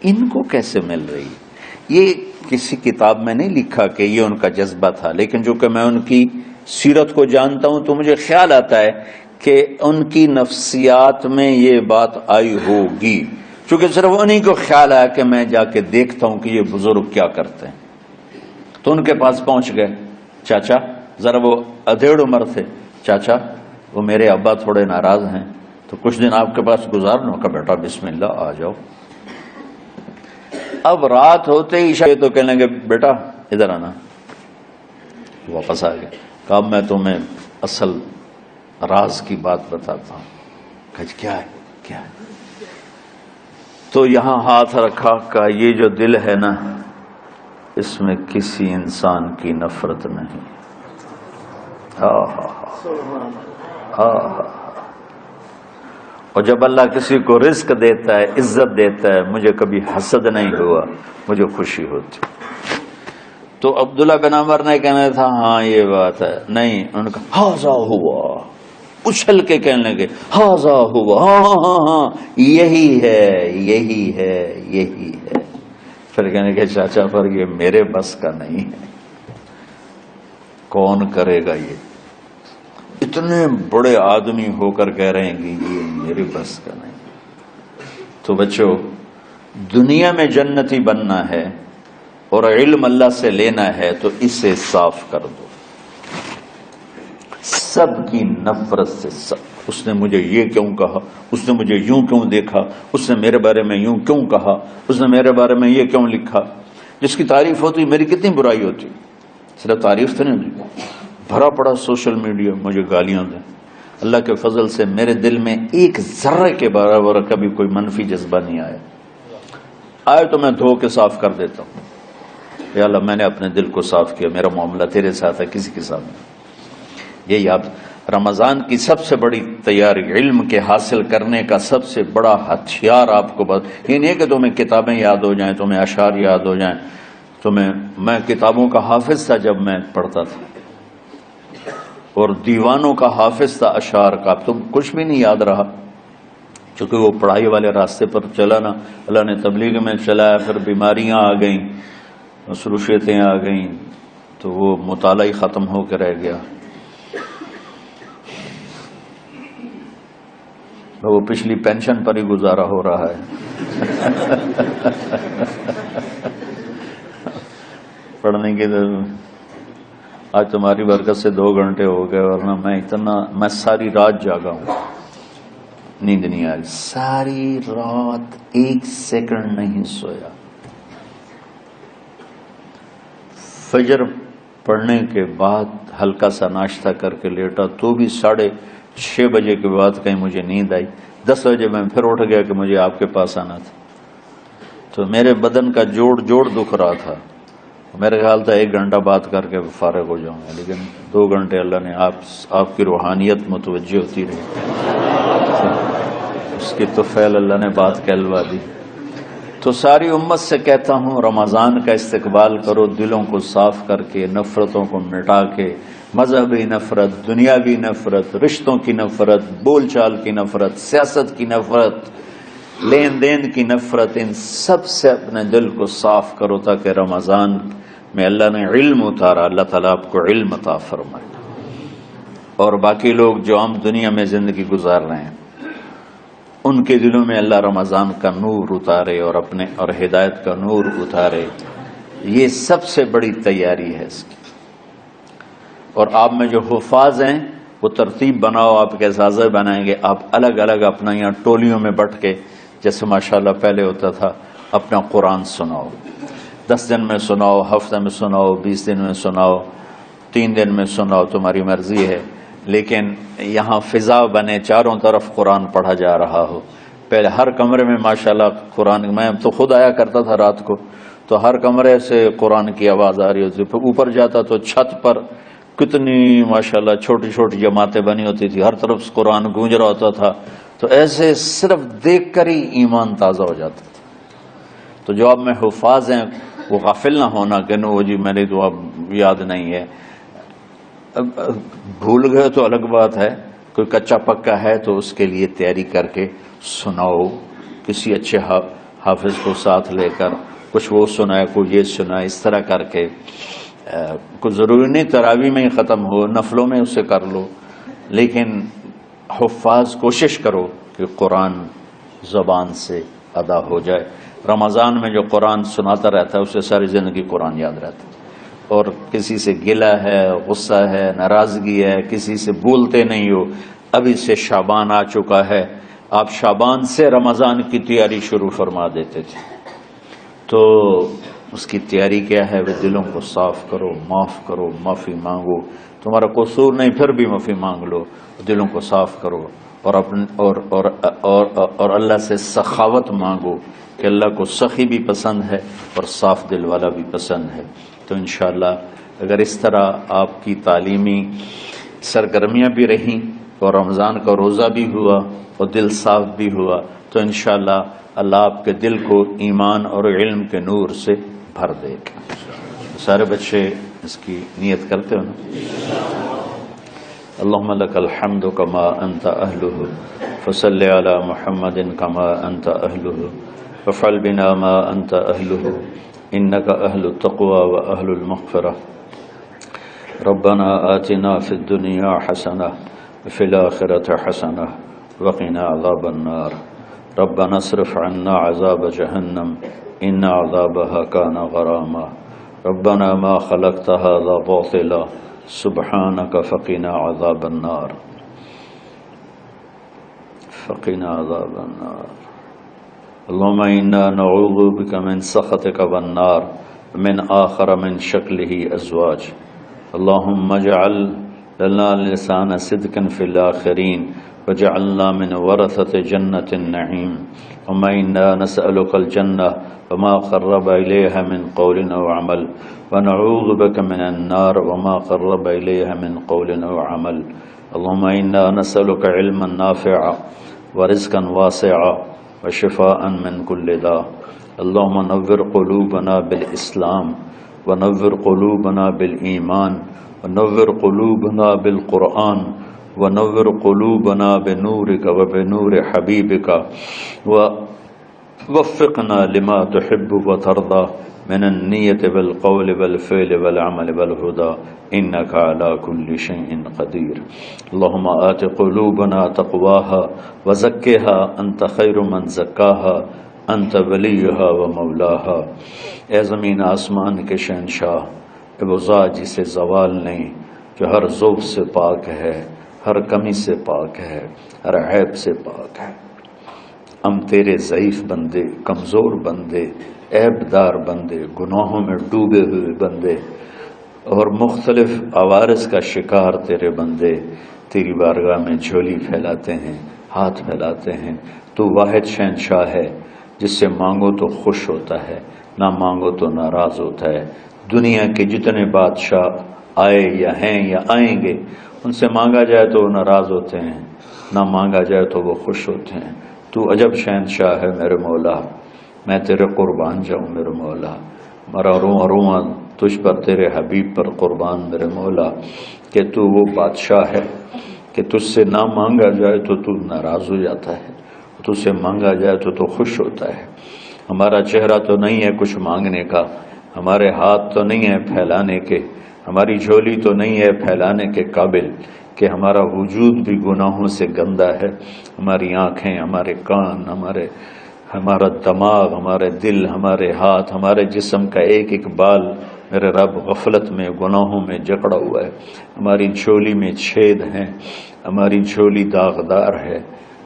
ان کو کیسے مل رہی؟ یہ کسی کتاب میں نہیں لکھا کہ یہ ان کا جذبہ تھا، لیکن جو کہ میں ان کی سیرت کو جانتا ہوں تو مجھے خیال آتا ہے کہ ان کی نفسیات میں یہ بات آئی ہوگی، چونکہ صرف انہی کو خیال آیا کہ میں جا کے دیکھتا ہوں کہ یہ بزرگ کیا کرتے ہیں، تو ان کے پاس پہنچ گئے. چاچا، ذرا وہ ادھیڑ عمر تھے، چاچا وہ میرے ابا تھوڑے ناراض ہیں تو کچھ دن آپ کے پاس گزارنا کا، بیٹا بسم اللہ آ جاؤ. اب رات ہوتے ہی شاید تو کہنے لگے بیٹا ادھر آنا. واپس آ گئے. کہا میں تمہیں اصل راز کی بات بتاتا ہوں. کہا کیا ہے کیا ہے؟ تو یہاں ہاتھ رکھا، کہا یہ جو دل ہے نا اس میں کسی انسان کی نفرت نہیں. اور جب اللہ کسی کو رزق دیتا ہے، عزت دیتا ہے، مجھے کبھی حسد نہیں ہوا، مجھے خوشی ہوتی. تو عبداللہ بن عمر نے کہنا تھا ہاں یہ بات ہے، نہیں، ان کا ہاذا ہوا، اچھل کے کہنے لگے ہاذا ہوا، ہاں ہاں ہاں ہاں یہی ہے یہی ہے یہی ہے. پھر کہنے کہ چاچا پر یہ میرے بس کا نہیں ہے. کون کرے گا یہ؟ اتنے بڑے آدمی ہو کر کہہ رہے ہیں کہ یہ میرے بس کا نہیں. تو بچوں، دنیا میں جنتی بننا ہے اور علم اللہ سے لینا ہے تو اسے صاف کر دو سب کی نفرت سے. سب اس نے مجھے یہ کیوں کہا، اس نے مجھے یوں کیوں دیکھا، اس نے میرے بارے میں یوں کیوں کہا، اس نے میرے بارے میں یہ کیوں لکھا. جس کی تعریف ہوتی میری کتنی برائی ہوتی. صرف تعریف تو نہیں ہوتی، بھرا پڑا سوشل میڈیا مجھے گالیاں دیں. اللہ کے فضل سے میرے دل میں ایک ذرے کے برابر کبھی کوئی منفی جذبہ نہیں آیا. آئے تو میں دھو کے صاف کر دیتا ہوں. یا اللہ میں نے اپنے دل کو صاف کیا، میرا معاملہ تیرے ساتھ ہے، کسی کے ساتھ نہیں. یہی آپ رمضان کی سب سے بڑی تیاری، علم کے حاصل کرنے کا سب سے بڑا ہتھیار آپ کو یہ نہیں ہے کہ تمہیں کتابیں یاد ہو جائیں، تمہیں اشعار یاد ہو جائیں. میں کتابوں کا حافظ تھا جب میں پڑھتا تھا، اور دیوانوں کا حافظ تھا اشعار کا. اب تو کچھ بھی نہیں یاد رہا چونکہ وہ پڑھائی والے راستے پر چلا نا. اللہ نے تبلیغ میں چلایا، پھر بیماریاں آ گئیں، مصروفیتیں آ گئیں، تو وہ مطالعہ ہی ختم ہو کے رہ گیا. وہ پچھلی پینشن پر ہی گزارا ہو رہا ہے. پڑھنے کی آج تمہاری برکت سے 2 گھنٹے ہو گئے، ورنہ میں ساری رات جاگا ہوں، نیند نہیں آئی. ساری رات 1 سیکنڈ نہیں سویا. فجر پڑھنے کے بعد ہلکا سا ناشتہ کر کے لیٹا تو بھی 6:30 بجے کے بعد کہیں مجھے نیند آئی. 10 بجے میں پھر اٹھ گیا کہ مجھے آپ کے پاس آنا تھا. تو میرے بدن کا جوڑ دکھ رہا تھا. میرا خیال تھا 1 گھنٹہ بات کر کے فارغ ہو جاؤں گا، لیکن 2 گھنٹے اللہ نے آپ کی روحانیت متوجہ ہوتی رہی، اس کی توفیل اللہ نے بات کہلوا دی. تو ساری امت سے کہتا ہوں رمضان کا استقبال کرو، دلوں کو صاف کر کے، نفرتوں کو مٹا کے، مذہبی نفرت، دنیاوی نفرت، رشتوں کی نفرت، بول چال کی نفرت، سیاست کی نفرت، لین دین کی نفرت، ان سب سے اپنے دل کو صاف کرو تاکہ رمضان میں اللہ نے علم اتارا، اللہ تعالیٰ آپ کو علم عطا فرمائے. اور باقی لوگ جو عام دنیا میں زندگی گزار رہے ہیں ان کے دلوں میں اللہ رمضان کا نور اتارے اور ہدایت کا نور اتارے. یہ سب سے بڑی تیاری ہے اس کی. اور آپ میں جو حفاظ ہیں وہ ترتیب بناؤ، آپ کے اعزازے بنائیں گے. آپ الگ الگ اپنا یہاں ٹولیوں میں بٹ کے، جیسے ماشاءاللہ پہلے ہوتا تھا، اپنا قرآن سناؤ. 10 دن میں سناؤ، ہفتہ میں سناؤ، 20 دن میں سناؤ، 3 دن میں سناؤ، تمہاری مرضی ہے. لیکن یہاں فضا بنے، چاروں طرف قرآن پڑھا جا رہا ہو. پہلے ہر کمرے میں ماشاءاللہ قرآن، میں تو خود آیا کرتا تھا رات کو، تو ہر کمرے سے قرآن کی آواز آ رہی ہوتی. پھر اوپر جاتا تو چھت پر کتنی ماشاءاللہ چھوٹی چھوٹی جماعتیں بنی ہوتی تھی، ہر طرف قرآن گونج رہا ہوتا تھا. تو ایسے صرف دیکھ کر ہی ایمان تازہ ہو جاتا تھا. تو جو آپ میں حفاظ ہیں وہ غافل نہ ہونا کہ نو جی میری تو اب یاد نہیں ہے. بھول گئے تو الگ بات ہے، کوئی کچا پکا ہے تو اس کے لیے تیاری کر کے سناؤ، کسی اچھے حافظ کو ساتھ لے کر کچھ وہ سنائے، کوئی یہ سنائے، اس طرح کر کے کوئی ضروری نہیں تراویح میں ہی ختم ہو، نفلوں میں اسے کر لو، لیکن حفاظ کوشش کرو کہ قرآن زبان سے ادا ہو جائے۔ رمضان میں جو قرآن سناتا رہتا ہے اسے ساری زندگی قرآن یاد رہتا ہے، اور کسی سے گلہ ہے، غصہ ہے، ناراضگی ہے، کسی سے بولتے نہیں ہو۔ ابھی سے شعبان آ چکا ہے، آپ شعبان سے رمضان کی تیاری شروع فرما دیتے تھے، تو اس کی تیاری کیا ہے؟ وہ دلوں کو صاف کرو، معاف کرو، معافی مانگو، تمہارا قصور نہیں پھر بھی معافی مانگ لو، دلوں کو صاف کرو، اور اللہ سے سخاوت مانگو کہ اللہ کو سخی بھی پسند ہے اور صاف دل والا بھی پسند ہے۔ تو انشاءاللہ اگر اس طرح آپ کی تعلیمی سرگرمیاں بھی رہیں اور رمضان کا روزہ بھی ہوا اور دل صاف بھی ہوا، تو انشاءاللہ اللہ آپ کے دل کو ایمان اور علم کے نور سے بھر دے گا۔ سارے بچے اس کی نیت کرتے ہو نا؟ اللہم لک الحمد کما انت اہلہ فصل علی محمد کما انت اہلہ وفعل بنا ما انت اہلہ انک اہل التقوی و اہل المغفرہ ربنا آتنا فی الدنیا حسنہ وفی الآخرۃ حسنہ وقنا عذاب النار ربنا اصرف عنا عذاب جہنم ان عذابها كان غراما ربنا ما خلقت هذا باطلا سبحانك فقنا عذاب النار فقنا عذاب النار اللهم إنا نعوذ بك من سخطك والنار من آخر من شكله أزواج اللهم اجعل لنا لسان صدق في الآخرين وجعلنا من ورثة جنة النعيم اللهم إنا نسألك الجنة وما قرب إليها من قول أو عمل ونعوذ بك من النار وما قرب إليها من قول أو عمل اللهم إنا نسألك علما نافعا ورزقا واسعا وشفاء من كل داء اللهم نور قلوبنا بالإسلام ونور قلوبنا بالإيمان ونور قلوبنا بالقرآن ونور قلوبنا بنورك وبنور حبيبك ووفقنا لما تحب وترضى من النية والقول والفعل والعمل والهدى إنك على كل شيء قدير اللهم آت قلوبنا تقواها وزكها أنت خير من زكاها أنت وليها ومولاها اے زمین آسمان کے شہنشاہ، اے وہ ذات جسے زوال نہیں، جو ہر ذوب سے پاک ہے، ہر کمی سے پاک ہے، ہر عیب سے پاک ہے۔ ہم تیرے ضعیف بندے، کمزور بندے، عیب دار بندے، گناہوں میں ڈوبے ہوئے بندے اور مختلف عوارض کا شکار تیرے بندے تیری بارگاہ میں جھولی پھیلاتے ہیں، ہاتھ پھیلاتے ہیں۔ تو واحد شہنشاہ ہے، جس سے مانگو تو خوش ہوتا ہے، نہ مانگو تو ناراض ہوتا ہے۔ دنیا کے جتنے بادشاہ آئے یا ہیں یا آئیں گے، ان سے مانگا جائے تو وہ ناراض ہوتے ہیں، نہ مانگا جائے تو وہ خوش ہوتے ہیں۔ تو عجب شہنشاہ ہے میرے مولا، میں تیرے قربان جاؤں میرے مولا، میرا رواں رواں تجھ پر، تیرے حبیب پر قربان میرے مولا، کہ تو وہ بادشاہ ہے کہ تجھ سے نہ مانگا جائے تو تو ناراض ہو جاتا ہے، تجھ سے مانگا جائے تو تو خوش ہوتا ہے۔ ہمارا چہرہ تو نہیں ہے کچھ مانگنے کا، ہمارے ہاتھ تو نہیں ہے پھیلانے کے، ہماری جھولی تو نہیں ہے پھیلانے کے قابل، کہ ہمارا وجود بھی گناہوں سے گندا ہے، ہماری آنکھیں، ہمارے کان، ہمارا دماغ، ہمارے دل، ہمارے ہاتھ، ہمارے جسم کا ایک ایک بال میرے رب غفلت میں، گناہوں میں جکڑا ہوا ہے۔ ہماری جھولی میں چھید ہیں، ہماری جھولی داغدار ہے،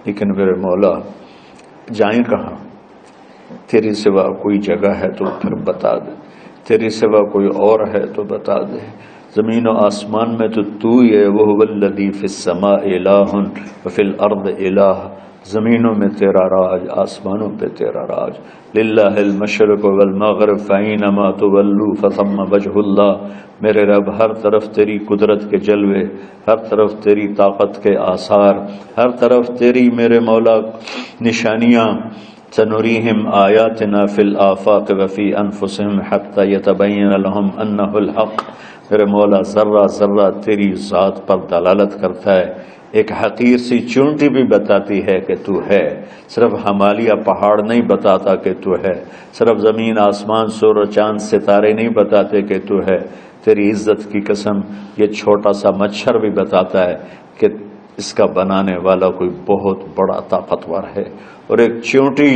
لیکن میرے مولا جائیں کہاں؟ تیری سوا کوئی جگہ ہے تو پھر بتا دے، تیری سوا کوئی اور ہے تو بتا دے۔ زمین و آسمان میں تو ہی ہے، وَهُوَ الَّذِي فِي السَّمَاءِ إِلَٰهٌ وَفِي الْأَرْضِ إِلَٰهٌ، زمینوں میں تیرا راج، آسمانوں پہ تیرا راج۔ لِلَّهِ الْمَشْرِقُ وَالْمَغْرِبُ فَأَيْنَمَا تُوَلُّوا فَثَمَّ وَجْهُ اللَّهِ، میرے رب ہر طرف تیری قدرت کے جلوے، ہر طرف تیری طاقت کے آثار، ہر طرف تیری میرے مولا نشانیاں۔ سنريهم آياتنا في الآفاق وفي أنفسهم حتى يتبين لهم أنه الحق، میرے مولا ذرہ ذرہ تیری ذات پر دلالت کرتا ہے، ایک حقیر سی چونٹی بھی بتاتی ہے کہ تو ہے، صرف ہمالیہ پہاڑ نہیں بتاتا کہ تو ہے، صرف زمین آسمان سورج چاند ستارے نہیں بتاتے کہ تو ہے، تیری عزت کی قسم یہ چھوٹا سا مچھر بھی بتاتا ہے کہ اس کا بنانے والا کوئی بہت بڑا طاقتور ہے، اور ایک چونٹی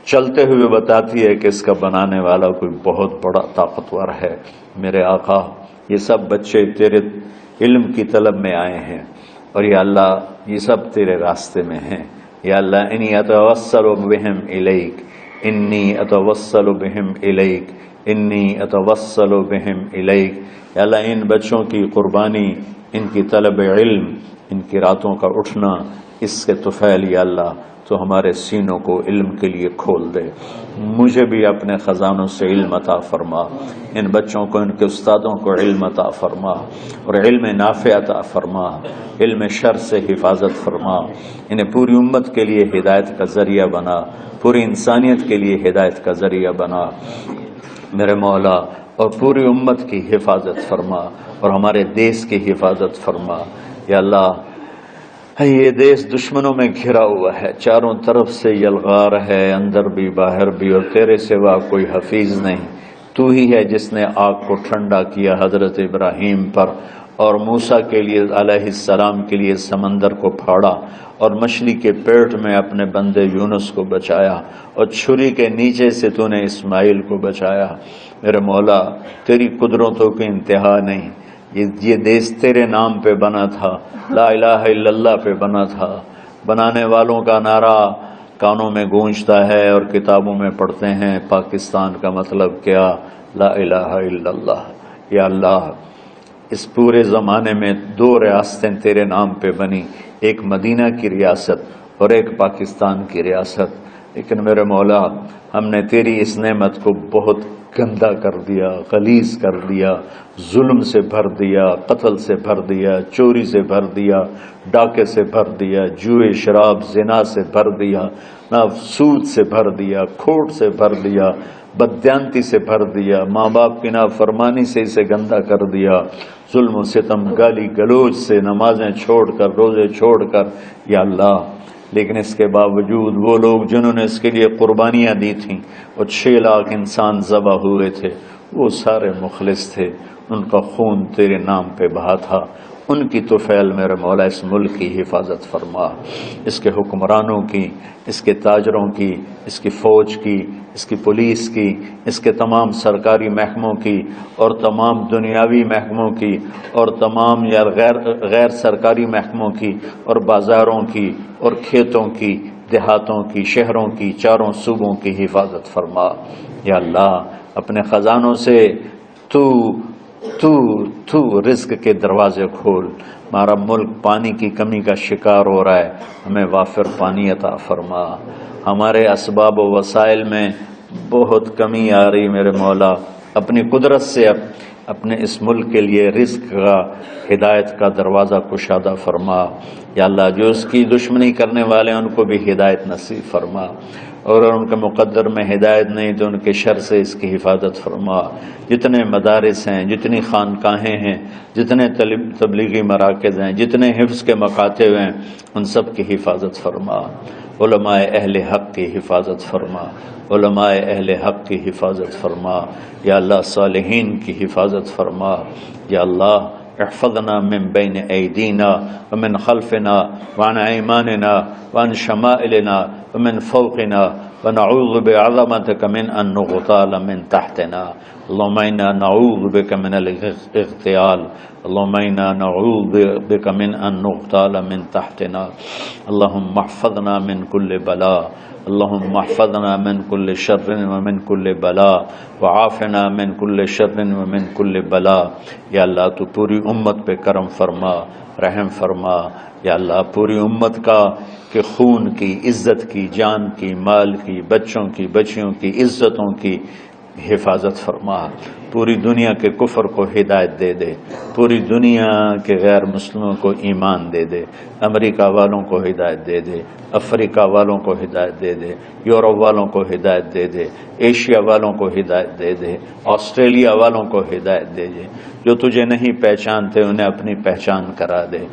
چلتے ہوئے بتاتی ہے کہ اس کا بنانے والا کوئی بہت بڑا طاقتور ہے۔ میرے آقا، یہ سب بچے تیرے علم کی طلب میں آئے ہیں، اور یا اللہ یہ سب تیرے راستے میں ہیں۔ یا اللہ انی اتوسل بہم الیک، انی اتوسل بہم الیک، انی اتوسل بہم الیک۔ یا اللہ ان بچوں کی قربانی، ان کی طلب علم، ان کی راتوں کا اٹھنا، اس کے طفیل یا اللہ تو ہمارے سینوں کو علم کے لیے کھول دے۔ مجھے بھی اپنے خزانوں سے علم عطا فرما، ان بچوں کو ان کے استادوں کو علم عطا فرما، اور علم نافع عطا فرما، علم شر سے حفاظت فرما، انہیں پوری امت کے لیے ہدایت کا ذریعہ بنا، پوری انسانیت کے لیے ہدایت کا ذریعہ بنا میرے مولا، اور پوری امت کی حفاظت فرما، اور ہمارے دیس کی حفاظت فرما۔ یا اللہ یہ دیس دشمنوں میں گھرا ہوا ہے، چاروں طرف سے یلغار ہے، اندر بھی باہر بھی، اور تیرے سوا کوئی حفیظ نہیں۔ تو ہی ہے جس نے آگ کو ٹھنڈا کیا حضرت ابراہیم پر، اور موسیٰ کے لیے علیہ السلام کے لیے سمندر کو پھاڑا، اور مچھلی کے پیٹ میں اپنے بندے یونس کو بچایا، اور چھری کے نیچے سے تو نے اسماعیل کو بچایا۔ میرے مولا تیری قدرتوں کی انتہا نہیں، یہ دیس تیرے نام پہ بنا تھا، لا الہ الا اللہ پہ بنا تھا۔ بنانے والوں کا نعرہ کانوں میں گونجتا ہے اور کتابوں میں پڑھتے ہیں، پاکستان کا مطلب کیا؟ لا الہ الا اللہ۔ یا اللہ اس پورے زمانے میں 2 ریاستیں تیرے نام پہ بنی، ایک مدینہ کی ریاست اور ایک پاکستان کی ریاست، لیکن میرے مولا ہم نے تیری اس نعمت کو بہت گندا کر دیا، غلیظ کر دیا، ظلم سے بھر دیا، قتل سے بھر دیا، چوری سے بھر دیا، ڈاکے سے بھر دیا، جوئے شراب زنا سے بھر دیا، نہ سود سے بھر دیا، کھوٹ سے بھر دیا، بددیانتی سے بھر دیا، ماں باپ کی نافرمانی سے اسے گندا کر دیا، ظلم و ستم گالی گلوچ سے، نمازیں چھوڑ کر، روزے چھوڑ کر۔ یا اللہ لیکن اس کے باوجود وہ لوگ جنہوں نے اس کے لیے قربانیاں دی تھیں، اور 6 لاکھ انسان ذبح ہوئے تھے، وہ سارے مخلص تھے، ان کا خون تیرے نام پہ بہا تھا۔ ان کی طفیل میرے مولا اس ملک کی حفاظت فرما، اس کے حکمرانوں کی، اس کے تاجروں کی، اس کی فوج کی، اس کی پولیس کی، اس کے تمام سرکاری محکموں کی، اور تمام دنیاوی محکموں کی، اور تمام یا غیر سرکاری محکموں کی، اور بازاروں کی، اور کھیتوں کی، دیہاتوں کی، شہروں کی، چاروں صوبوں کی حفاظت فرما۔ یا اللہ اپنے خزانوں سے تو رزق کے دروازے کھول۔ ہمارا ملک پانی کی کمی کا شکار ہو رہا ہے، ہمیں وافر پانی عطا فرما۔ ہمارے اسباب و وسائل میں بہت کمی آ رہی میرے مولا، اپنی قدرت سے اپنے اس ملک کے لیے رزق کا، ہدایت کا دروازہ کشادہ فرما۔ یا اللہ جو اس کی دشمنی کرنے والے ہیں ان کو بھی ہدایت نصیب فرما، اور ان کے مقدر میں ہدایت نہیں تو ان کے شر سے اس کی حفاظت فرما۔ جتنے مدارس ہیں، جتنی خانقاہیں ہیں، جتنے تبلیغی مراکز ہیں، جتنے حفظ کے مکاتب ہیں، ان سب کی حفاظت فرما۔ علماء اہل حق کی حفاظت فرما، علماء اہل حق کی حفاظت فرما۔ یا اللہ صالحین کی حفاظت فرما۔ یا اللہ احفظنا من بین ایدینا ومن خلفنا وعن ایماننا وعن شمائلنا ومن فوقنا ونعوذ بعظمتك من ان نغتال من تحتنا۔ اللهم انا نعوذ بك من الاغتيال، اللهم انا نعوذ بك من ان نغتال من تحتنا۔ اللهم احفظنا من كل بلاء، اللهم احفظنا من كل شر ومن كل بلاء، وعافنا من كل شر ومن كل بلاء۔ یا اللہ تو پوری امت پہ کرم فرما، رحم فرما۔ یا اللہ پوری امت کا کہ خون کی، عزت کی، جان کی، مال کی، بچوں کی، بچیوں کی، عزتوں کی حفاظت فرما۔ پوری دنیا کے کفر کو ہدایت دے دے، پوری دنیا کے غیر مسلموں کو ایمان دے دے، امریکہ والوں کو ہدایت دے دے، افریقہ والوں کو ہدایت دے دے، یورپ والوں کو ہدایت دے دے، ایشیا والوں کو ہدایت دے دے، آسٹریلیا والوں کو ہدایت دے دے، جو تجھے نہیں پہچانتے انہیں اپنی پہچان کرا دے،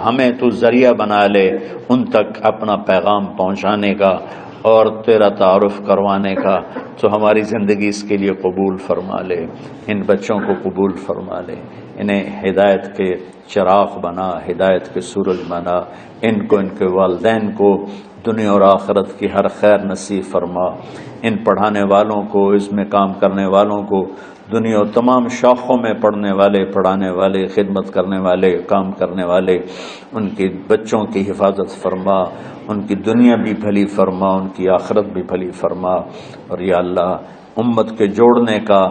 ہمیں تو ذریعہ بنا لے ان تک اپنا پیغام پہنچانے کا اور تیرا تعارف کروانے کا، تو ہماری زندگی اس کے لیے قبول فرما لے، ان بچوں کو قبول فرما لے، انہیں ہدایت کے چراغ بنا، ہدایت کے سورج بنا، ان کو، ان کے والدین کو دنیا اور آخرت کی ہر خیر نصیب فرما، ان پڑھانے والوں کو، اس میں کام کرنے والوں کو، دنیا اور تمام شاخوں میں پڑھنے والے، پڑھانے والے، خدمت کرنے والے، کام کرنے والے، ان کے بچوں کی حفاظت فرما، ان کی دنیا بھی بھلی فرما، ان کی آخرت بھی بھلی فرما، اور یا اللہ امت کے جوڑنے کا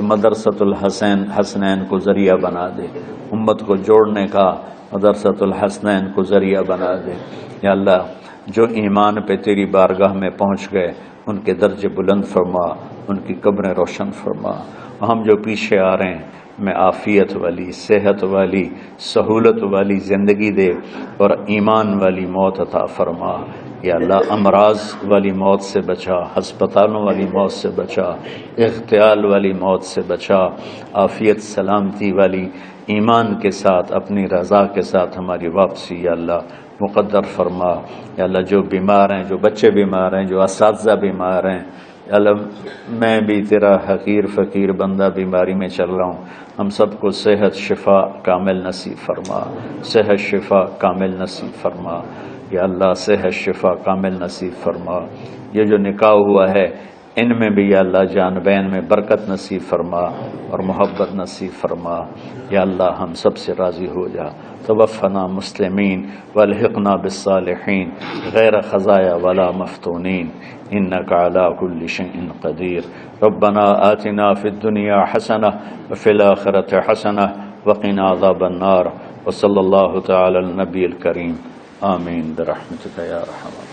مدرسۃ الحسنین کو ذریعہ بنا دے، امت کو جوڑنے کا مدرسۃ الحسنین کو ذریعہ بنا دے، یا اللہ جو ایمان پہ تیری بارگاہ میں پہنچ گئے ان کے درجے بلند فرما، ان کی قبریں روشن فرما، ہم جو پیچھے آ رہے ہیں میں عافیت والی، صحت والی، سہولت والی زندگی دے اور ایمان والی موت عطا فرما، یا اللہ امراض والی موت سے بچا، ہسپتالوں والی موت سے بچا، اغتیال والی موت سے بچا، عافیت سلامتی والی ایمان کے ساتھ اپنی رضا کے ساتھ ہماری واپسی یا اللہ مقدر فرما، یا اللہ جو بیمار ہیں، جو بچے بیمار ہیں، جو اساتذہ بیمار ہیں، یا اللہ میں بھی تیرا حقیر فقیر بندہ بیماری میں چل رہا ہوں، ہم سب کو صحت شفا کامل نصیب فرما، صحت شفا کامل نصیب فرما، یا اللہ صحت شفا کامل نصیب فرما، یہ جو نکاح ہوا ہے ان میں بھی یا اللہ جان بین میں برکت نصیب فرما اور محبت نصیب فرما، یا اللہ ہم سب سے راضی ہو جا، توفنا مسلمین والحقنا بالصالحین غیر خزایا ولا مفتونین انک علی کل شیء قدیر، ربنا آتنا فی الدنیا حسنہ وفی الآخرۃ حسنہ وقنا عذاب النار، وصلی اللہ تعالی علی النبی الکریم، آمین برحمتک یا ارحم۔